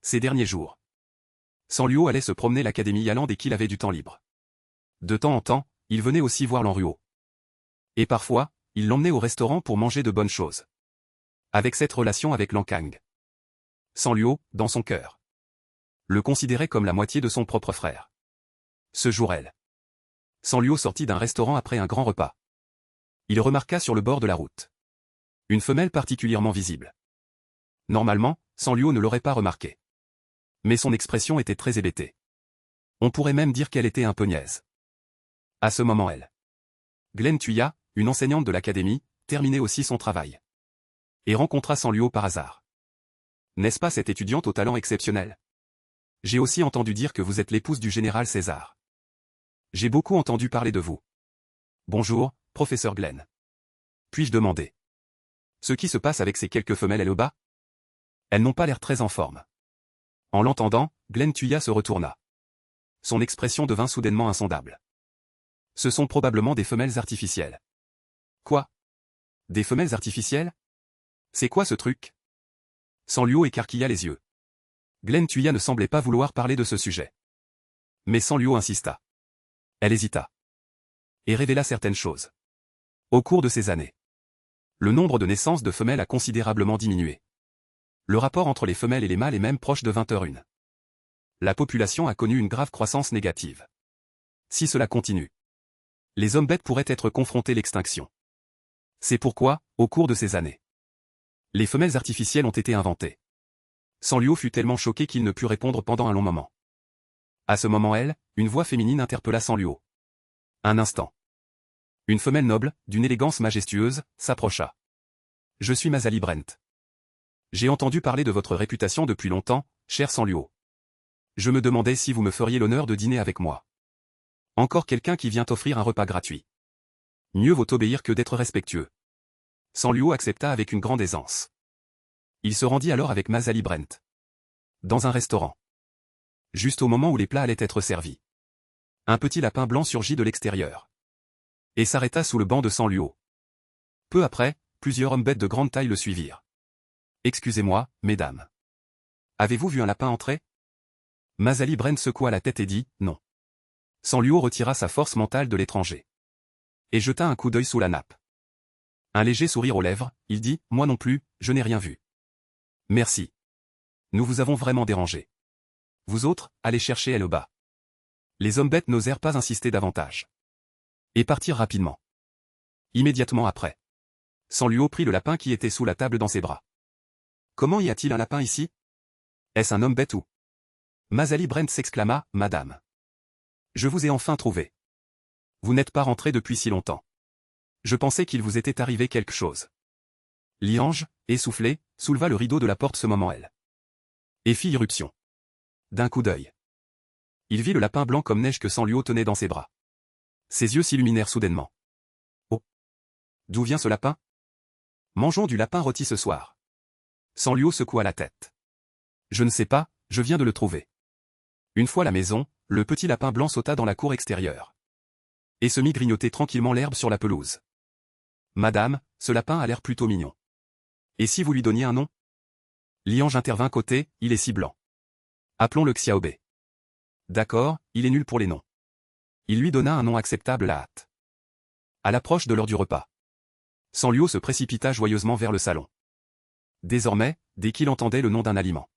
Ces derniers jours, Sanliu allait se promener à l'Académie Yalan dès qu'il avait du temps libre. De temps en temps, il venait aussi voir Lanruo. Et parfois, il l'emmenait au restaurant pour manger de bonnes choses. Avec cette relation avec Lankang, Sanliu, dans son cœur, le considérait comme la moitié de son propre frère. Ce jour Sanliu sortit d'un restaurant après un grand repas. Il remarqua sur le bord de la route une femelle particulièrement visible. Normalement, Sanliu ne l'aurait pas remarqué. Mais son expression était très hébétée. On pourrait même dire qu'elle était un peu niaise. À ce moment Glen Tuya, une enseignante de l'académie, terminait aussi son travail. Et rencontra Sanliu par hasard. N'est-ce pas cette étudiante au talent exceptionnel? J'ai aussi entendu dire que vous êtes l'épouse du général César. J'ai beaucoup entendu parler de vous. Bonjour, professeur Glenn. Puis-je demander ce qui se passe avec ces quelques femelles là-bas? Elles n'ont pas l'air très en forme. En l'entendant, Glenn Tuya se retourna. Son expression devint soudainement insondable. Ce sont probablement des femelles artificielles. Quoi? Des femelles artificielles? C'est quoi ce truc? Sanluo écarquilla les yeux. Glenn Tuya ne semblait pas vouloir parler de ce sujet. Mais Sanluo insista. Elle hésita. Et révéla certaines choses. Au cours de ces années, le nombre de naissances de femelles a considérablement diminué. Le rapport entre les femelles et les mâles est même proche de 20:1. La population a connu une grave croissance négative. Si cela continue, les hommes bêtes pourraient être confrontés à l'extinction. C'est pourquoi, au cours de ces années, les femelles artificielles ont été inventées. Sanluo fut tellement choqué qu'il ne put répondre pendant un long moment. À ce moment une voix féminine interpella Sanluo. Un instant. Une femelle noble, d'une élégance majestueuse, s'approcha. Je suis Masali Brent. J'ai entendu parler de votre réputation depuis longtemps, cher Sanluo. Je me demandais si vous me feriez l'honneur de dîner avec moi. Encore quelqu'un qui vient offrir un repas gratuit. Mieux vaut obéir que d'être respectueux. Sanluo accepta avec une grande aisance. Il se rendit alors avec Masali Brent. Dans un restaurant. Juste au moment où les plats allaient être servis. Un petit lapin blanc surgit de l'extérieur. Et s'arrêta sous le banc de Sanluo. Peu après, plusieurs hommes bêtes de grande taille le suivirent. Excusez-moi, mesdames. Avez-vous vu un lapin entrer? Masali Brent secoua la tête et dit, non. Sanluo retira sa force mentale de l'étranger. Et jeta un coup d'œil sous la nappe. Un léger sourire aux lèvres, il dit, moi non plus, je n'ai rien vu. Merci. Nous vous avons vraiment dérangé. Vous autres, allez chercher elle au bas. Les hommes bêtes n'osèrent pas insister davantage. Et partirent rapidement. Immédiatement après. Sanluo prit le lapin qui était sous la table dans ses bras. Comment y a-t-il un lapin ici? Est-ce un homme bête ou? Masali Brent s'exclama, madame. Je vous ai enfin trouvé. Vous n'êtes pas rentré depuis si longtemps. Je pensais qu'il vous était arrivé quelque chose. Liange, essoufflé, souleva le rideau de la porte ce moment et fit irruption. D'un coup d'œil. Il vit le lapin blanc comme neige que Sanluo tenait dans ses bras. Ses yeux s'illuminèrent soudainement. Oh! D'où vient ce lapin? Mangeons du lapin rôti ce soir. Sanluo secoua la tête. Je ne sais pas, je viens de le trouver. Une fois à la maison, le petit lapin blanc sauta dans la cour extérieure. Et se mit grignoter tranquillement l'herbe sur la pelouse. Madame, ce lapin a l'air plutôt mignon. Et si vous lui donniez un nom? Liange intervint côté, il est si blanc. Appelons-le Xiaobei. D'accord, il est nul pour les noms. Il lui donna un nom acceptable à hâte. À l'approche de l'heure du repas. Sanluo se précipita joyeusement vers le salon. Désormais, dès qu'il entendait le nom d'un aliment,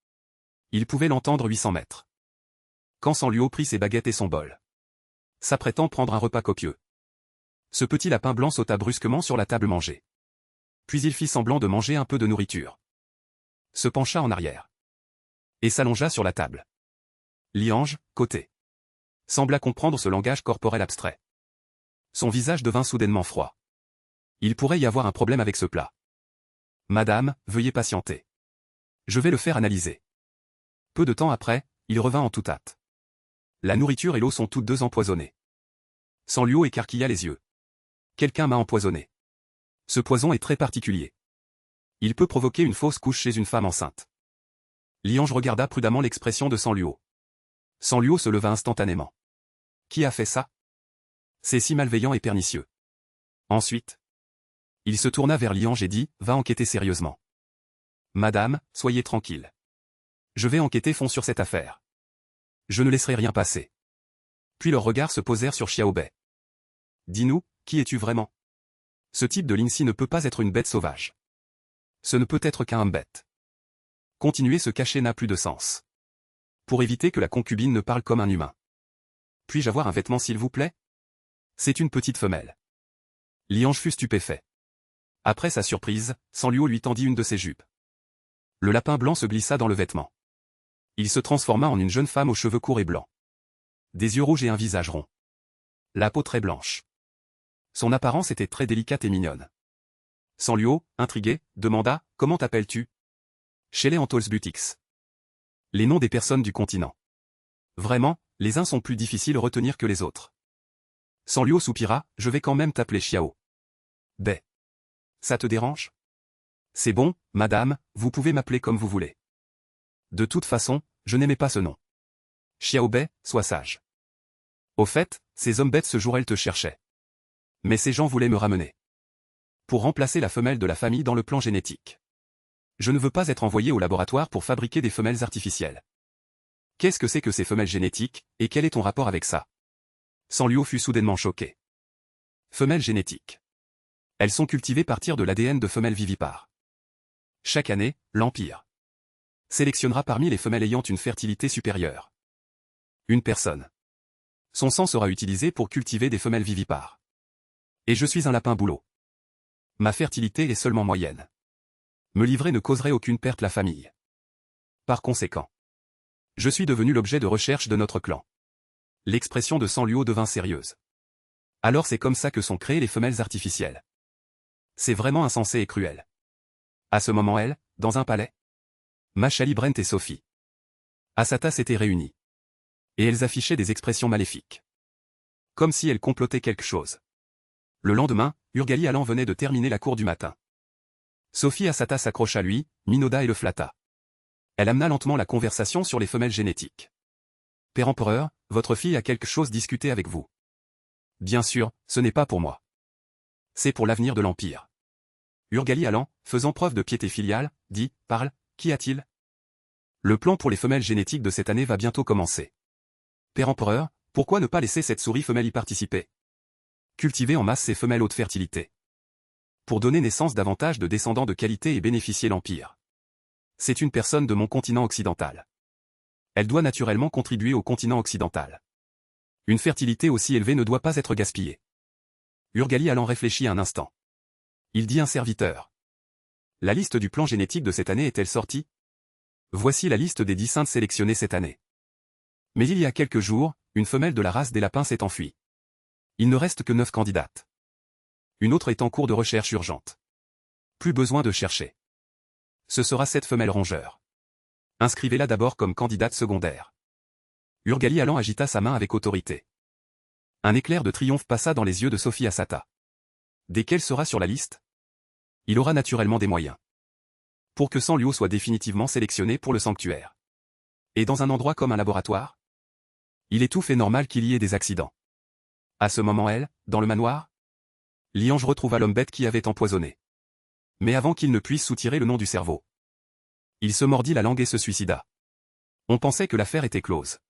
il pouvait l'entendre 800 mètres. Quand Sanluo prit ses baguettes et son bol, s'apprêtant à prendre un repas copieux, ce petit lapin blanc sauta brusquement sur la table mangée. Puis il fit semblant de manger un peu de nourriture. Se pencha en arrière. Et s'allongea sur la table. Liange, côté. Sembla comprendre ce langage corporel abstrait. Son visage devint soudainement froid. Il pourrait y avoir un problème avec ce plat. Madame, veuillez patienter. Je vais le faire analyser. Peu de temps après, il revint en toute hâte. La nourriture et l'eau sont toutes deux empoisonnées. Sanluo écarquilla les yeux. Quelqu'un m'a empoisonné. Ce poison est très particulier. Il peut provoquer une fausse couche chez une femme enceinte. Liange regarda prudemment l'expression de Sanluo. Sanluo se leva instantanément. Qui a fait ça? C'est si malveillant et pernicieux. Ensuite, il se tourna vers Liange et dit, va enquêter sérieusement. Madame, soyez tranquille. Je vais enquêter fond sur cette affaire. Je ne laisserai rien passer. Puis leurs regards se posèrent sur Xiaobei. Dis-nous, qui es-tu vraiment? Ce type de Lingxi ne peut pas être une bête sauvage. Ce ne peut être qu'un homme bête. Continuer se cacher n'a plus de sens. Pour éviter que la concubine ne parle comme un humain. Puis-je avoir un vêtement s'il vous plaît? C'est une petite femelle. Liange fut stupéfait. Après sa surprise, Sanluo lui tendit une de ses jupes. Le lapin blanc se glissa dans le vêtement. Il se transforma en une jeune femme aux cheveux courts et blancs. Des yeux rouges et un visage rond. La peau très blanche. Son apparence était très délicate et mignonne. Sanluo, intrigué, demanda, comment t'appelles-tu? Shelley Antolsbutix. Les noms des personnes du continent. Vraiment, les uns sont plus difficiles à retenir que les autres. Sanluo soupira, je vais quand même t'appeler Xiao Bei. Ça te dérange? C'est bon, madame, vous pouvez m'appeler comme vous voulez. De toute façon, je n'aimais pas ce nom. Xiao Bei, sois sage. Au fait, ces hommes bêtes ce jour elles te cherchaient. Mais ces gens voulaient me ramener. Pour remplacer la femelle de la famille dans le plan génétique. Je ne veux pas être envoyé au laboratoire pour fabriquer des femelles artificielles. Qu'est-ce que c'est que ces femelles génétiques, et quel est ton rapport avec ça? Sanluo fut soudainement choqué. Femelles génétiques. Elles sont cultivées à partir de l'ADN de femelles vivipares. Chaque année, l'Empire sélectionnera parmi les femelles ayant une fertilité supérieure. Une personne. Son sang sera utilisé pour cultiver des femelles vivipares. Et je suis un lapin boulot. Ma fertilité est seulement moyenne. Me livrer ne causerait aucune perte à la famille. Par conséquent, je suis devenu l'objet de recherche de notre clan. L'expression de Sanluo devint sérieuse. Alors c'est comme ça que sont créées les femelles artificielles. C'est vraiment insensé et cruel. À ce moment elle, dans un palais. Machali, Brent et Sophie Asata s'étaient réunies. Et elles affichaient des expressions maléfiques. Comme si elles complotaient quelque chose. Le lendemain, Urgali Allan venait de terminer la cour du matin. Sophie Asata s'accrocha à lui, minauda et le flatta. Elle amena lentement la conversation sur les femelles génétiques. Père empereur, votre fille a quelque chose discuté avec vous. Bien sûr, ce n'est pas pour moi. C'est pour l'avenir de l'Empire. Urgali Allan, faisant preuve de piété filiale, dit, parle, qu'y a-t-il? Le plan pour les femelles génétiques de cette année va bientôt commencer. Père empereur, pourquoi ne pas laisser cette souris femelle y participer? Cultiver en masse ces femelles haute fertilité. Pour donner naissance davantage de descendants de qualité et bénéficier l'Empire. C'est une personne de mon continent occidental. Elle doit naturellement contribuer au continent occidental. Une fertilité aussi élevée ne doit pas être gaspillée. Urgali Allan réfléchit un instant. Il dit un serviteur. La liste du plan génétique de cette année est-elle sortie? Voici la liste des 10 saintes sélectionnées cette année. Mais il y a quelques jours, une femelle de la race des lapins s'est enfuie. Il ne reste que 9 candidates. Une autre est en cours de recherche urgente. Plus besoin de chercher. Ce sera cette femelle rongeur. Inscrivez-la d'abord comme candidate secondaire. Urgali Allan agita sa main avec autorité. Un éclair de triomphe passa dans les yeux de Sophie Asata. Dès qu'elle sera sur la liste, il aura naturellement des moyens. Pour que Sanluo soit définitivement sélectionné pour le sanctuaire. Et dans un endroit comme un laboratoire? Il est tout fait normal qu'il y ait des accidents. À ce moment elle, dans le manoir, Liange retrouva l'homme bête qui avait empoisonné. Mais avant qu'il ne puisse soutirer le nom du cerveau, il se mordit la langue et se suicida. On pensait que l'affaire était close.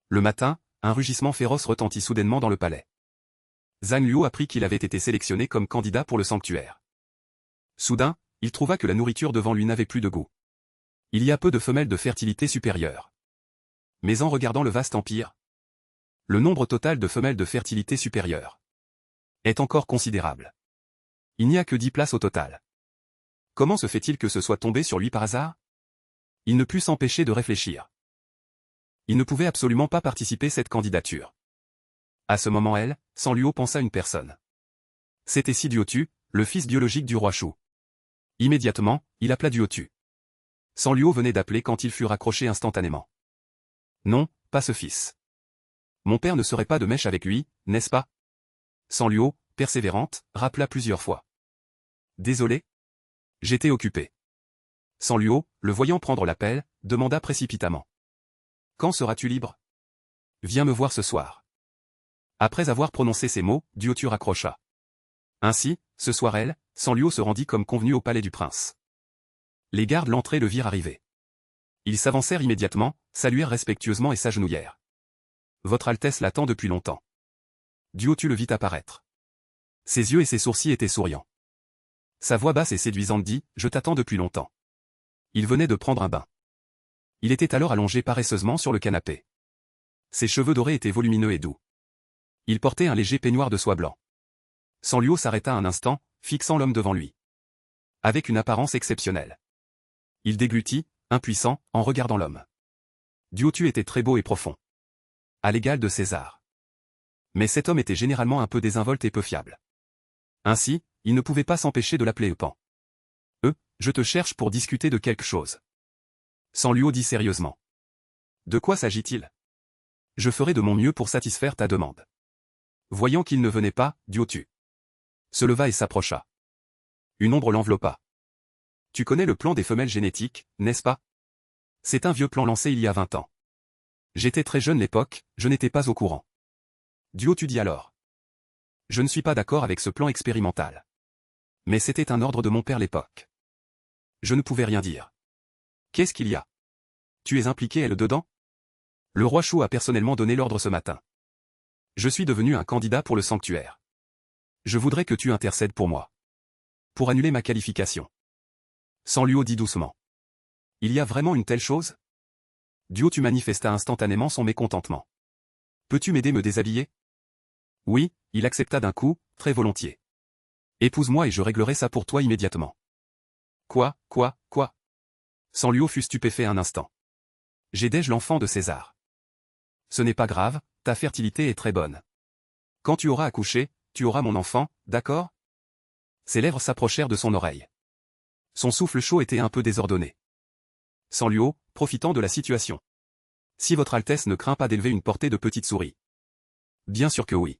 Le matin, un rugissement féroce retentit soudainement dans le palais. Zhang Luo apprit qu'il avait été sélectionné comme candidat pour le sanctuaire. Soudain, il trouva que la nourriture devant lui n'avait plus de goût. Il y a peu de femelles de fertilité supérieure. Mais en regardant le vaste empire, le nombre total de femelles de fertilité supérieure est encore considérable. Il n'y a que 10 places au total. Comment se fait-il que ce soit tombé sur lui par hasard? Il ne put s'empêcher de réfléchir. Il ne pouvait absolument pas participer à cette candidature. À ce moment elle, Sanluo pensa à une personne. C'était Si Duotu, le fils biologique du roi Shu. Immédiatement, il appela Duotu. Sanluo venait d'appeler quand il fut raccroché instantanément. Non, pas ce fils. Mon père ne serait pas de mèche avec lui, n'est-ce pas? Sanluo, persévérante, rappela plusieurs fois. Désolé. J'étais occupé. Sanluo, le voyant prendre l'appel, demanda précipitamment. Quand seras-tu libre? Viens me voir ce soir. Après avoir prononcé ces mots, Duotu raccrocha. Ainsi, ce soir elle, Sanluo se rendit comme convenu au palais du prince. Les gardes l'entrée le virent arriver. Ils s'avancèrent immédiatement, saluèrent respectueusement et s'agenouillèrent. Votre Altesse l'attend depuis longtemps. Duotu le vit apparaître. Ses yeux et ses sourcils étaient souriants. Sa voix basse et séduisante dit, je t'attends depuis longtemps. Il venait de prendre un bain. Il était alors allongé paresseusement sur le canapé. Ses cheveux dorés étaient volumineux et doux. Il portait un léger peignoir de soie blanc. Sanluo s'arrêta un instant, fixant l'homme devant lui. Avec une apparence exceptionnelle. Il déglutit, impuissant, en regardant l'homme. Duotu était très beau et profond. À l'égal de César. Mais cet homme était généralement un peu désinvolte et peu fiable. Ainsi, il ne pouvait pas s'empêcher de l'appeler Eupan. Je te cherche pour discuter de quelque chose. Sanluo dit sérieusement. De quoi s'agit-il? Je ferai de mon mieux pour satisfaire ta demande. Voyant qu'il ne venait pas, Duotu se leva et s'approcha. Une ombre l'enveloppa. Tu connais le plan des femelles génétiques, n'est-ce pas? C'est un vieux plan lancé il y a 20 ans. J'étais très jeune l'époque, je n'étais pas au courant. Duotu dit alors. Je ne suis pas d'accord avec ce plan expérimental. Mais c'était un ordre de mon père l'époque. Je ne pouvais rien dire. Qu'est-ce qu'il y a? Tu es impliqué elle dedans? Le roi Shu a personnellement donné l'ordre ce matin. Je suis devenu un candidat pour le sanctuaire. Je voudrais que tu intercèdes pour moi. Pour annuler ma qualification. Sanluo dit doucement. Il y a vraiment une telle chose? Duotu manifesta instantanément son mécontentement. Peux-tu m'aider me déshabiller? Oui, il accepta d'un coup, très volontiers. Épouse-moi et je réglerai ça pour toi immédiatement. Quoi? Sanluo fut stupéfait un instant. J'ai-je l'enfant de César? Ce n'est pas grave, ta fertilité est très bonne. Quand tu auras accouché, tu auras mon enfant, d'accord? Ses lèvres s'approchèrent de son oreille. Son souffle chaud était un peu désordonné. Sanluo, profitant de la situation. Si votre Altesse ne craint pas d'élever une portée de petite souris. Bien sûr que oui.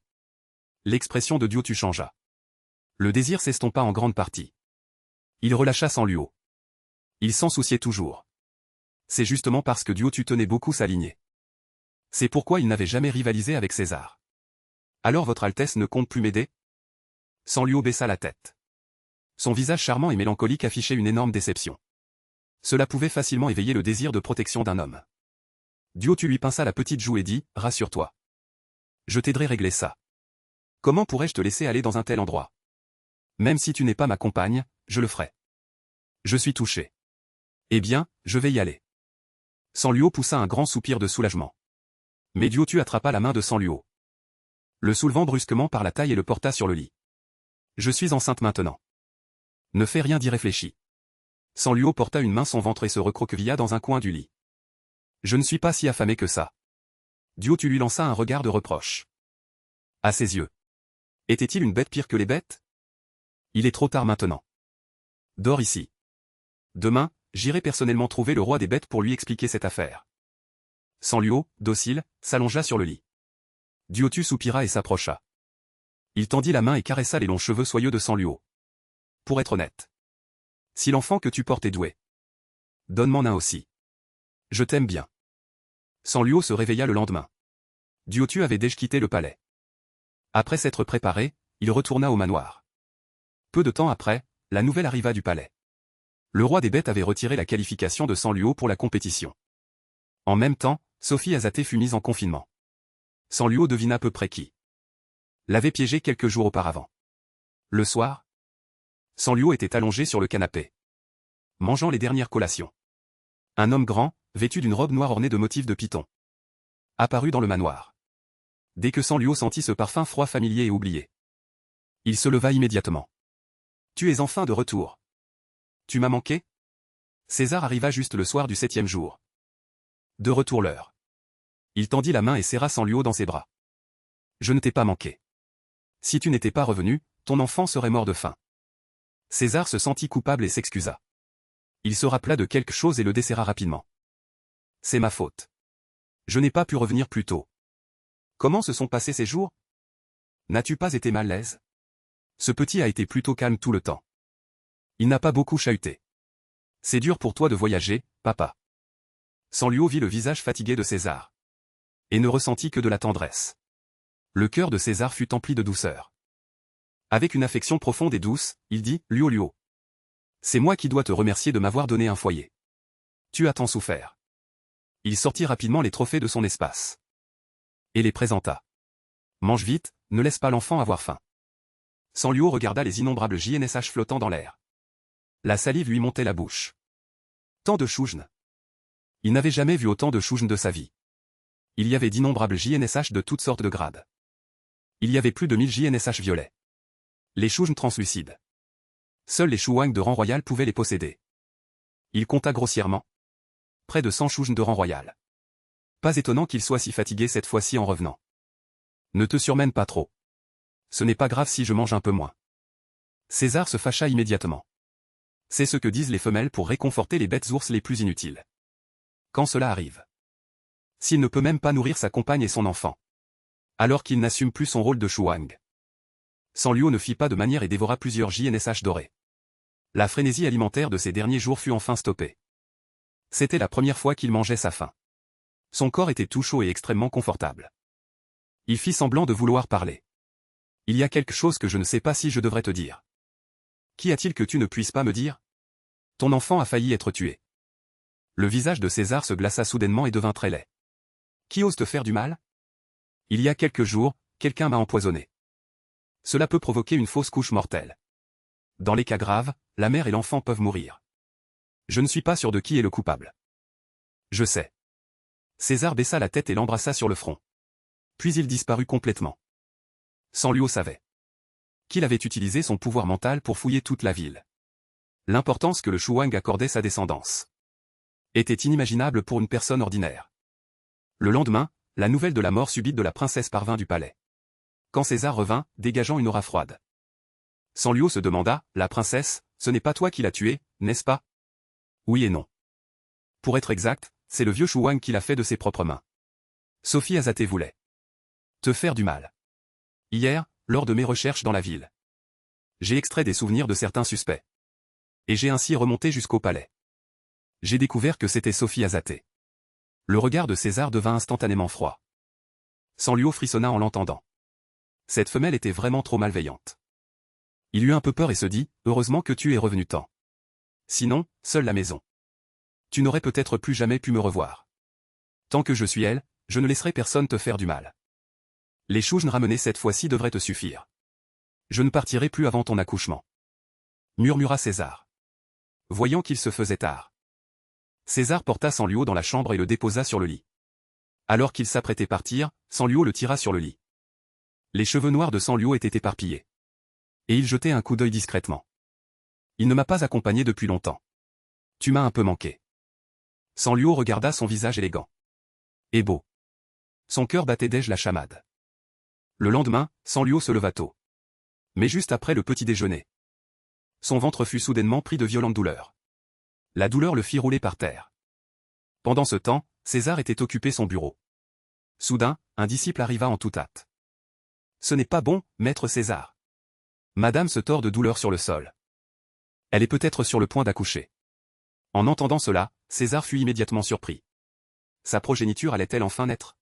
L'expression de Duotu changea. Le désir s'estompa en grande partie. Il relâcha Sanluo. Il s'en souciait toujours. C'est justement parce que Duotu tenait beaucoup sa lignée. C'est pourquoi il n'avait jamais rivalisé avec César. Alors votre Altesse ne compte plus m'aider? Sanluo baissa la tête. Son visage charmant et mélancolique affichait une énorme déception. Cela pouvait facilement éveiller le désir de protection d'un homme. Duotu lui pinça la petite joue et dit, rassure-toi. Je t'aiderai régler ça. Comment pourrais-je te laisser aller dans un tel endroit? Même si tu n'es pas ma compagne, je le ferai. Je suis touché. Eh bien, je vais y aller. Sanluo poussa un grand soupir de soulagement. Mais Duotu attrapa la main de Sanluo. Le soulevant brusquement par la taille et le porta sur le lit. Je suis enceinte maintenant. Ne fais rien d'irréfléchi. Sanluo porta une main son ventre et se recroquevilla dans un coin du lit. Je ne suis pas si affamé que ça. Duotu lui lança un regard de reproche. À ses yeux. Était-il une bête pire que les bêtes? Il est trop tard maintenant. Dors ici. Demain, j'irai personnellement trouver le roi des bêtes pour lui expliquer cette affaire. Sanluo, docile, s'allongea sur le lit. Duotu soupira et s'approcha. Il tendit la main et caressa les longs cheveux soyeux de Sanluo. Pour être honnête. Si l'enfant que tu portes est doué. Donne-m'en un aussi. Je t'aime bien. Sanluo se réveilla le lendemain. Duotu avait déjà quitté le palais. Après s'être préparé, il retourna au manoir. Peu de temps après, la nouvelle arriva du palais. Le roi des bêtes avait retiré la qualification de Sanluo pour la compétition. En même temps, Sophie Azate fut mise en confinement. Sanluo devina à peu près qui l'avait piégé quelques jours auparavant. Le soir, Sanluo était allongé sur le canapé, mangeant les dernières collations. Un homme grand, vêtu d'une robe noire ornée de motifs de python, apparut dans le manoir. Dès que Sanluo sentit ce parfum froid familier et oublié, il se leva immédiatement. Tu es enfin de retour. Tu m'as manqué? César arriva juste le soir du 7e jour. De retour l'heure. Il tendit la main et serra Sanluo dans ses bras. Je ne t'ai pas manqué. Si tu n'étais pas revenu, ton enfant serait mort de faim. César se sentit coupable et s'excusa. Il se rappela de quelque chose et le desserra rapidement. C'est ma faute. Je n'ai pas pu revenir plus tôt. Comment se sont passés ces jours? N'as-tu pas été mal à l'aise? Ce petit a été plutôt calme tout le temps. Il n'a pas beaucoup chahuté. C'est dur pour toi de voyager, papa. Sanluo vit le visage fatigué de César. Et ne ressentit que de la tendresse. Le cœur de César fut empli de douceur. Avec une affection profonde et douce, il dit, Luo Luo. C'est moi qui dois te remercier de m'avoir donné un foyer. Tu as tant souffert. Il sortit rapidement les trophées de son espace. Et les présenta. Mange vite, ne laisse pas l'enfant avoir faim. Sanluo regarda les innombrables JNSH flottant dans l'air. La salive lui montait la bouche. Tant de choujnes. Il n'avait jamais vu autant de choujnes de sa vie. Il y avait d'innombrables JNSH de toutes sortes de grades. Il y avait plus de 1000 JNSH violets. Les choujnes translucides. Seuls les chouangs de rang royal pouvaient les posséder. Il compta grossièrement. Près de 100 choujnes de rang royal. Pas étonnant qu'il soit si fatigué cette fois-ci en revenant. Ne te surmène pas trop. Ce n'est pas grave si je mange un peu moins. César se fâcha immédiatement. C'est ce que disent les femelles pour réconforter les bêtes ours les plus inutiles. Quand cela arrive. S'il ne peut même pas nourrir sa compagne et son enfant. Alors qu'il n'assume plus son rôle de Shuang. Sanliu ne fit pas de manière et dévora plusieurs JNSH dorés. La frénésie alimentaire de ces derniers jours fut enfin stoppée. C'était la première fois qu'il mangeait sa faim. Son corps était tout chaud et extrêmement confortable. Il fit semblant de vouloir parler. Il y a quelque chose que je ne sais pas si je devrais te dire. Qu'y a-t-il que tu ne puisses pas me dire? Ton enfant a failli être tué. Le visage de César se glaça soudainement et devint très laid. Qui ose te faire du mal? Il y a quelques jours, quelqu'un m'a empoisonné. Cela peut provoquer une fausse couche mortelle. Dans les cas graves, la mère et l'enfant peuvent mourir. Je ne suis pas sûr de qui est le coupable. Je sais. César baissa la tête et l'embrassa sur le front. Puis il disparut complètement. Sanliu savait qu'il avait utilisé son pouvoir mental pour fouiller toute la ville. L'importance que le Shuang accordait sa descendance était inimaginable pour une personne ordinaire. Le lendemain, la nouvelle de la mort subite de la princesse parvint du palais. Quand César revint, dégageant une aura froide. Sanliu se demanda, la princesse, ce n'est pas toi qui l'as tuée, n'est-ce pas? Oui et non. Pour être exact, c'est le vieux Shuang qui l'a fait de ses propres mains. Sophie Azaté voulait te faire du mal. Hier, lors de mes recherches dans la ville, j'ai extrait des souvenirs de certains suspects. Et j'ai ainsi remonté jusqu'au palais. J'ai découvert que c'était Sophie Azaté. Le regard de César devint instantanément froid. Sanliu frissonna en l'entendant. Cette femelle était vraiment trop malveillante. Il eut un peu peur et se dit, heureusement que tu es revenu tant. Sinon, seule la maison. Tu n'aurais peut-être plus jamais pu me revoir. Tant que je suis elle, je ne laisserai personne te faire du mal. Les choujnes ramenées cette fois-ci devraient te suffire. Je ne partirai plus avant ton accouchement. Murmura César. Voyant qu'il se faisait tard. César porta Sanliu dans la chambre et le déposa sur le lit. Alors qu'il s'apprêtait partir, Sanliu le tira sur le lit. Les cheveux noirs de Sanliu étaient éparpillés. Et il jetait un coup d'œil discrètement. Il ne m'a pas accompagné depuis longtemps. Tu m'as un peu manqué. Sanliu regarda son visage élégant. Et beau. Son cœur battait déjà la chamade. Le lendemain, Sanliu se leva tôt. Mais juste après le petit déjeuner. Son ventre fut soudainement pris de violentes douleurs. La douleur le fit rouler par terre. Pendant ce temps, César était occupé son bureau. Soudain, un disciple arriva en toute hâte. Ce n'est pas bon, maître César. Madame se tord de douleur sur le sol. Elle est peut-être sur le point d'accoucher. En entendant cela, César fut immédiatement surpris. Sa progéniture allait-elle enfin naître?